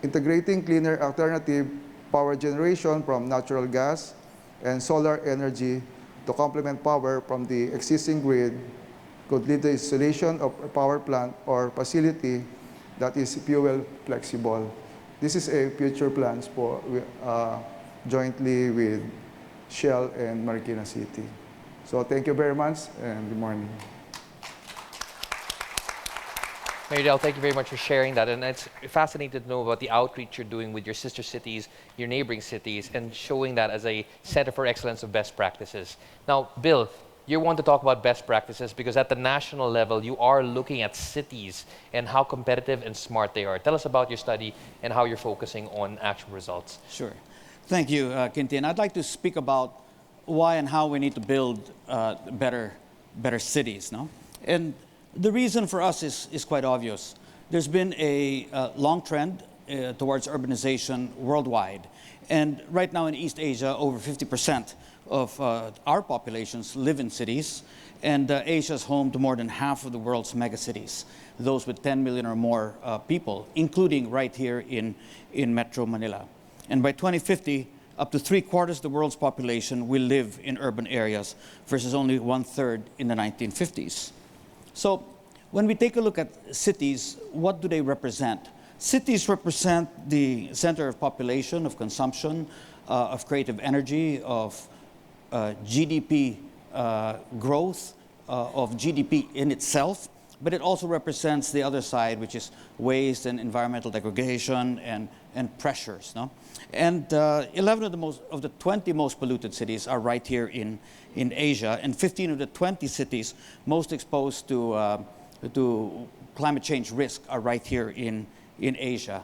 integrating cleaner alternative power generation from natural gas and solar energy to complement power from the existing grid could lead to installation of a power plant or facility that is fuel flexible. This is a future plans for jointly with Shell and Marikina City. So thank you very much and good morning. Mayor Del, thank you very much for sharing that. And it's fascinating to know about the outreach you're doing with your sister cities, your neighboring cities, and showing that as a center for excellence of best practices. Now, Bill, you want to talk about best practices because at the national level, you are looking at cities and how competitive and smart they are. Tell us about your study and how you're focusing on actual results. Sure. Thank you, Quintin. I'd like to speak about why and how we need to build better cities. No? And the reason for us is quite obvious. There's been a long trend towards urbanization worldwide. And right now in East Asia, over 50% of our populations live in cities. And Asia is home to more than half of the world's megacities, those with 10 million or more people, including right here in Metro Manila. And by 2050, up to 3/4 of the world's population will live in urban areas versus only 1/3 in the 1950s. So when we take a look at cities, what do they represent? Cities represent the center of population, of consumption, of creative energy, of GDP growth, of GDP in itself, but it also represents the other side, which is waste and environmental degradation and pressures. No? And 11 of the 20 most polluted cities are right here in Asia, and 15 of the 20 cities most exposed to climate change risk are right here in Asia.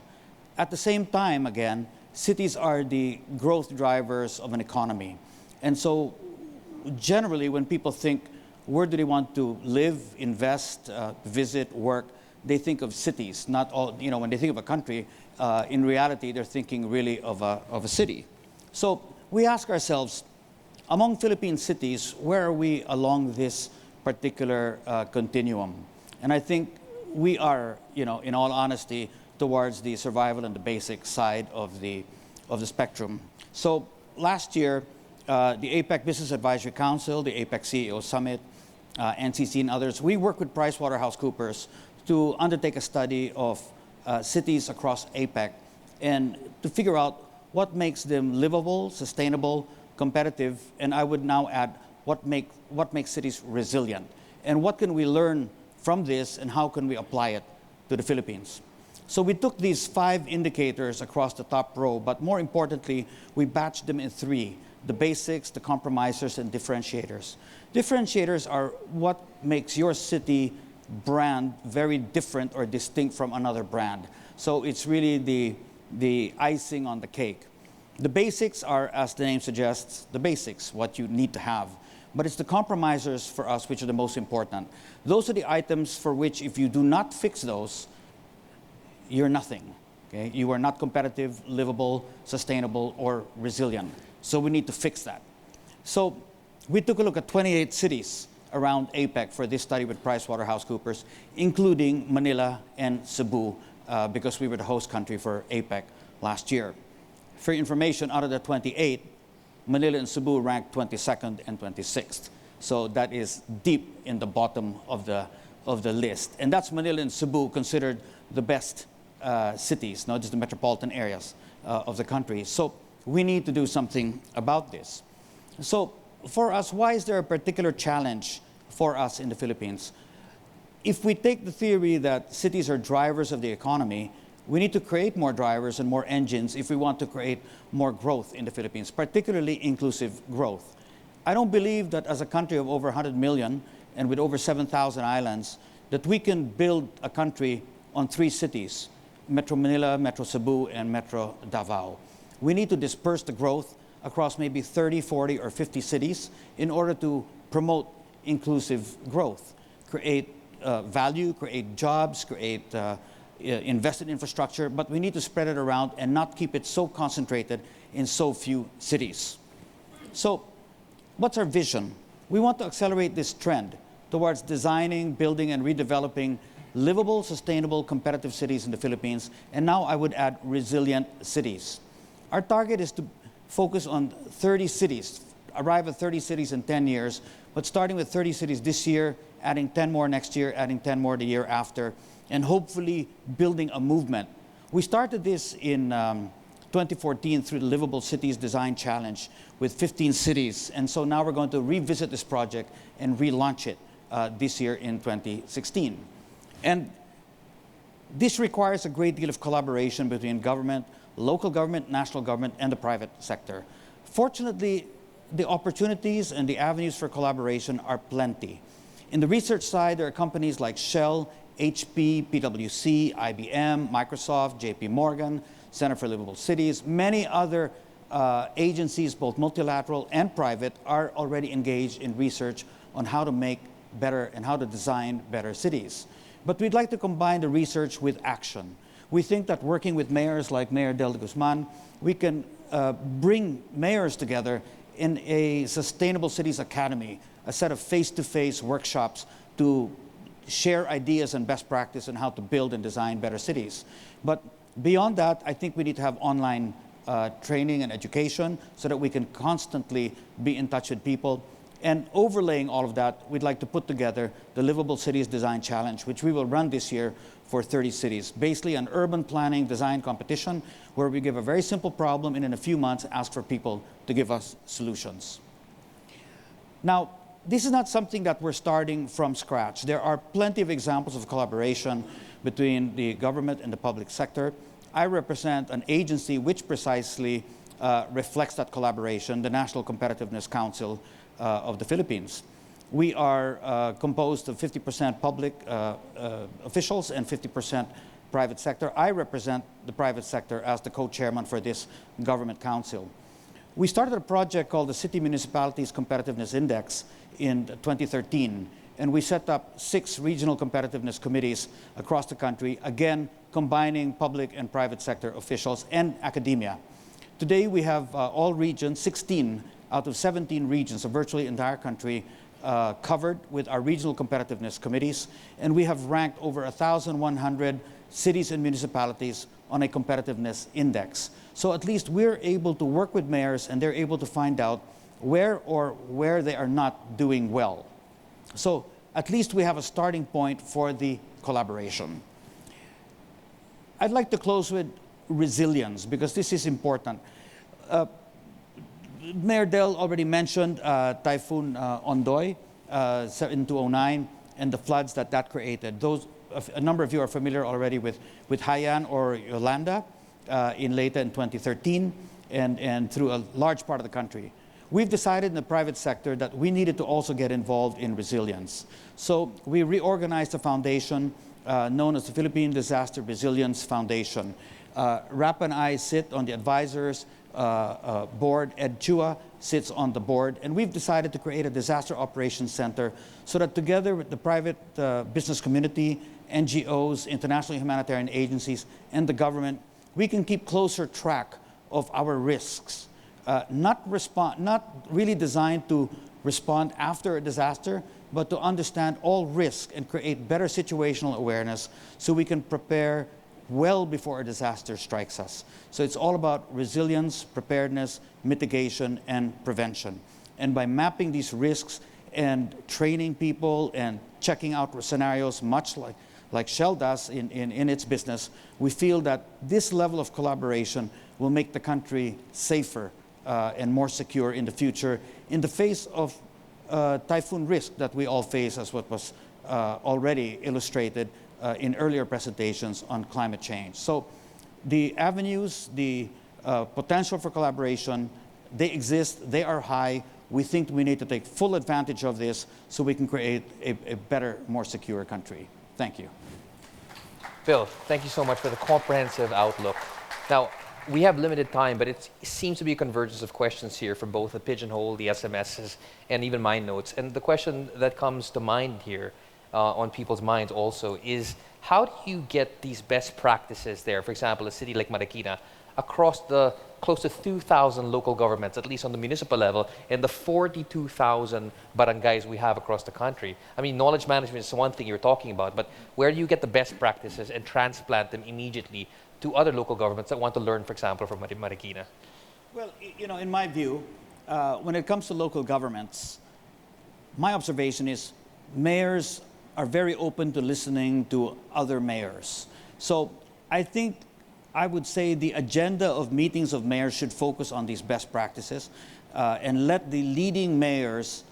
At the same time, again, cities are the growth drivers of an economy. And so generally, when people think, where do they want to live, invest, visit, work, they think of cities. Not all, when they think of a country, in reality, they're thinking really of a city. So we ask ourselves, among Philippine cities, where are we along this particular continuum? And I think we are, in all honesty, towards the survival and the basic side of the spectrum. So last year, the APEC Business Advisory Council, the APEC CEO Summit, NCC and others, we worked with PricewaterhouseCoopers to undertake a study of cities across APEC and to figure out what makes them livable, sustainable, competitive, and I would now add what makes cities resilient. And what can we learn from this and how can we apply it to the Philippines? So we took these 5 indicators across the top row, but more importantly, we batched them in 3. The basics, the compromisers, and differentiators. Differentiators are what makes your city brand very different or distinct from another brand. So it's really the icing on the cake. The basics are, as the name suggests, the basics, what you need to have. But it's the compromisers for us which are the most important. Those are the items for which if you do not fix those, you're nothing. Okay? You are not competitive, livable, sustainable, or resilient. So we need to fix that. So we took a look at 28 cities around APEC for this study with PricewaterhouseCoopers, including Manila and Cebu, because we were the host country for APEC last year. For information, out of the 28, Manila and Cebu ranked 22nd and 26th. So that is deep in the bottom of the list. And that's Manila and Cebu considered the best cities, not just the metropolitan areas of the country. So we need to do something about this. So for us, why is there a particular challenge for us in the Philippines? If we take the theory that cities are drivers of the economy, we need to create more drivers and more engines if we want to create more growth in the Philippines, particularly inclusive growth. I don't believe that as a country of over 100 million and with over 7,000 islands, that we can build a country on 3 cities, Metro Manila, Metro Cebu, and Metro Davao. We need to disperse the growth across maybe 30, 40, or 50 cities in order to promote inclusive growth, create value, create jobs, create invest in infrastructure, but we need to spread it around and not keep it so concentrated in so few cities. So what's our vision? We want to accelerate this trend towards designing, building, and redeveloping livable, sustainable, competitive cities in the Philippines, and now I would add resilient cities. Our target is to focus on 30 cities, arrive at 30 cities in 10 years, but starting with 30 cities this year, adding 10 more next year, adding 10 more the year after, and hopefully building a movement. We started this in 2014 through the Livable Cities Design Challenge with 15 cities, and so now we're going to revisit this project and relaunch it this year in 2016. And this requires a great deal of collaboration between government, local government, national government, and the private sector. Fortunately, the opportunities and the avenues for collaboration are plenty. In the research side, there are companies like Shell, HP, PwC, IBM, Microsoft, JP Morgan, Center for Livable Cities. Many other agencies, both multilateral and private, are already engaged in research on how to make better and how to design better cities. But we'd like to combine the research with action. We think that working with mayors like Mayor Del Guzman, we can bring mayors together in a Sustainable Cities Academy, a set of face-to-face workshops to share ideas and best practice on how to build and design better cities. But beyond that, I think we need to have online training and education so that we can constantly be in touch with people. And overlaying all of that, we'd like to put together the Livable Cities Design Challenge, which we will run this year for 30 cities. Basically an urban planning design competition where we give a very simple problem and in a few months ask for people to give us solutions. Now, this is not something that we're starting from scratch. There are plenty of examples of collaboration between the government and the public sector. I represent an agency which precisely reflects that collaboration, the National Competitiveness Council of the Philippines. We are composed of 50% public officials and 50% private sector. I represent the private sector as the co-chairman for this government council. We started a project called the City Municipalities Competitiveness Index in 2013, and we set up 6 regional competitiveness committees across the country, again, combining public and private sector officials and academia. Today, we have all regions, 16 out of 17 regions of virtually the entire country covered with our regional competitiveness committees, and we have ranked over 1,100 cities and municipalities on a competitiveness index. So at least we're able to work with mayors and they're able to find out where they are not doing well. So at least we have a starting point for the collaboration. I'd like to close with resilience because this is important. Mayor Del already mentioned Typhoon Ondoy in 2009 and the floods that created. A number of you are familiar already with Haiyan or Yolanda in Leyte in 2013 and through a large part of the country. We've decided in the private sector that we needed to also get involved in resilience. So we reorganized a foundation known as the Philippine Disaster Resilience Foundation. Rap and I sit on the advisors board. Ed Chua sits on the board. And we've decided to create a disaster operations center so that together with the private business community, NGOs, international humanitarian agencies, and the government, we can keep closer track of our risks. Not really designed to respond after a disaster, but to understand all risk and create better situational awareness so we can prepare well before a disaster strikes us. So it's all about resilience, preparedness, mitigation, and prevention. And by mapping these risks and training people and checking out scenarios much like Shell does in its business, we feel that this level of collaboration will make the country safer and more secure in the future in the face of typhoon risk that we all face, as what was already illustrated in earlier presentations on climate change. So the avenues, the potential for collaboration, they exist, they are high. We think we need to take full advantage of this so we can create a better, more secure country. Thank you. Phil, thank you so much for the comprehensive outlook. Now, we have limited time, but it seems to be a convergence of questions here from both the Pigeonhole, the SMSs, and even my notes. And the question that comes to mind here on people's minds also is, how do you get these best practices there, for example, a city like Marikina, across the close to 2,000 local governments, at least on the municipal level, and the 42,000 barangays we have across the country? I mean, knowledge management is one thing you're talking about, but where do you get the best practices and transplant them immediately to other local governments that want to learn, for example, from Marikina? Well, you know, in my view, when it comes to local governments, my observation is mayors are very open to listening to other mayors. So I think I would say the agenda of meetings of mayors should focus on these best practices and let the leading mayors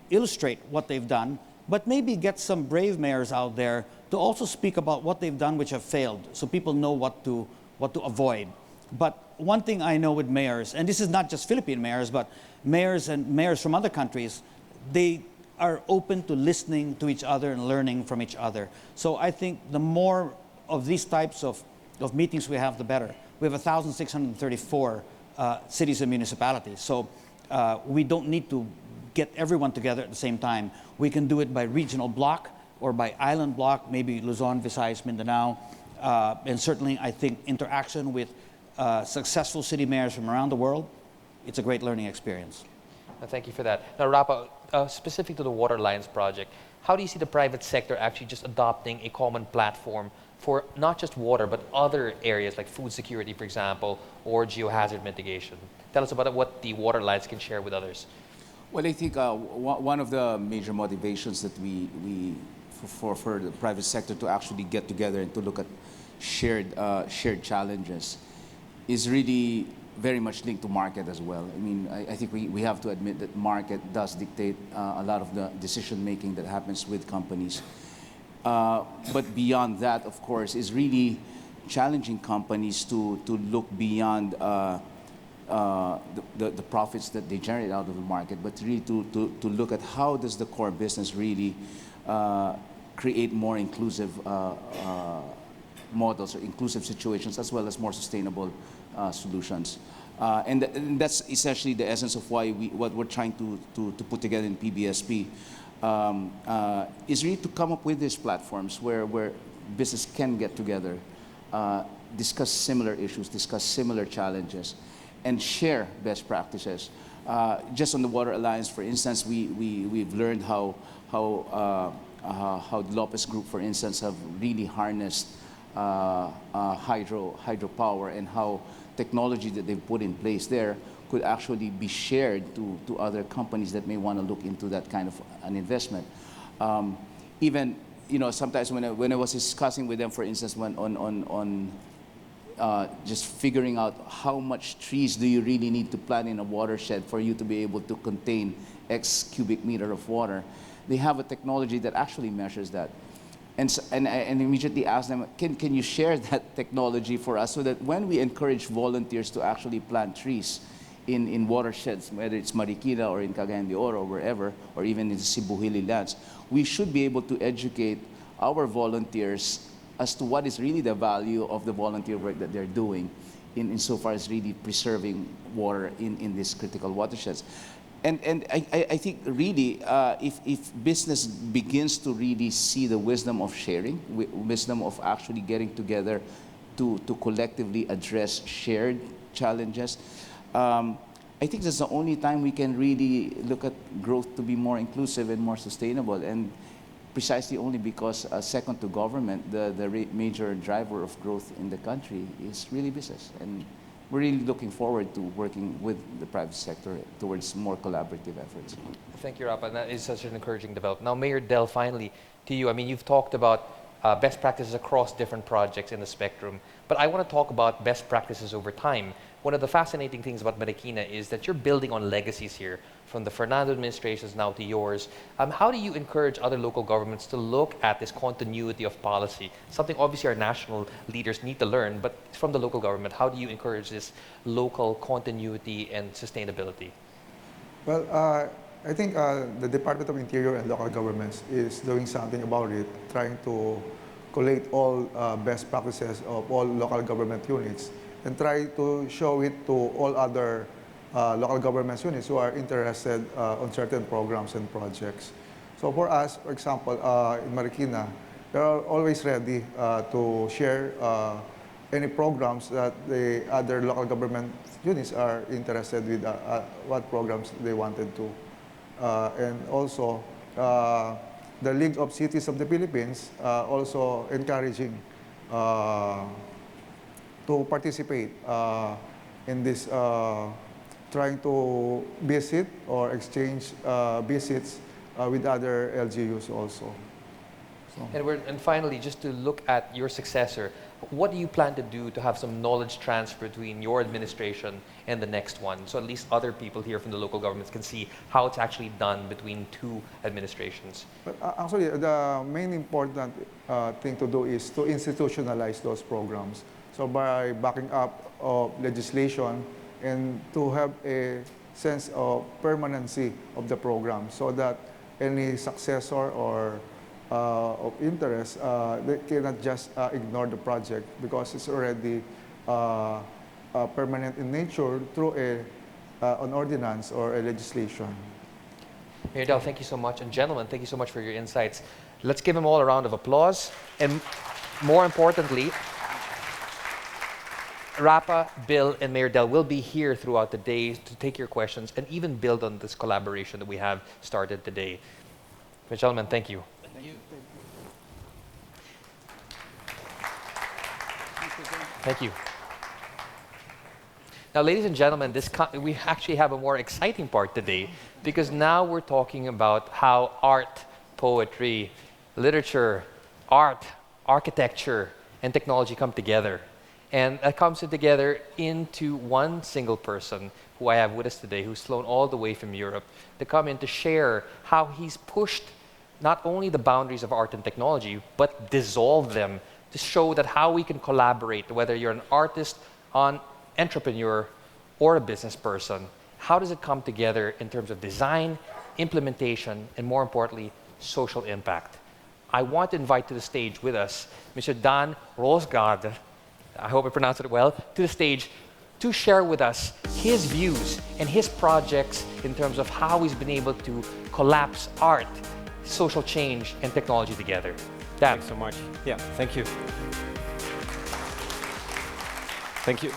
illustrate what they've done, but maybe get some brave mayors out there to also speak about what they've done which have failed, so people know what to avoid. But one thing I know with mayors, and this is not just Philippine mayors, but mayors and mayors from other countries, they are open to listening to each other and learning from each other. So I think the more of these types of meetings we have, the better. We have 1,634 cities and municipalities, so we don't need to get everyone together at the same time. We can do it by regional block or by island block, maybe Luzon, Visayas, Mindanao, and certainly I think interaction with successful city mayors from around the world, it's a great learning experience. Thank you for that. Now, Rapa, specific to the Water Alliance project, how do you see the private sector actually just adopting a common platform for not just water, but other areas like food security, for example, or geohazard mitigation? Tell us about what the Water Alliance can share with others. Well, I think one of the major motivations that for the private sector to actually get together and to look at shared challenges is really very much linked to market as well. I mean, I think we have to admit that market does dictate a lot of the decision making that happens with companies. But beyond that, of course, is really challenging companies to look beyond the profits that they generate out of the market, but really to look at how does the core business really create more inclusive models or inclusive situations, as well as more sustainable solutions. And that's essentially the essence of what we're trying to put together in PBSP, is really to come up with these platforms where business can get together, discuss similar issues, discuss similar challenges, and share best practices. Just on the Water Alliance, for instance, we've learned how the Lopez Group, for instance, have really harnessed hydropower, and how technology that they've put in place there could actually be shared to other companies that may want to look into that kind of an investment. Even, you know, sometimes when I was discussing with them, for instance, on just figuring out how much trees do you really need to plant in a watershed for you to be able to contain X cubic meter of water, they have a technology that actually measures that. And immediately asked them, can you share that technology for us, so that when we encourage volunteers to actually plant trees in watersheds, whether it's Marikina or in Cagayan de Oro or wherever, or even in the Cebu lands, we should be able to educate our volunteers as to what is really the value of the volunteer work that they're doing insofar as really preserving water in these critical watersheds. And I think really, if business begins to really see the wisdom of sharing, wisdom of actually getting together to collectively address shared challenges, I think that's the only time we can really look at growth to be more inclusive and more sustainable. And precisely only because, second to government, the major driver of growth in the country is really business. And we're really looking forward to working with the private sector towards more collaborative efforts. Thank you, Rapa. That is such an encouraging development. Now, Mayor Del, finally, to you. I mean, you've talked about best practices across different projects in the spectrum, but I want to talk about best practices over time. One of the fascinating things about Marikina is that you're building on legacies here, from the Fernando administrations now to yours. How do you encourage other local governments to look at this continuity of policy? Something obviously our national leaders need to learn, but from the local government, how do you encourage this local continuity and sustainability? Well, I think the Department of Interior and local governments is doing something about it, trying to collate all best practices of all local government units and try to show it to all other local government units who are interested on certain programs and projects. So for us, for example, in Marikina, we are always ready to share any programs that the other local government units are interested with, what programs they wanted to. And also, the League of Cities of the Philippines also encouraging to participate in this, trying to visit or exchange visits with other LGUs also. So. And finally, just to look at your successor, what do you plan to do to have some knowledge transfer between your administration and the next one, so at least other people here from the local governments can see how it's actually done between two administrations? But actually, the main important thing to do is to institutionalize those programs. So by backing up of legislation and to have a sense of permanency of the program, so that any successor or of interest, they cannot just ignore the project because it's already permanent in nature through an ordinance or a legislation. Mayor Del, thank you so much. And gentlemen, thank you so much for your insights. Let's give them all a round of applause. And more importantly, Rapa, Bill, and Mayor Del will be here throughout the day to take your questions and even build on this collaboration that we have started today. But gentlemen, thank you. Thank you. Thank you. Now, ladies and gentlemen, we actually have a more exciting part today because now we're talking about how art, poetry, literature, art, architecture, and technology come together. And that comes together into one single person who I have with us today, who's flown all the way from Europe to come in to share how he's pushed not only the boundaries of art and technology, but dissolve them to show that how we can collaborate, whether you're an artist, an entrepreneur, or a business person. How does it come together in terms of design, implementation, and more importantly, social impact? I want to invite to the stage with us Mr. Dan Rosgaard, I hope I pronounced it well, to the stage to share with us his views and his projects in terms of how he's been able to collapse art, social change, and technology together. Dan. Thanks so much. Yeah, thank you. Thank you.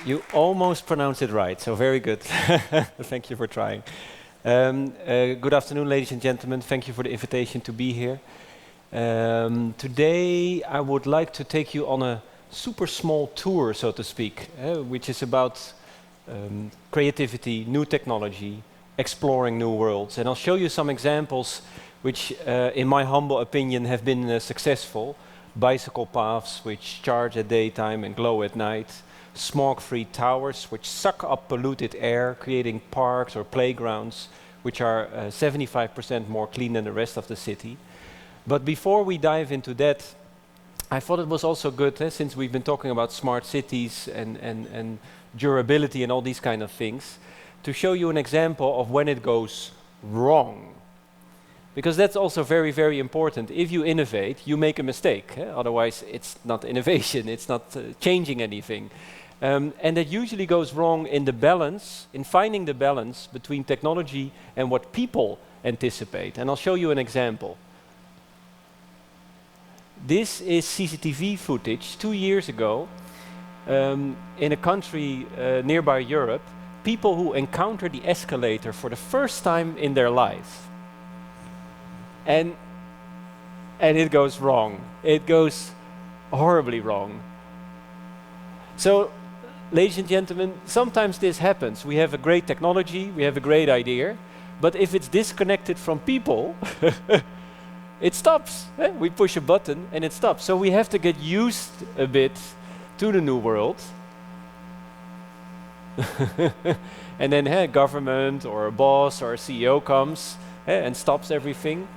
You almost pronounced it right, so very good. Thank you for trying. Good afternoon, ladies and gentlemen. Thank you for the invitation to be here. Today, I would like to take you on a super small tour, so to speak, which is about creativity, new technology, exploring new worlds. And I'll show you some examples which, in my humble opinion, have been successful. Bicycle paths which charge at daytime and glow at night. Smog-free towers which suck up polluted air, creating parks or playgrounds which are 75% more clean than the rest of the city. But before we dive into that, I thought it was also good, since we've been talking about smart cities and durability and all these kind of things, to show you an example of when it goes wrong. Because that's also very, very important. If you innovate, you make a mistake. Otherwise, it's not innovation, it's not changing anything. And that usually goes wrong in the balance, in finding the balance between technology and what people anticipate. And I'll show you an example. This is CCTV footage 2 years ago in a country nearby Europe, people who encounter the escalator for the first time in their life. And it goes wrong. It goes horribly wrong. So, ladies and gentlemen, sometimes this happens. We have a great technology, we have a great idea, but if it's disconnected from people, it stops. We push a button and it stops. So we have to get used a bit to the new world. And then government or a boss or a CEO comes and stops everything.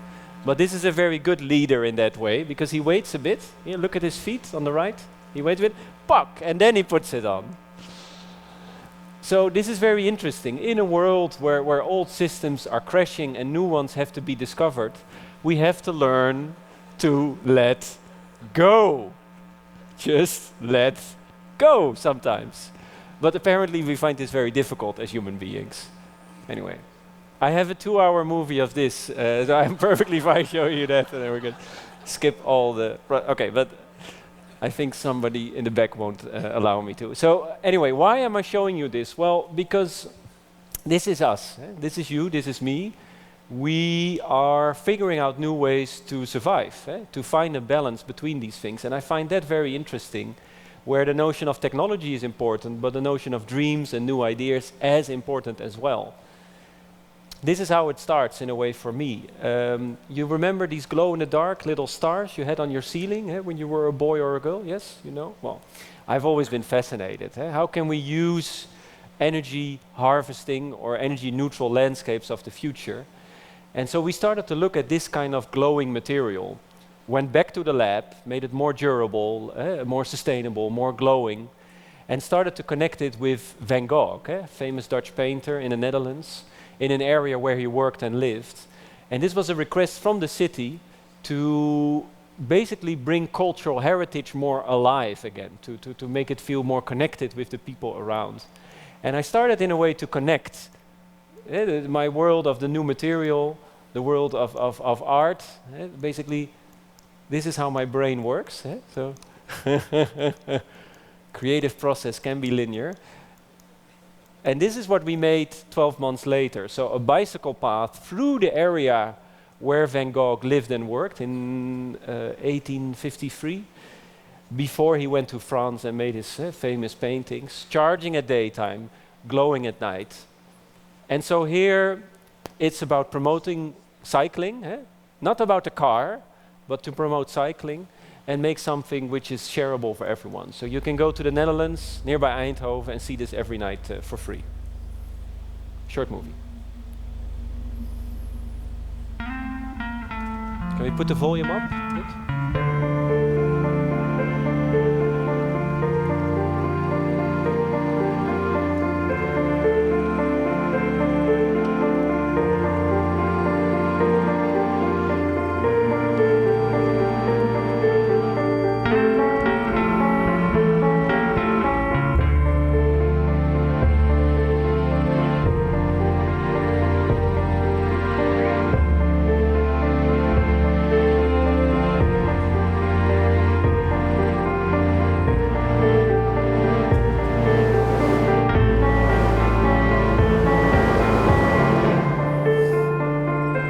But this is a very good leader in that way, because he waits a bit. Look at his feet on the right. He waits a bit, puck, and then he puts it on. So this is very interesting. In a world where old systems are crashing and new ones have to be discovered, we have to learn to let go. Just let go sometimes. But apparently we find this very difficult as human beings. Anyway, I have a 2-hour movie of this, so I'm perfectly fine showing you that, and then we can skip all the... Okay, but I think somebody in the back won't allow me to. So anyway, why am I showing you this? Well, because this is us. This is you, this is me. We are figuring out new ways to survive, to find a balance between these things. And I find that very interesting, where the notion of technology is important, but the notion of dreams and new ideas as important as well. This is how it starts in a way for me. You remember these glow-in-the-dark little stars you had on your ceiling when you were a boy or a girl? Yes, you know? Well, I've always been fascinated. How can we use energy harvesting or energy-neutral landscapes of the future? And so we started to look at this kind of glowing material, went back to the lab, made it more durable, more sustainable, more glowing, and started to connect it with Van Gogh, famous Dutch painter in the Netherlands, in an area where he worked and lived. And this was a request from the city to basically bring cultural heritage more alive again, to make it feel more connected with the people around. And I started in a way to connect my world of the new material, the world of art. Basically, this is how my brain works. So creative process can be linear. And this is what we made 12 months later. So a bicycle path through the area where Van Gogh lived and worked in 1853, before he went to France and made his famous paintings, charging at daytime, glowing at night. And so here it's about promoting cycling, not about the car, but to promote cycling and make something which is shareable for everyone. So you can go to the Netherlands, nearby Eindhoven, and see this every night for free. Short movie. Can we put the volume up? Good.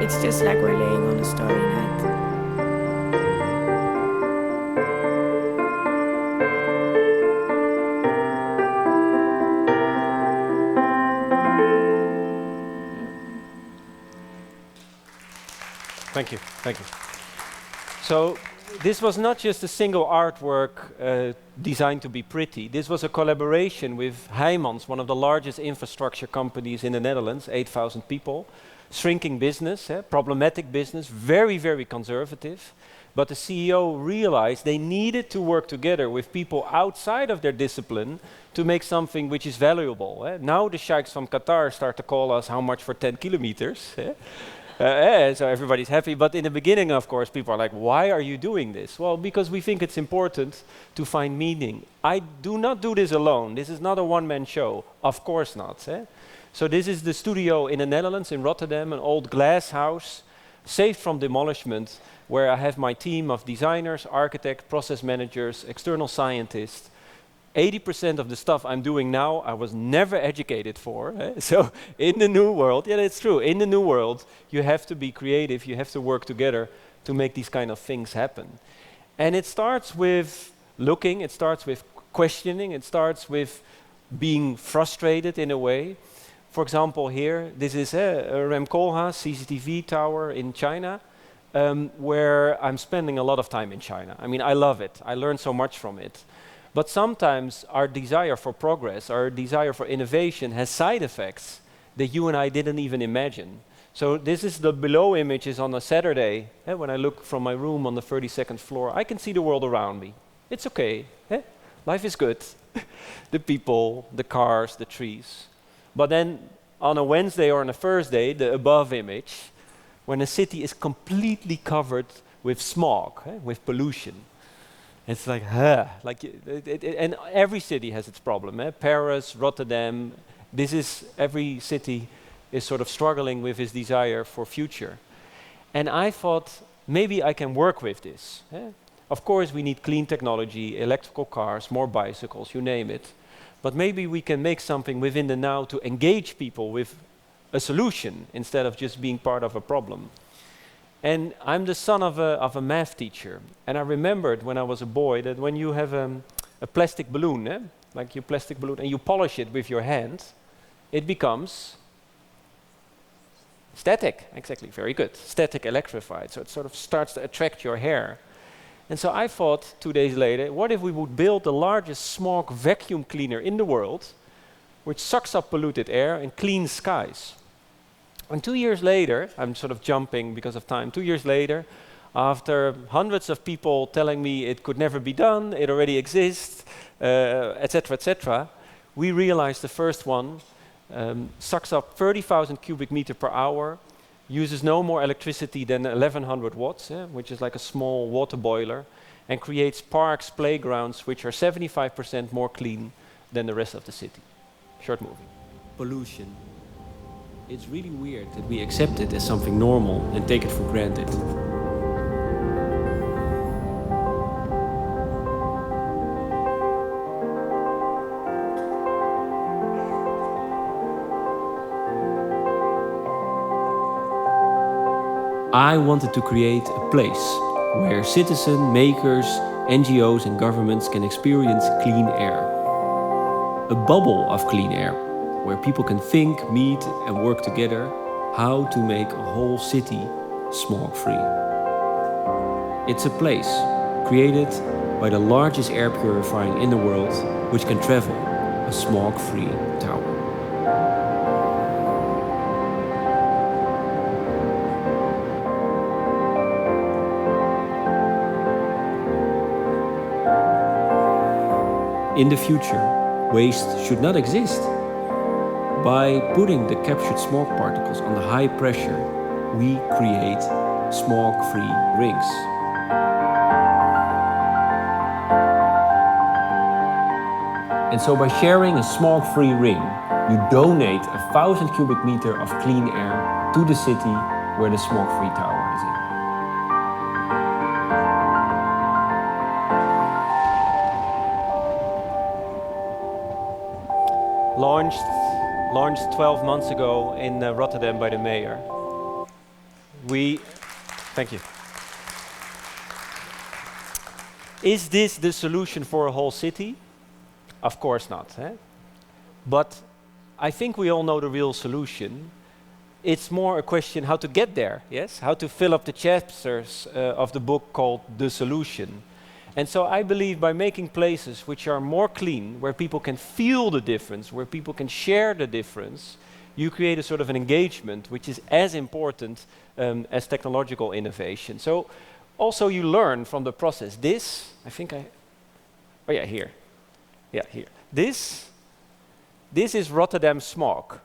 It's just like we're laying on a starry night. Thank you, thank you. So this was not just a single artwork designed to be pretty. This was a collaboration with Heijmans, one of the largest infrastructure companies in the Netherlands, 8,000 people. Shrinking business, problematic business, very, very conservative. But the CEO realized they needed to work together with people outside of their discipline to make something which is valuable. Now the sheikhs from Qatar start to call us how much for 10 kilometers. So everybody's happy. But in the beginning, of course, people are like, why are you doing this? Well, because we think it's important to find meaning. I do not do this alone. This is not a one-man show. Of course not. So this is the studio in the Netherlands, in Rotterdam, an old glass house, saved from demolishment, where I have my team of designers, architects, process managers, external scientists. 80% of the stuff I'm doing now, I was never educated for. So in the new world, yeah, that's true. In the new world, you have to be creative, you have to work together to make these kind of things happen. And it starts with looking, it starts with questioning, it starts with being frustrated in a way. For example, here, this is a Rem Koolhaas CCTV tower in China. where I'm spending a lot of time in China. I mean, I love it. I learn so much from it. But sometimes our desire for progress, our desire for innovation has side effects that you and I didn't even imagine. So this is the below images on a Saturday. When I look from my room on the 32nd floor, I can see the world around me. It's okay. Life is good. The people, the cars, the trees. But then on a Wednesday or on a Thursday, the above image, when a city is completely covered with smog, with pollution. It's like, and every city has its problem. Paris, Rotterdam, every city is sort of struggling with his desire for future. And I thought, maybe I can work with this. Of course, we need clean technology, electrical cars, more bicycles, you name it. But maybe we can make something within the now to engage people with a solution instead of just being part of a problem. And I'm the son of a math teacher. And I remembered when I was a boy that when you have a plastic balloon, like your plastic balloon, and you polish it with your hand, it becomes static. Exactly, very good. Static electrified. So it sort of starts to attract your hair. And so I thought 2 days later, what if we would build the largest smog vacuum cleaner in the world, which sucks up polluted air and cleans skies? And 2 years later, I'm sort of jumping because of time, 2 years later, after hundreds of people telling me it could never be done, it already exists, etc., we realized the first one sucks up 30,000 cubic meter per hour, uses no more electricity than 1100 watts, which is like a small water boiler, and creates parks, playgrounds, which are 75% more clean than the rest of the city. Short movie. Pollution. It's really weird that we accept it as something normal and take it for granted. I wanted to create a place where citizens, makers, NGOs and governments can experience clean air. A bubble of clean air, where people can think, meet and work together how to make a whole city smog-free. It's a place created by the largest air purifying in the world, which can travel a smog-free tower. In the future, waste should not exist. By putting the captured smog particles under high pressure, we create smog-free rings. And so by sharing a smog-free ring, you donate 1,000 cubic meter of clean air to the city where the smog-free tower is in. Launched 12 months ago in Rotterdam by the mayor. Thank you. Is this the solution for a whole city? Of course not. But I think we all know the real solution. It's more a question how to get there, yes? How to fill up the chapters of the book called The Solution. And so I believe by making places which are more clean, where people can feel the difference, where people can share the difference, you create a sort of an engagement which is as important as technological innovation. So also you learn from the process. Here. This is Rotterdam smog.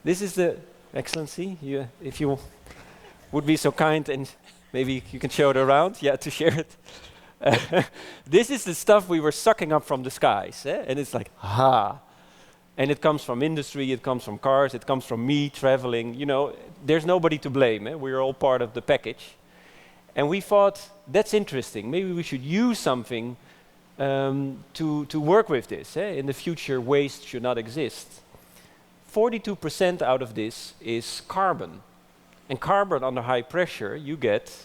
This is the, Excellency, if you would be so kind and maybe you can show it around, to share it. This is the stuff we were sucking up from the skies, and it's like, and it comes from industry, it comes from cars, it comes from me traveling, there's nobody to blame, we're all part of the package. And we thought, that's interesting, maybe we should use something to work with this. In the future, waste should not exist. 42% out of this is carbon. And carbon under high pressure, you get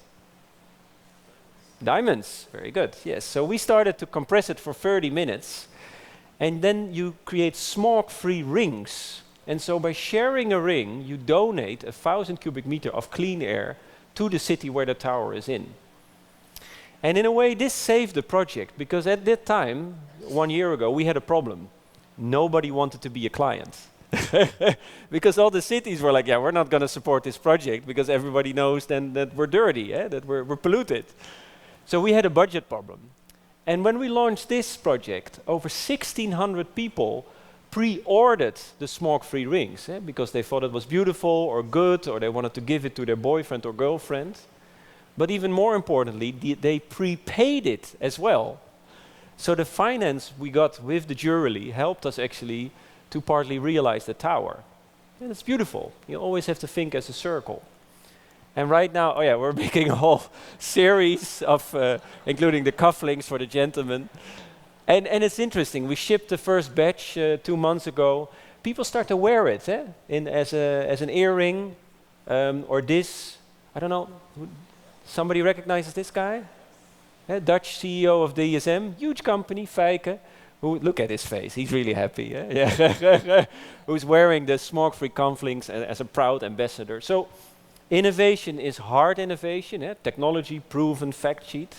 diamonds. Very good, yes. So we started to compress it for 30 minutes, and then you create smog-free rings. And so by sharing a ring, you donate 1,000 cubic meter of clean air to the city where the tower is in. And in a way, this saved the project, because at that time, 1 year ago, we had a problem. Nobody wanted to be a client. Because all the cities were like, yeah, we're not going to support this project because everybody knows then that we're dirty, that we're polluted. So we had a budget problem. And when we launched this project, over 1,600 people pre-ordered the smoke-free rings, because they thought it was beautiful or good, or they wanted to give it to their boyfriend or girlfriend. But even more importantly, they prepaid it as well. So the finance we got with the jury helped us actually to partly realize the tower. And it's beautiful. You always have to think as a circle. And right now, oh yeah, we're making a whole series of, including the cufflinks for the gentlemen. And it's interesting, we shipped the first batch 2 months ago. People start to wear it as an earring, or this, I don't know, somebody recognizes this guy? Dutch CEO of DSM, huge company, Feike. Who, look at his face, he's really happy. Yeah? Who's wearing the smoke-free cufflinks as a proud ambassador. So innovation is hard innovation, technology, proven, fact sheet,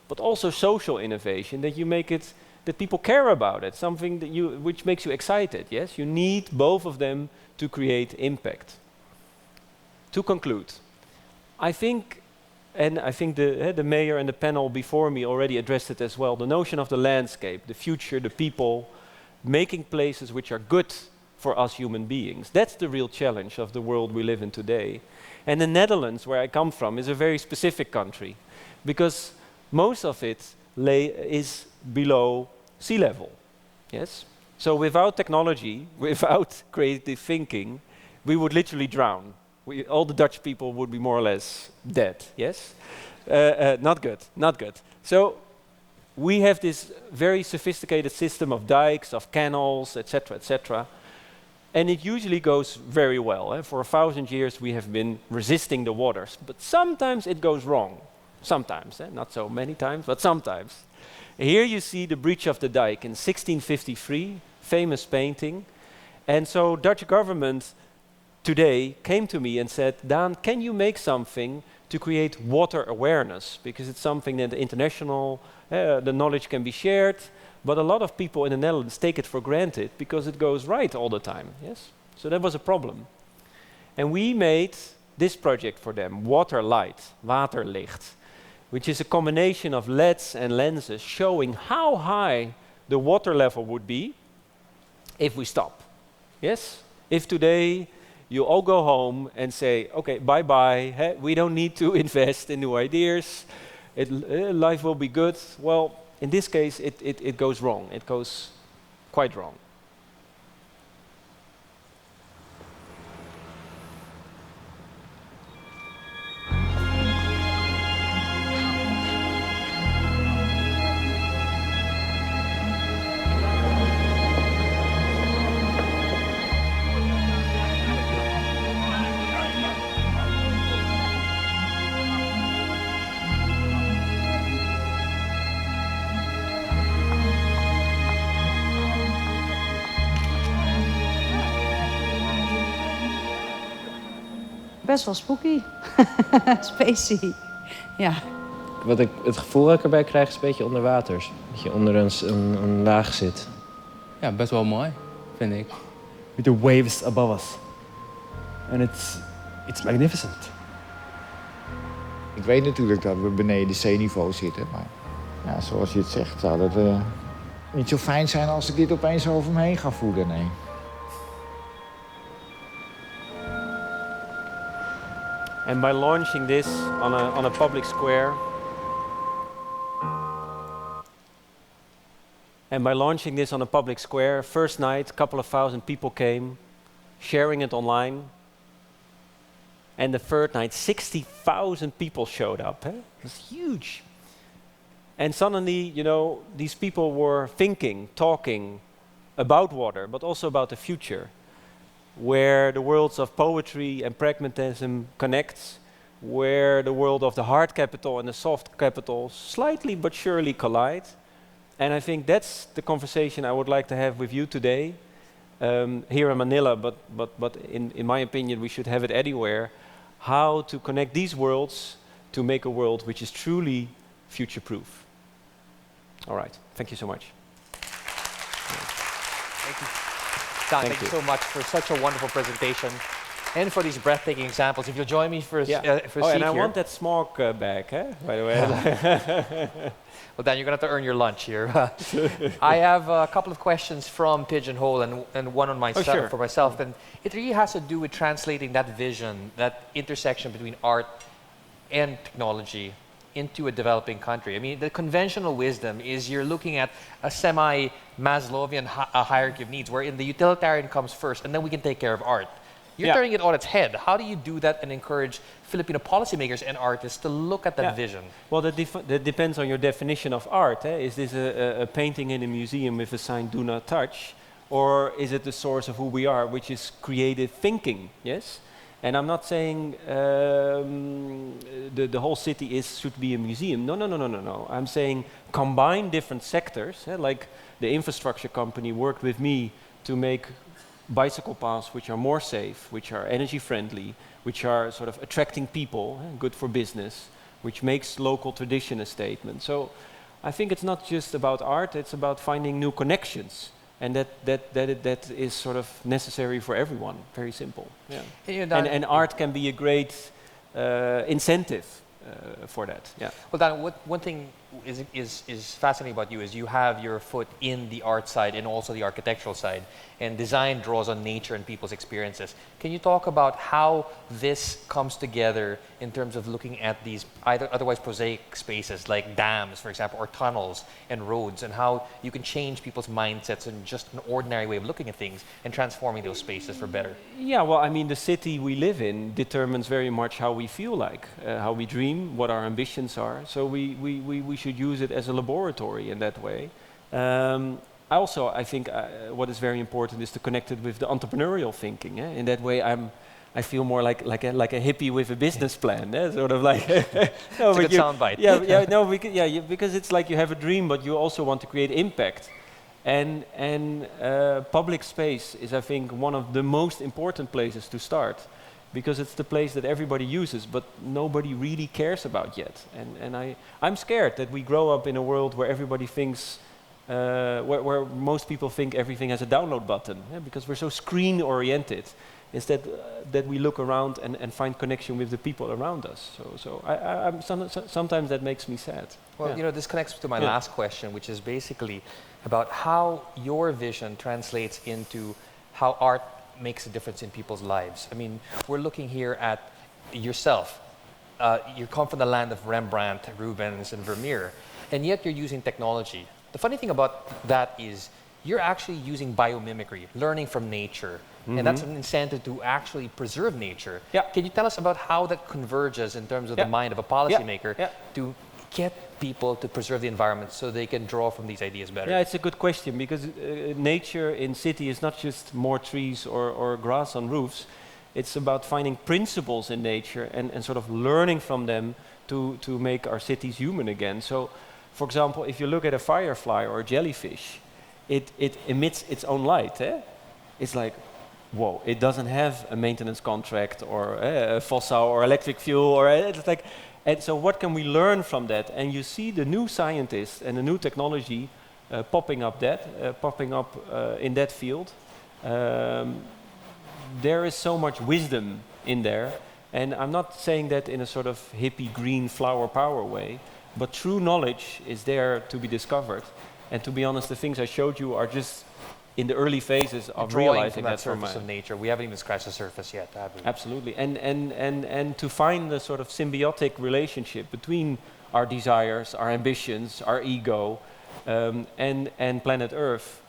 but also social innovation, that you make it, that people care about it, something that which makes you excited, yes? You need both of them to create impact. To conclude, I think the mayor and the panel before me already addressed it as well. The notion of the landscape, the future, the people, making places which are good for us human beings. That's the real challenge of the world we live in today. And the Netherlands, where I come from, is a very specific country, because most of it is below sea level. Yes? So without technology, without creative thinking, we would literally drown. All the Dutch people would be more or less dead, yes? Not good, not good. So we have this very sophisticated system of dikes, of canals, etc., etc. And it usually goes very well. For 1,000 years we have been resisting the waters. But sometimes it goes wrong. Sometimes, not so many times, but sometimes. Here you see the breach of the dike in 1653, famous painting. And so Dutch government today came to me and said, Daan, can you make something to create water awareness? Because it's something that the international, the knowledge can be shared, but a lot of people in the Netherlands take it for granted because it goes right all the time, yes? So that was a problem. And we made this project for them, Waterlight, Waterlicht, which is a combination of LEDs and lenses showing how high the water level would be if we stop, yes? If today you all go home and say, okay, bye-bye, we don't need to invest in new ideas, life will be good. Well, in this case, it goes wrong. It goes quite wrong. Best wel spooky. Spacey. Ja. Wat ik het gevoel dat ik erbij krijg is een beetje onder water. Dat je onder een laag zit. Ja, best wel mooi, vind ik. With the waves above us. And it's magnificent. Ik weet natuurlijk dat we beneden zeeniveau zitten, maar ja, zoals je het zegt, zou dat niet zo fijn zijn als ik dit opeens over me heen ga voelen, nee. And by launching this on a public square, first night, a couple of thousand people came, sharing it online. And the third night, 60,000 people showed up. It was huge. And suddenly, you know, these people were thinking, talking about water, but also about the future, where the worlds of poetry and pragmatism connect, where the world of the hard capital and the soft capital slightly but surely collide. And I think that's the conversation I would like to have with you today, here in Manila, but in my opinion, we should have it anywhere. how to connect these worlds to make a world which is truly future-proof. All right, thank you so much. Thank you. Don, thank you so much for such a wonderful presentation and for these breathtaking examples. If you'll join me for a seat and I here. want that smog back, by the way. Well, Dan, you're going to have to earn your lunch here. I have a couple of questions from Pigeonhole and one on myself, for myself. And it really has to do with translating that vision, that intersection between art and technology into a developing country. I mean, the conventional wisdom is you're looking at a semi-Maslowian hierarchy of needs, wherein the utilitarian comes first, and then we can take care of art. You're turning it on its head. How do you do that and encourage Filipino policymakers and artists to look at that vision? Well, that depends on your definition of art. Is this a painting in a museum with a sign, "Do not touch"? Or is it the source of who we are, which is creative thinking, yes? And I'm not saying the whole city should be a museum. No. I'm saying combine different sectors, like the infrastructure company worked with me to make bicycle paths which are more safe, which are energy friendly, which are sort of attracting people, good for business, which makes local tradition a statement. So I think it's not just about art, it's about finding new connections. And that is sort of necessary for everyone. Very simple. Yeah. And art can be a great incentive for that. Yeah. Well, Dan, one thing is fascinating about you is you have your foot in the art side and also the architectural side. And design draws on nature and people's experiences. Can you talk about how this comes together in terms of looking at these otherwise prosaic spaces like dams, for example, or tunnels and roads, and how you can change people's mindsets in just an ordinary way of looking at things and transforming those spaces for better? Yeah, well, I mean, the city we live in determines very much how we feel like, how we dream, what our ambitions are. So we should use it as a laboratory in that way. I think what is very important is to connect it with the entrepreneurial thinking. In that way, I feel more like a hippie with a business plan. Sort of like no, it's a good soundbite. Because it's like you have a dream, but you also want to create impact. And public space is, I think, one of the most important places to start, because it's the place that everybody uses, but nobody really cares about yet. And I'm scared that we grow up in a world where everybody thinks. Where most people think everything has a download button, because we're so screen-oriented, instead that we look around and find connection with the people around us. So sometimes that makes me sad. Well, you know, this connects to my last question, which is basically about how your vision translates into how art makes a difference in people's lives. I mean, we're looking here at yourself. You come from the land of Rembrandt, Rubens, and Vermeer, and yet you're using technology. The funny thing about that is you're actually using biomimicry, learning from nature, and that's an incentive to actually preserve nature. Can you tell us about how that converges in terms of the mind of a policymaker to get people to preserve the environment so they can draw from these ideas better? Yeah, it's a good question, because nature in city is not just more trees or grass on roofs. It's about finding principles in nature and sort of learning from them to make our cities human again. So, for example, if you look at a firefly or a jellyfish, it emits its own light. It's like, whoa, it doesn't have a maintenance contract or a fossil or electric fuel, or it's like, and so what can we learn from that? And you see the new scientists and the new technology popping up in that field. There is so much wisdom in there, and I'm not saying that in a sort of hippie green flower power way, but true knowledge is there to be discovered. And to be honest, the things I showed you are just in the early phases of realizing that surface of nature. We haven't even scratched the surface yet, have we? Absolutely. And to find the sort of symbiotic relationship between our desires, our ambitions, our ego, and planet Earth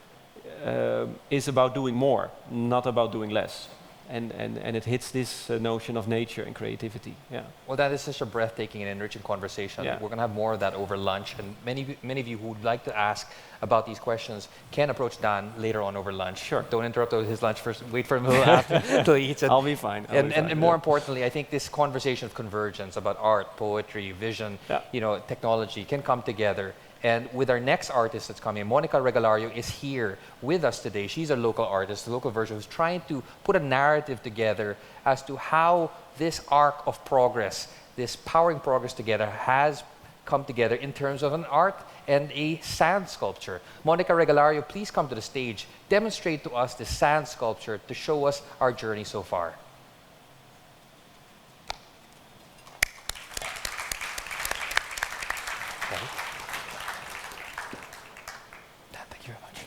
is about doing more, not about doing less. And it hits this notion of nature and creativity. Yeah. Well, that is such a breathtaking and enriching conversation. We're going to have more of that over lunch. And many of you who would like to ask about these questions can approach Dan later on over lunch. Sure. Don't interrupt his lunch first. Wait for him until he eats it. I'll be fine. And more importantly, I think this conversation of convergence about art, poetry, vision, technology can come together And with our next artist that's coming, Monica Regalario is here with us today. She's a local artist, a local version, who's trying to put a narrative together as to how this arc of progress, this powering progress together, has come together in terms of an art and a sand sculpture. Monica Regalario, please come to the stage. Demonstrate to us this sand sculpture to show us our journey so far. Okay. Thank you very much.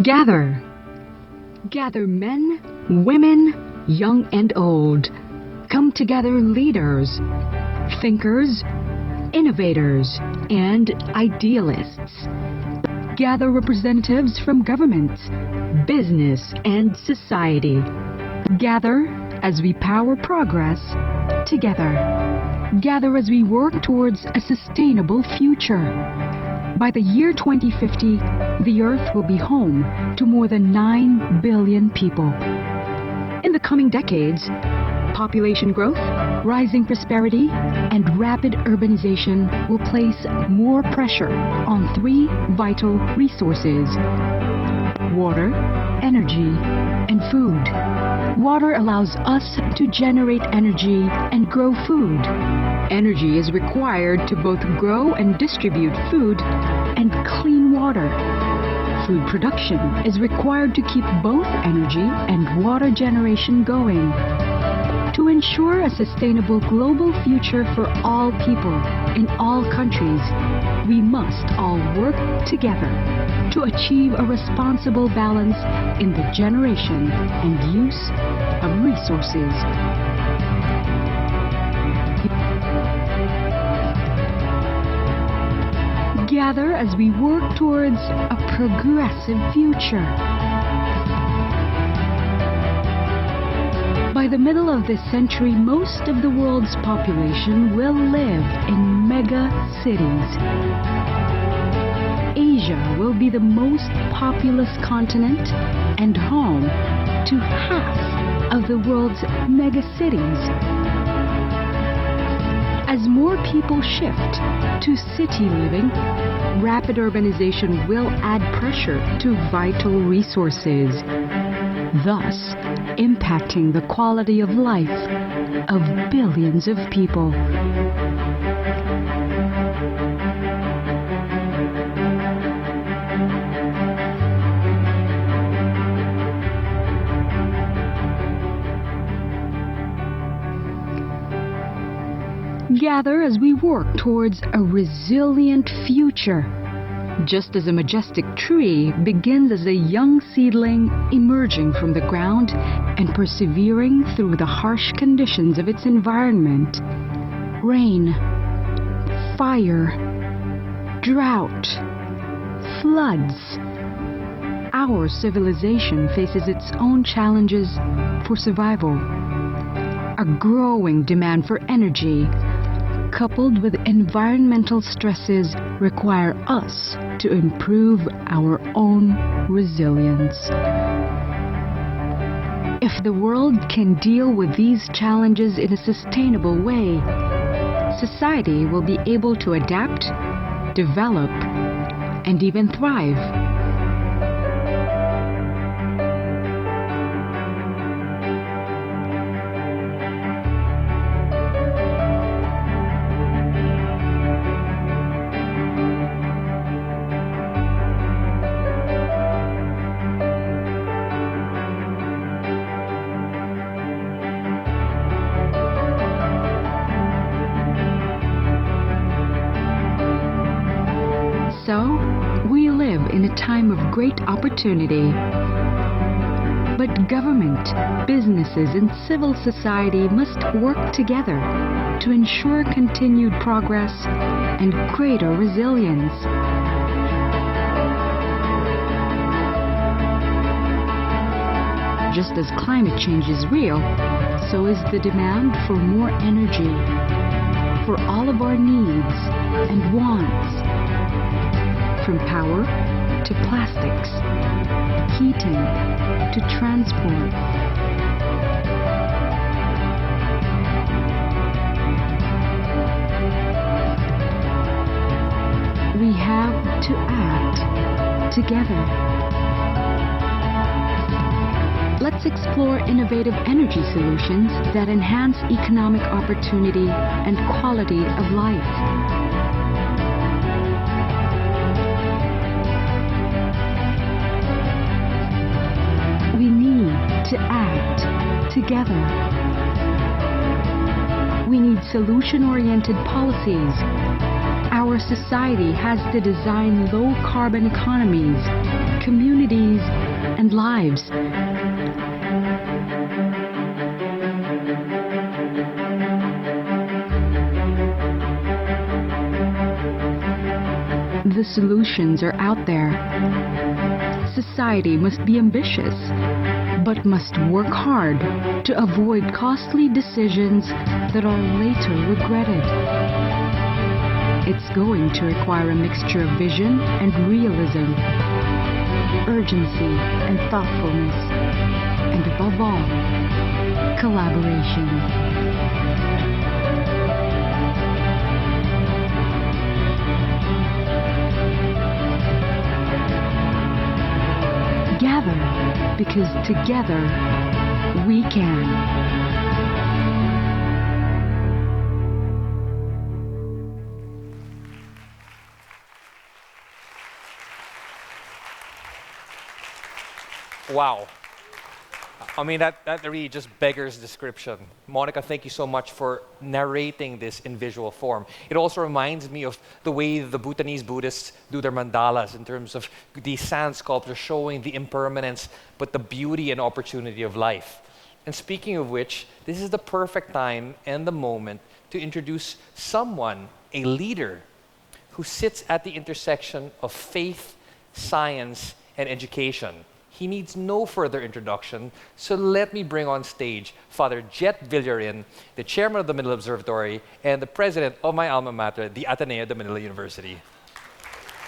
Gather. Gather men, women, young and old. Come together leaders, thinkers, innovators, and idealists. Gather representatives from governments, business, and society. Gather as we power progress together. Gather as we work towards a sustainable future. By the year 2050, the Earth will be home to more than 9 billion people. In the coming decades, population growth, rising prosperity, and rapid urbanization will place more pressure on 3 vital resources: water, energy, and food. Water allows us to generate energy and grow food. Energy is required to both grow and distribute food and clean water. Food production is required to keep both energy and water generation going. To ensure a sustainable global future for all people in all countries, we must all work together to achieve a responsible balance in the generation and use of resources. Gather as we work towards a progressive future. By the middle of this century, most of the world's population will live in mega cities. Asia will be the most populous continent and home to half of the world's mega cities. As more people shift to city living, rapid urbanization will add pressure to vital resources, thus impacting the quality of life of billions of people. Gather as we work towards a resilient future. Just as a majestic tree begins as a young seedling emerging from the ground and persevering through the harsh conditions of its environment. Rain, fire, drought, floods. Our civilization faces its own challenges for survival. A growing demand for energy, coupled with environmental stresses, require us to improve our own resilience. If the world can deal with these challenges in a sustainable way, society will be able to adapt, develop, and even thrive. So, we live in a time of great opportunity. But government, businesses, and civil society must work together to ensure continued progress and greater resilience. Just as climate change is real, so is the demand for more energy for all of our needs and wants. From power to plastics, heating to transport. We have to act together. Let's explore innovative energy solutions that enhance economic opportunity and quality of life. We need to act together. We need solution-oriented policies. Our society has to design low-carbon economies, communities, and lives. The solutions are out there. Society must be ambitious, but must work hard to avoid costly decisions that are later regretted. It's going to require a mixture of vision and realism, urgency and thoughtfulness, and above all, collaboration. Gather, because together we can. Wow. I mean, that really just beggars description. Monica, thank you so much for narrating this in visual form. It also reminds me of the way the Bhutanese Buddhists do their mandalas in terms of these sand sculptures showing the impermanence, but the beauty and opportunity of life. And speaking of which, this is the perfect time and the moment to introduce someone, a leader, who sits at the intersection of faith, science, and education. He needs no further introduction, so let me bring on stage Father Jet Villarin, the chairman of the Manila Observatory and the president of my alma mater, the Ateneo de Manila University.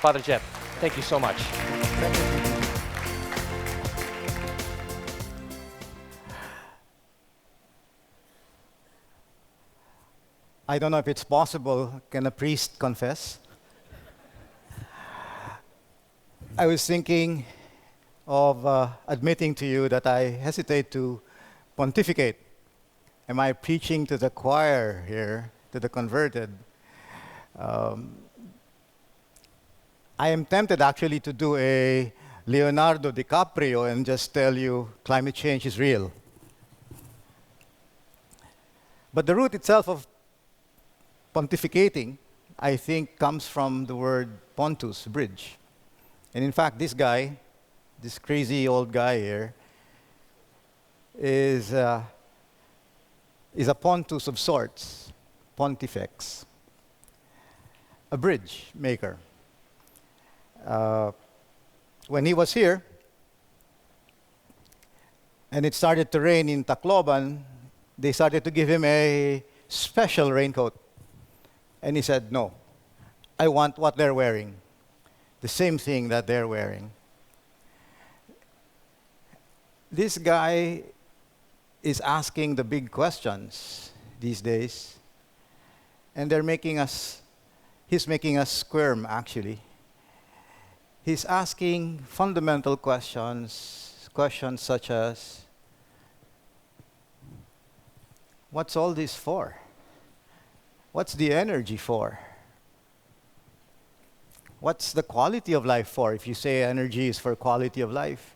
Father Jet, thank you so much. I don't know if it's possible. Can a priest confess? I was thinking of admitting to you that I hesitate to pontificate. Am I preaching to the choir here, to the converted? I am tempted actually to do a Leonardo DiCaprio and just tell you climate change is real. But the root itself of pontificating, I think, comes from the word pontus, bridge. And in fact, this guy, this crazy old guy here, is a pontus of sorts, pontifex, a bridge maker. When he was here, and it started to rain in Tacloban, they started to give him a special raincoat. And he said, no, I want what they're wearing, the same thing that they're wearing. This guy is asking the big questions these days, and he's making us squirm, actually. He's asking fundamental questions such as, what's all this for? What's the energy for? What's the quality of life for? If you say energy is for quality of life,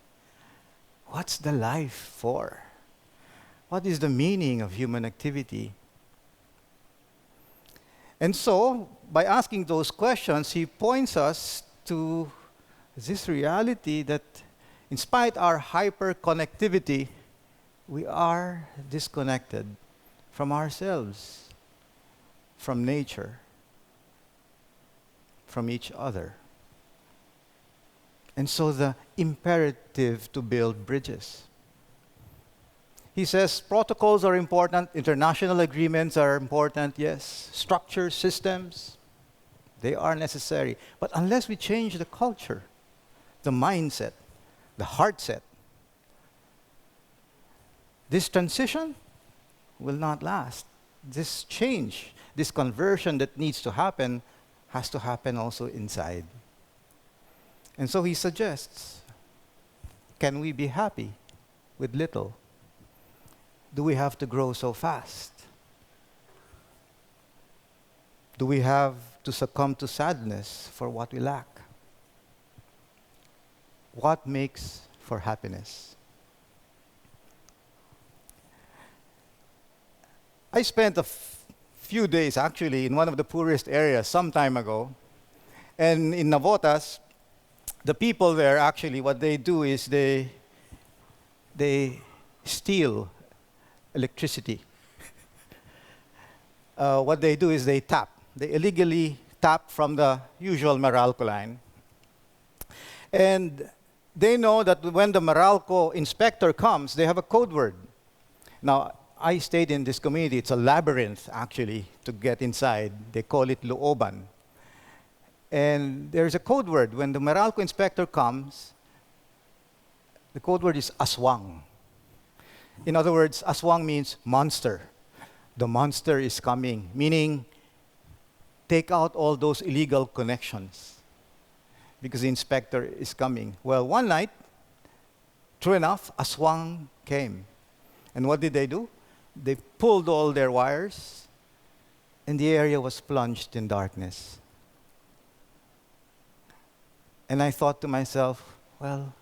what's the life for? What is the meaning of human activity? And so, by asking those questions, he points us to this reality that in spite of our hyper-connectivity, we are disconnected from ourselves, from nature, from each other. And so the imperative to build bridges. He says protocols are important, international agreements are important, yes. Structures, systems, they are necessary. But unless we change the culture, the mindset, the heart set. This transition will not last. This change, this conversion that needs to happen, has to happen also inside. And so he suggests, can we be happy with little? Do we have to grow so fast? Do we have to succumb to sadness for what we lack? What makes for happiness? I spent a few days actually in one of the poorest areas some time ago. And in Navotas, the people there actually, what they do is they steal electricity. What they do is they tap. They illegally tap from the usual Meralco line. And they know that when the Meralco inspector comes, they have a code word. Now, I stayed in this community. It's a labyrinth, actually, to get inside. They call it Looban. And there's a code word. When the Meralco inspector comes, the code word is aswang. In other words, aswang means monster. The monster is coming, meaning take out all those illegal connections because the inspector is coming. Well, one night, true enough, aswang came. And what did they do? They pulled all their wires, and the area was plunged in darkness. And I thought to myself, well,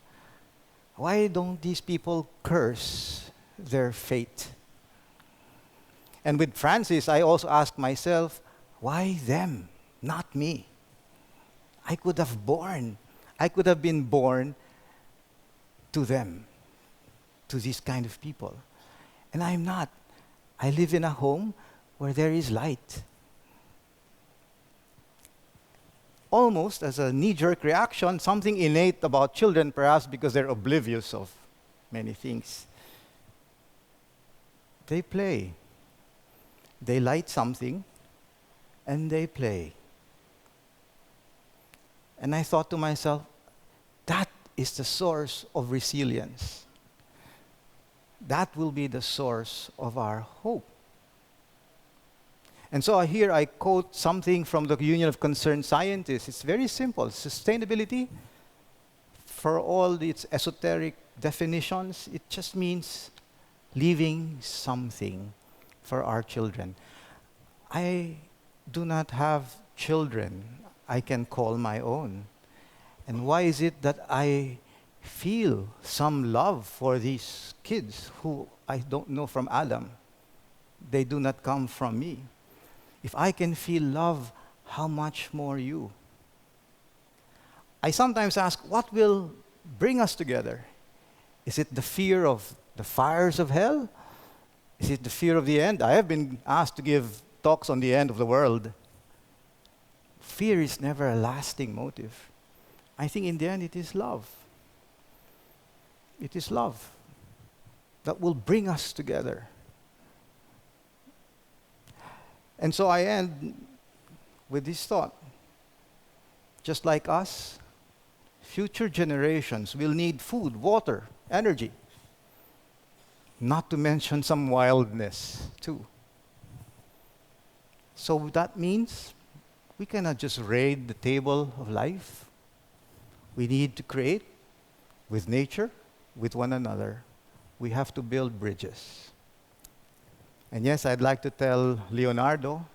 why don't these people curse their fate? And with Francis, I also asked myself, why them, not me? I could have been born to them, to these kind of people. And I'm not. I live in a home where there is light. Almost as a knee-jerk reaction, something innate about children, perhaps because they're oblivious of many things. They play. They light something, and they play. And I thought to myself, that is the source of resilience. That will be the source of our hope. And so here I quote something from the Union of Concerned Scientists. It's very simple. Sustainability, for all its esoteric definitions, it just means leaving something for our children. I do not have children I can call my own. And why is it that I feel some love for these kids who I don't know from Adam? They do not come from me. If I can feel love, how much more you? I sometimes ask, what will bring us together? Is it the fear of the fires of hell? Is it the fear of the end? I have been asked to give talks on the end of the world. Fear is never a lasting motive. I think in the end it is love. It is love that will bring us together. And so I end with this thought. Just like us, future generations will need food, water, energy. Not to mention some wildness, too. So that means we cannot just raid the table of life. We need to create with nature, with one another. We have to build bridges. And yes, I'd like to tell Leonardo,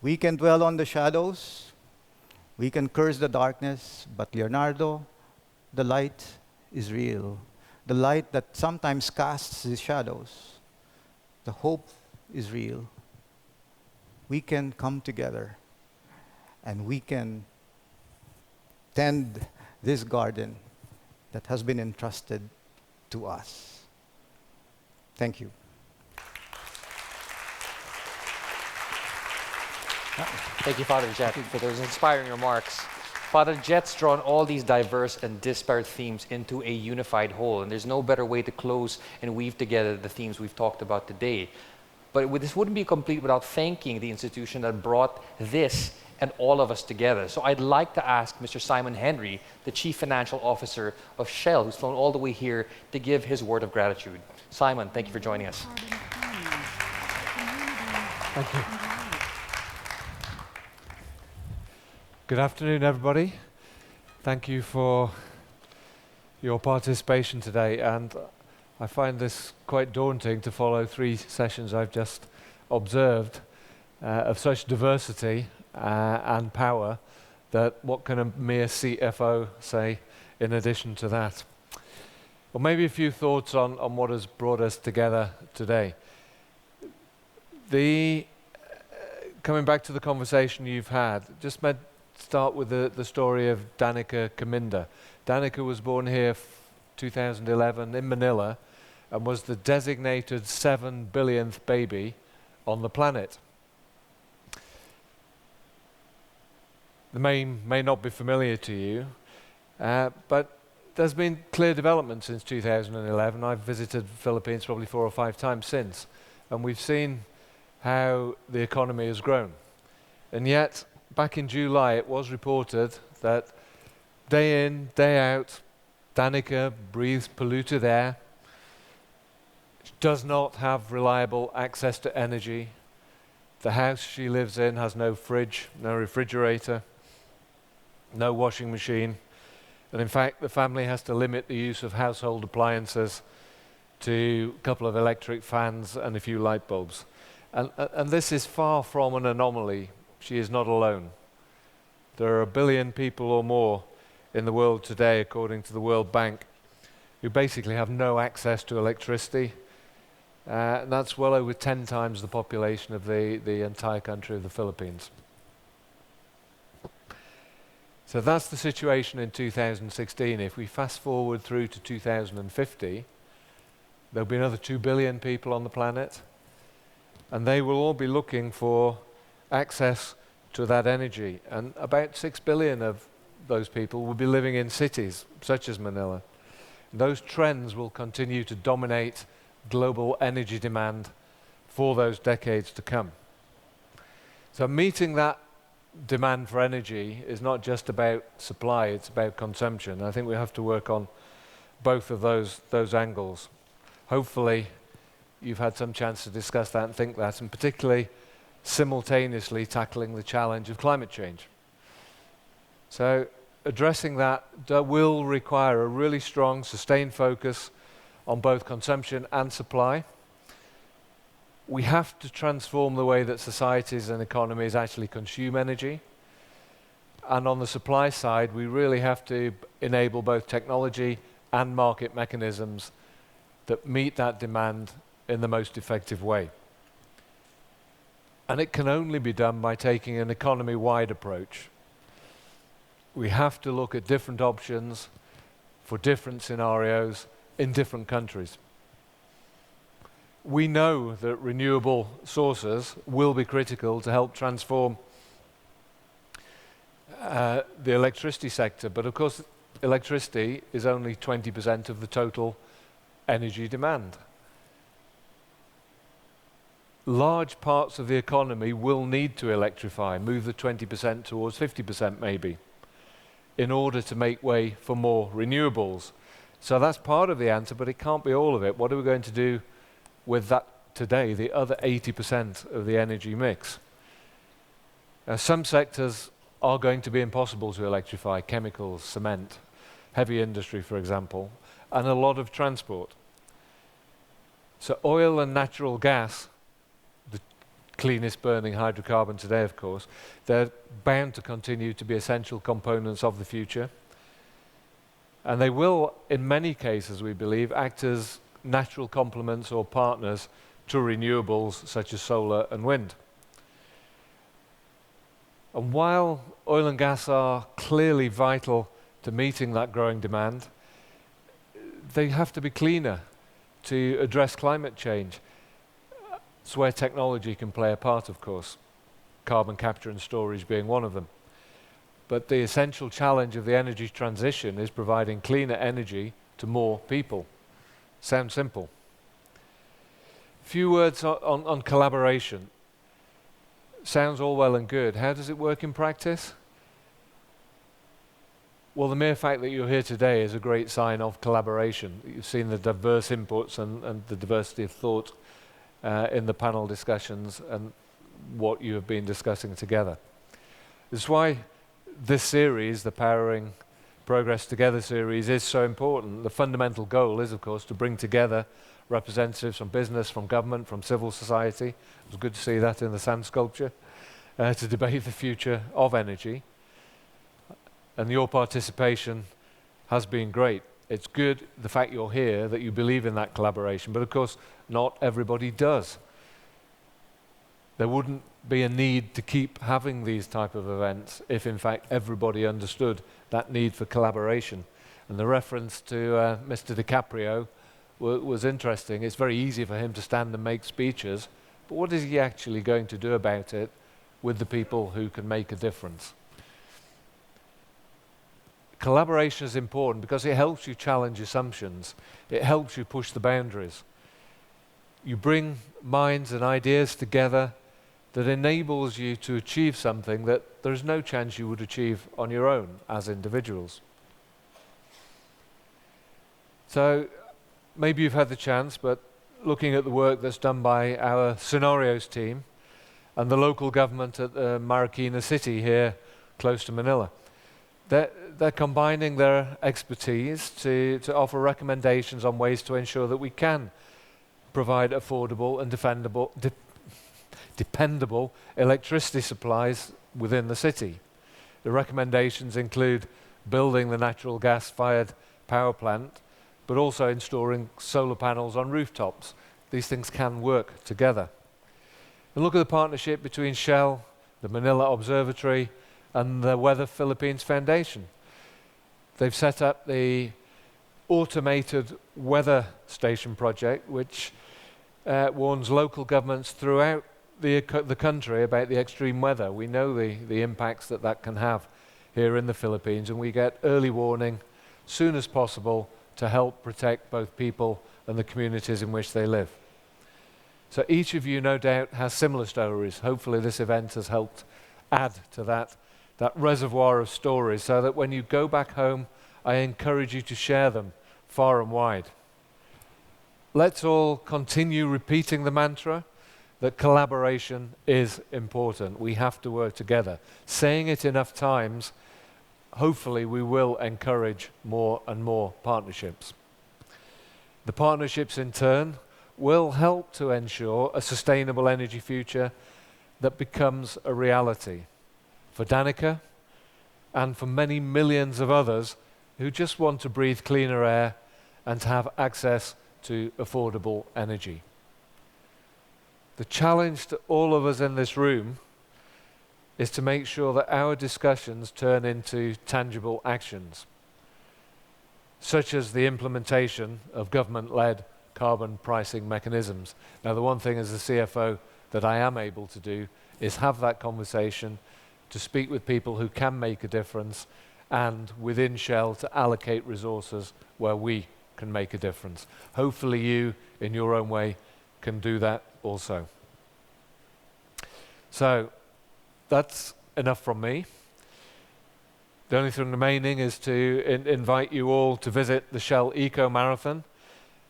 we can dwell on the shadows, we can curse the darkness, but Leonardo, the light is real. The light that sometimes casts the shadows. The hope is real. We can come together and we can tend this garden that has been entrusted to us. Thank you. Thank you, Father Jet, for those inspiring remarks. Father Jet's drawn all these diverse and disparate themes into a unified whole, and there's no better way to close and weave together the themes we've talked about today. But this wouldn't be complete without thanking the institution that brought this and all of us together. So I'd like to ask Mr. Simon Henry, the Chief Financial Officer of Shell, who's flown all the way here to give his word of gratitude. Simon, thank you for joining us. Thank you. Good afternoon, everybody. Thank you for your participation today. And I find this quite daunting to follow 3 sessions I've just observed of such diversity and power, that what can a mere CFO say in addition to that? Well, maybe a few thoughts on what has brought us together today. Coming back to the conversation you've had, just start with the story of Danica Kaminda. Danica was born here 2011 in Manila and was the designated 7 billionth baby on the planet. The name may not be familiar to you, but there's been clear development since 2011. I've visited the Philippines probably 4 or 5 times since, and we've seen how the economy has grown. And yet, back in July, it was reported that day in, day out, Danica breathes polluted air, does not have reliable access to energy. The house she lives in has no fridge, no refrigerator, no washing machine. And in fact, the family has to limit the use of household appliances to a couple of electric fans and a few light bulbs. And this is far from an anomaly. She is not alone. There are 1 billion people or more in the world today, according to the World Bank, who basically have no access to electricity. And that's well over 10 times the population of the entire country of the Philippines. So that's the situation in 2016. If we fast forward through to 2050, there'll be another 2 billion people on the planet, and they will all be looking for access to that energy. And about 6 billion of those people will be living in cities, such as Manila. And those trends will continue to dominate global energy demand for those decades to come. So meeting that demand for energy is not just about supply, it's about consumption. I think we have to work on both of those angles. Hopefully, you've had some chance to discuss that and think that, and particularly simultaneously tackling the challenge of climate change. So addressing that will require a really strong, sustained focus on both consumption and supply. We have to transform the way that societies and economies actually consume energy. And on the supply side, we really have to enable both technology and market mechanisms that meet that demand in the most effective way. And it can only be done by taking an economy-wide approach. We have to look at different options for different scenarios in different countries. We know that renewable sources will be critical to help transform the electricity sector, but of course electricity is only 20% of the total energy demand. Large parts of the economy will need to electrify, move the 20% towards 50% maybe, in order to make way for more renewables. So that's part of the answer, but it can't be all of it. What are we going to do with that today, the other 80% of the energy mix? Some sectors are going to be impossible to electrify: chemicals, cement, heavy industry, for example, and a lot of transport. So oil and natural gas, the cleanest burning hydrocarbon today, of course, they're bound to continue to be essential components of the future. And they will, in many cases, we believe, act as natural complements or partners to renewables such as solar and wind. And while oil and gas are clearly vital to meeting that growing demand, they have to be cleaner to address climate change. It's where technology can play a part, of course, carbon capture and storage being one of them. But the essential challenge of the energy transition is providing cleaner energy to more people. Sounds simple. Few words on collaboration. sounds all well and good. How does it work in practice? Well, the mere fact that you're here today is a great sign of collaboration. You've seen the diverse inputs and the diversity of thought in the panel discussions and what you have been discussing together. This is why this series, the Powering Progress Together series, is so important. The fundamental goal is, of course, to bring together representatives from business, from government, from civil society. It was good to see that in the sand sculpture, to debate the future of energy. And your participation has been great. It's good, the fact you're here, that you believe in that collaboration, but of course, not everybody does. There wouldn't be a need to keep having these type of events if, in fact, everybody understood that need for collaboration. And the reference to Mr. DiCaprio was interesting. It's very easy for him to stand and make speeches, but what is he actually going to do about it with the people who can make a difference? Collaboration is important because it helps you challenge assumptions. It helps you push the boundaries. You bring minds and ideas together that enables you to achieve something that there's no chance you would achieve on your own as individuals. So maybe you've had the chance, but looking at the work that's done by our Scenarios team and the local government at Marikina City here close to Manila, they're combining their expertise to offer recommendations on ways to ensure that we can provide affordable and dependable electricity supplies within the city. The recommendations include building the natural gas-fired power plant, but also installing solar panels on rooftops. These things can work together. And look at the partnership between Shell, the Manila Observatory, and the Weather Philippines Foundation. They've set up the automated weather station project, which warns local governments throughout the country about the extreme weather. We know the impacts that can have here in the Philippines, and we get early warning soon as possible to help protect both people and the communities in which they live. So each of you, no doubt, has similar stories. Hopefully this event has helped add to that reservoir of stories, so that when you go back home, I encourage you to share them far and wide. Let's all continue repeating the mantra that collaboration is important. We have to work together. Saying it enough times, hopefully we will encourage more and more partnerships. The partnerships in turn will help to ensure a sustainable energy future that becomes a reality for Danica and for many millions of others who just want to breathe cleaner air and to have access to affordable energy. The challenge to all of us in this room is to make sure that our discussions turn into tangible actions, such as the implementation of government-led carbon pricing mechanisms. Now, the one thing as a CFO that I am able to do is have that conversation, to speak with people who can make a difference, and within Shell to allocate resources where we can make a difference. Hopefully you, in your own way, can do that also. So that's enough from me. The only thing remaining is to invite you all to visit the Shell Eco Marathon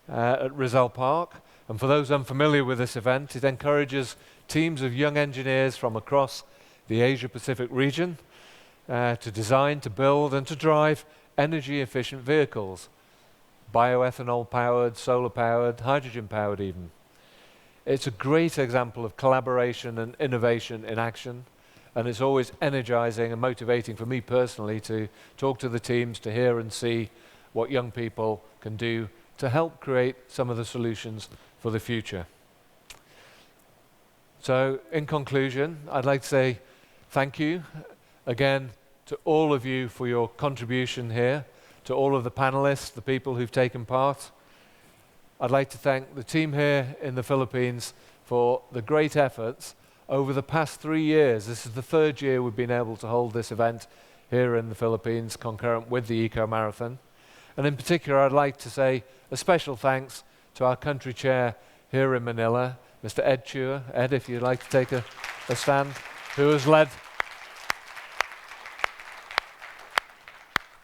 at Rizal Park. And for those unfamiliar with this event, it encourages teams of young engineers from across the Asia-Pacific region to design, to build, and to drive energy-efficient vehicles, bioethanol-powered, solar-powered, hydrogen-powered even. It's a great example of collaboration and innovation in action, and it's always energizing and motivating for me personally to talk to the teams, to hear and see what young people can do to help create some of the solutions for the future. So, in conclusion, I'd like to say thank you again to all of you for your contribution here, to all of the panelists, the people who've taken part. I'd like to thank the team here in the Philippines for the great efforts over the past 3 years. This is the third year we've been able to hold this event here in the Philippines, concurrent with the Eco Marathon. And in particular, I'd like to say a special thanks to our country chair here in Manila, Mr. Ed Chua. Ed, if you'd like to take a Asvan, who has led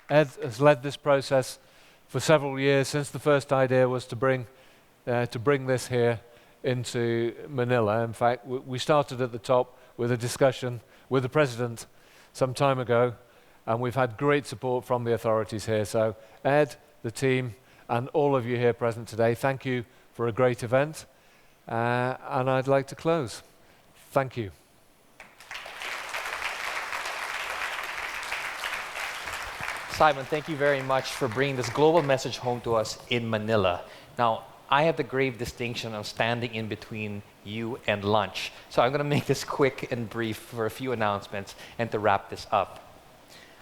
Ed has led this process for several years since the first idea was to bring this here into Manila. In fact, we started at the top with a discussion with the president some time ago, and we've had great support from the authorities here. So Ed, the team, and all of you here present today, thank you for a great event. And I'd like to close. Thank you. Simon, thank you very much for bringing this global message home to us in Manila. Now, I have the grave distinction of standing in between you and lunch. So I'm going to make this quick and brief for a few announcements and to wrap this up.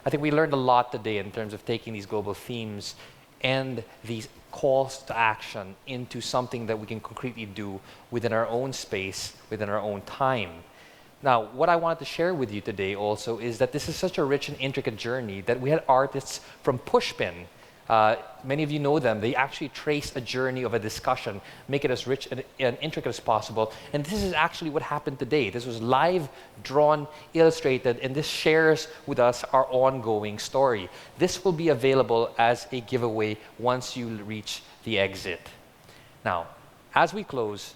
I think we learned a lot today in terms of taking these global themes and these calls to action into something that we can concretely do within our own space, within our own time. Now, what I wanted to share with you today also is that this is such a rich and intricate journey that we had artists from Pushpin. Many of you know them. They actually trace a journey of a discussion, make it as rich and intricate as possible. And this is actually what happened today. This was live, drawn, illustrated, and this shares with us our ongoing story. This will be available as a giveaway once you reach the exit. Now, as we close,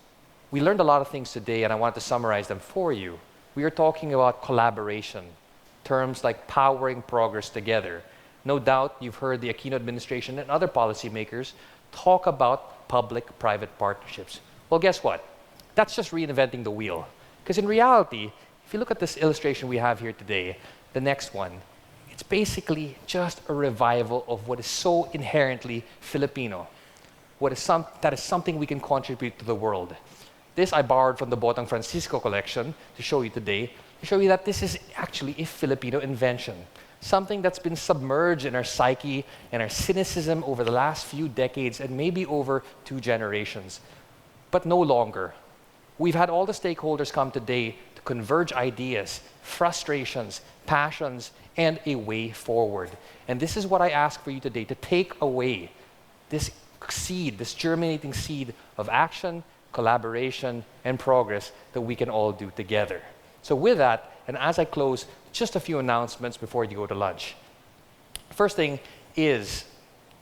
we learned a lot of things today, and I wanted to summarize them for you. We are talking about collaboration, terms like powering progress together. No doubt you've heard the Aquino administration and other policymakers talk about public-private partnerships. Well, guess what? That's just reinventing the wheel. Because in reality, if you look at this illustration we have here today, the next one, it's basically just a revival of what is so inherently Filipino. That is something we can contribute to the world. This I borrowed from the Botang Francisco collection to show you today, to show you that this is actually a Filipino invention. Something that's been submerged in our psyche and our cynicism over the last few decades and maybe over 2 generations. But no longer. We've had all the stakeholders come today to converge ideas, frustrations, passions, and a way forward. And this is what I ask for you today, to take away this seed, this germinating seed of action, collaboration, and progress that we can all do together. So with that, and as I close, just a few announcements before you go to lunch. First thing is,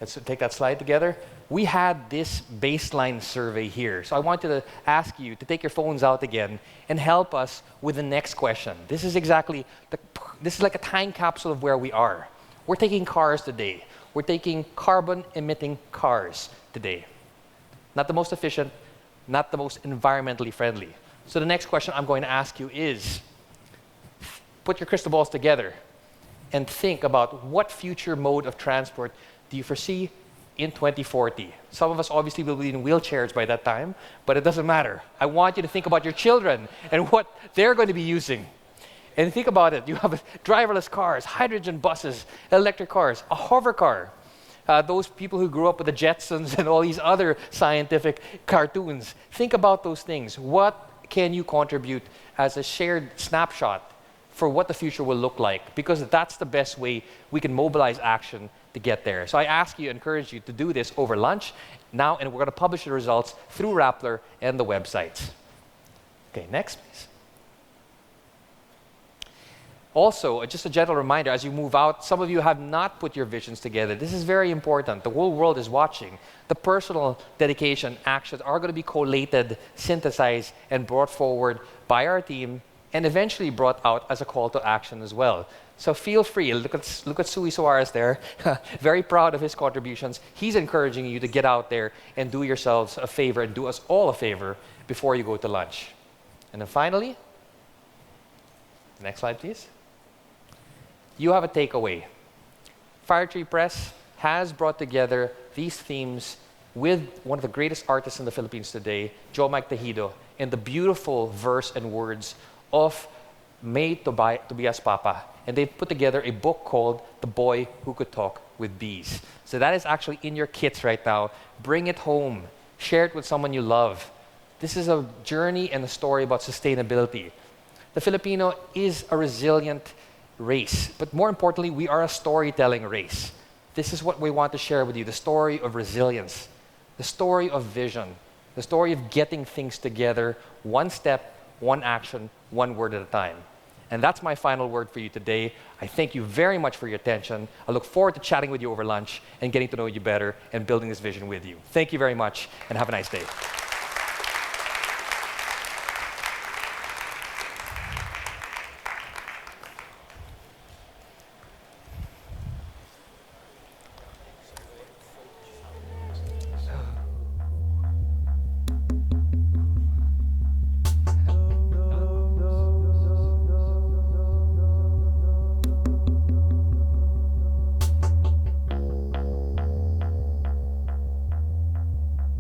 let's take that slide together. We had this baseline survey here. So I wanted to ask you to take your phones out again and help us with the next question. This is like a time capsule of where we are. We're taking cars today. We're taking carbon-emitting cars today. Not the most efficient, not the most environmentally friendly. So the next question I'm going to ask you is, put your crystal balls together and think about what future mode of transport do you foresee in 2040. Some of us obviously will be in wheelchairs by that time, but it doesn't matter. I want you to think about your children and what they're going to be using. And think about it. You have driverless cars, hydrogen buses, electric cars, a hover car. Those people who grew up with the Jetsons and all these other scientific cartoons, think about those things. What can you contribute as a shared snapshot for what the future will look like? Because that's the best way we can mobilize action to get there. So I ask you, encourage you to do this over lunch now, and we're going to publish the results through Rappler and the websites. Okay, next, please. Also, just a gentle reminder, as you move out, some of you have not put your visions together. This is very important. The whole world is watching. The personal dedication actions are going to be collated, synthesized, and brought forward by our team, and eventually brought out as a call to action as well. So feel free. Look at Sui Suarez there. Very proud of his contributions. He's encouraging you to get out there and do yourselves a favor and do us all a favor before you go to lunch. And then finally, next slide, please. You have a takeaway. Firetree Press has brought together these themes with one of the greatest artists in the Philippines today, Joe Mike Tejido, and the beautiful verse and words of May Tobias Papa. And they've put together a book called The Boy Who Could Talk with Bees. So that is actually in your kits right now. Bring it home. Share it with someone you love. This is a journey and a story about sustainability. The Filipino is a resilient race, but more importantly, we are a storytelling race. This is what we want to share with you, the story of resilience, the story of vision, the story of getting things together, one step, one action, one word at a time. And that's my final word for you today. I thank you very much for your attention. I look forward to chatting with you over lunch and getting to know you better and building this vision with you. Thank you very much, and have a nice day.